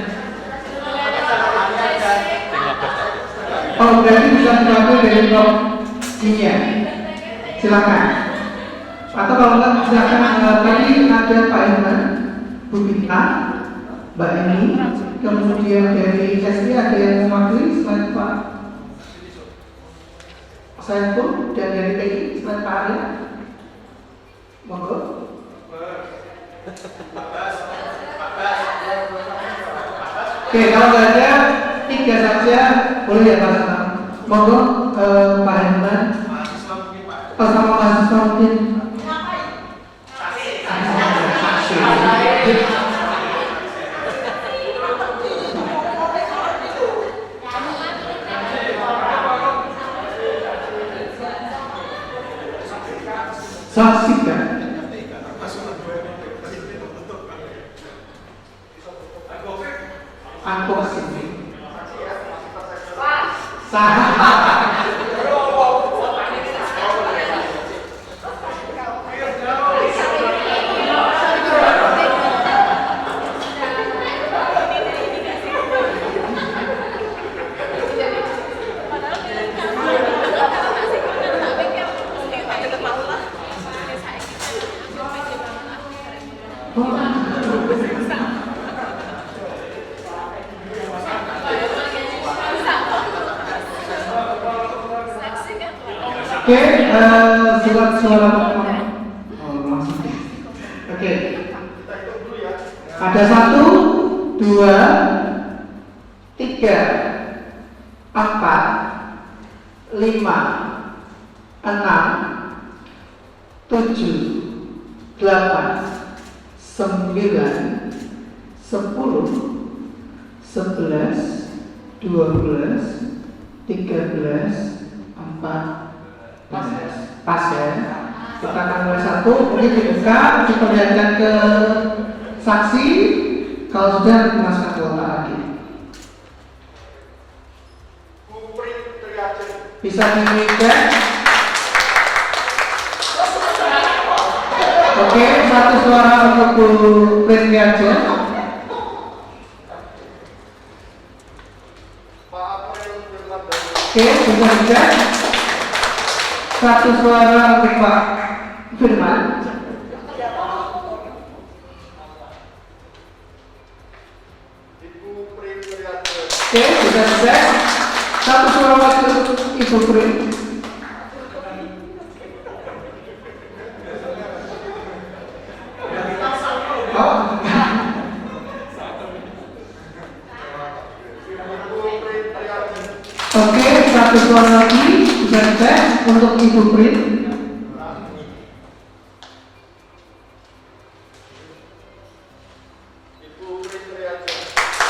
berarti bisa diambil dari blok ini ya. Silakan. Atau kalau enggak silakan, tadi ada Pak Iman, Bu Bita, Mbak Eni, kemudian dari SI ada yang mewakili selain Pak Saiful, dan dari TI selain Pak Arya. Monggo. Oke, kalau nggak ada 3 saja boleh ya Pak. Monggo Pak Iman. Sama mahasiswa mungkin. Saksikan. Aku sini. Oke, surat suara Oke, ada 1, 2, 3, 4, 5, 6, 7, 8, 9, 10, 11, 12, 13, 14. Pas ya. Kita akan mulai 1, mungkin dibuka, diperlihatkan ke saksi. Kalau sudah dimasukkan ke kotak lagi. Bisa dicek. Oke, 1 suara untuk Bu Pritriajen. Oke, bisa dicek. 1 suara untuk Pak Firman. Oke, bisa dicek. 1 suara lagi untuk Ibu Prim. Oke, 1 suara lagi bisa dicek untuk Ibu Prim.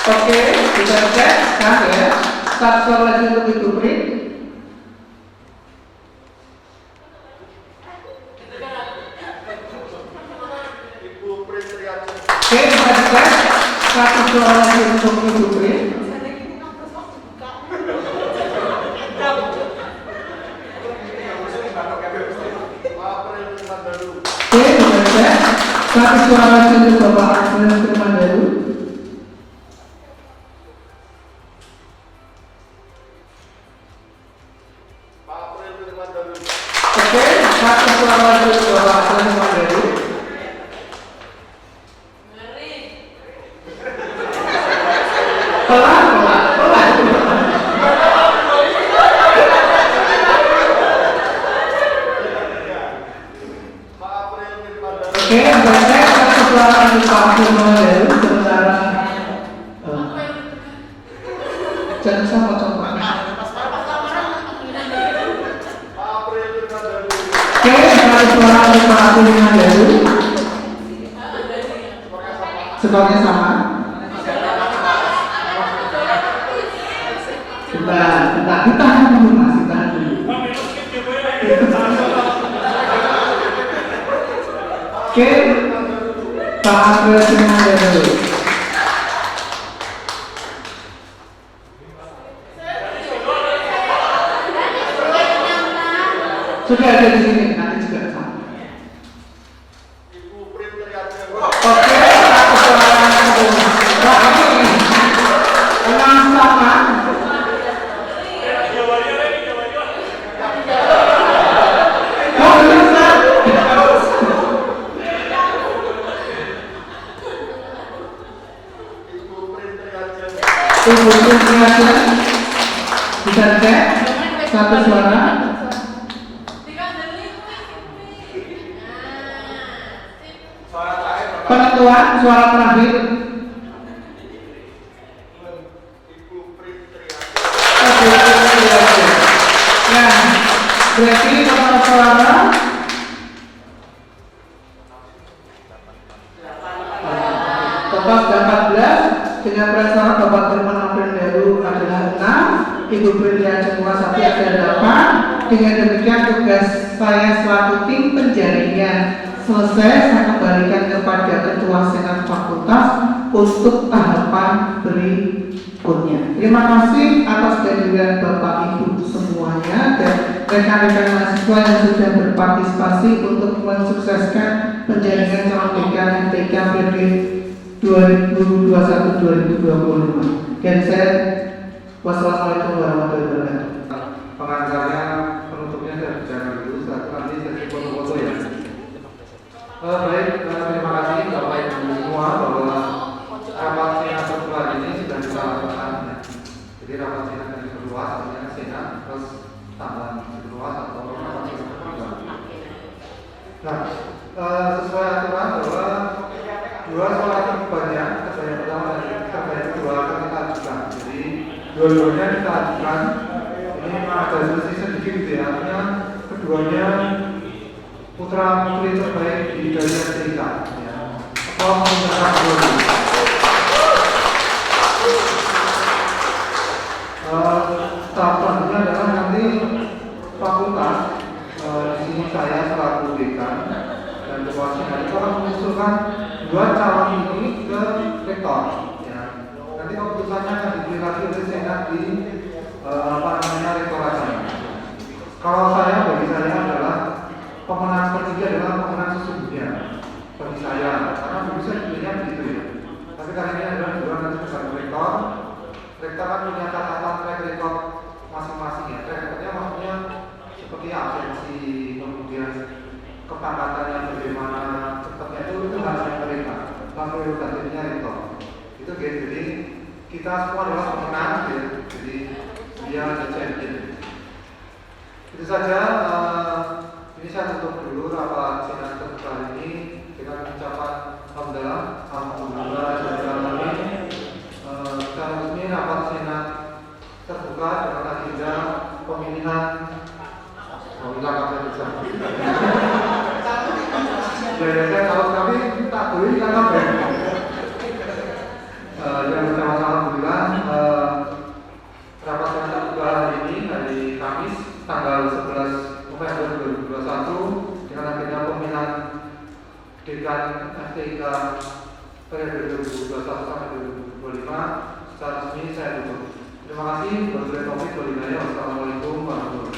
Oke, bisa dicek. Nah ya, 1 suara lagi untuk Ibu Prim. Oke, bisa dicek. 1 suara lagi untuk Ibu Prim. Oke, bisa dicek. 1 suara lagi untuk Bapak Arifin Firmandaru. Oke, 1 suara lagi untuk Bapak Arifin Firmandaru. Pelan. Oke, berarti 1 suara untuk Pak Firmandaru. Sementara jangan sama coba. Oke, 1 suara untuk Pak Firmandaru. Skornya sama. Ditahan dulu Mas, ditahan dulu. Oke, Pak April Semandero. Sudah ada di sini, nanti juga sama. Oke, memang sama. Ibu Pritriaja bisa cek satu suara. Penentuan suara terakhir. Ya, berarti total suara total 14 dengan perasaan Bapak Firman April adalah 6, Ibu Pritriaja Muasati ada 8. Dengan demikian tugas saya selaku tim penjaringan selesai. Saya kembalikan kepada Ketua Senat Fakultas untuk tahapan berikutnya. Terima kasih atas kehadiran Bapak Ibu semuanya dan rekan-rekan mahasiswa yang sudah berpartisipasi untuk mensukseskan penjaringan calon dekan MTK periode 2021-2025. Dan saya wassalamualaikum warahmatullahi wabarakatuh. Pengantarnya penutupnya saya bicara dulu, nanti saya foto-foto ya. Baik, terima kasih Bapak Ibu semua bahwa rapat senat virtual ini sudah kita lakukan. Jadi rapat senat yang diperluas artinya senat terus tambahan diperluas atau rapat senat virtual. Nah, sesuai aturan bahwa dua suara terbanyak pertama dan terbanyak kedua akan kita ajukan. Jadi dua-duanya kita ajukan. Ini ada selisih sedikit gitu ya, artinya keduanya putra putri terbaik di dari MTK ya. Atau putra putri. Tahap selanjutnya adalah nanti fakultas. Di sini saya selaku dekan dan ketua senat itu akan mengusulkan dua calon ini ke rektor ya. Nanti keputusannya akan diberikan oleh senat di rektorasi. Kalau saya, bagi saya adalah pemenang ketiga adalah pemenang sesungguhnya bagi saya, karena bisa dipilihnya begitu ya. Tapi kali ini adalah dua nanti bersama rektor. Rektor kan punya catatan track record masing-masing ya. Track recordnya maksudnya seperti absensi, kemudian kepangkatannya bagaimana, tetapnya itu harusnya mereka. Lalu prerogatifnya rektor. Itu gitu. Jadi kita semua adalah pemenang ya. Jadi dia ada champion. Itu saja. Ini saya tutup dulu rapat senat terbuka ini dengan ucapan alhamdulillah, secara resmi rapat senat terbuka dengan agenda pemilihan saya tahu tapi tak boleh ditangkap ya. Yang bersama alhamdulillah rapat senat terbuka hari ini hari Kamis tanggal 11 November 2021 dengan agenda pemilihan dekan FTIK periode 2021 sampai 2025 secara resmi saya tutup. Terima kasih. Wassalamualaikum warahmatullahi wabarakatuh.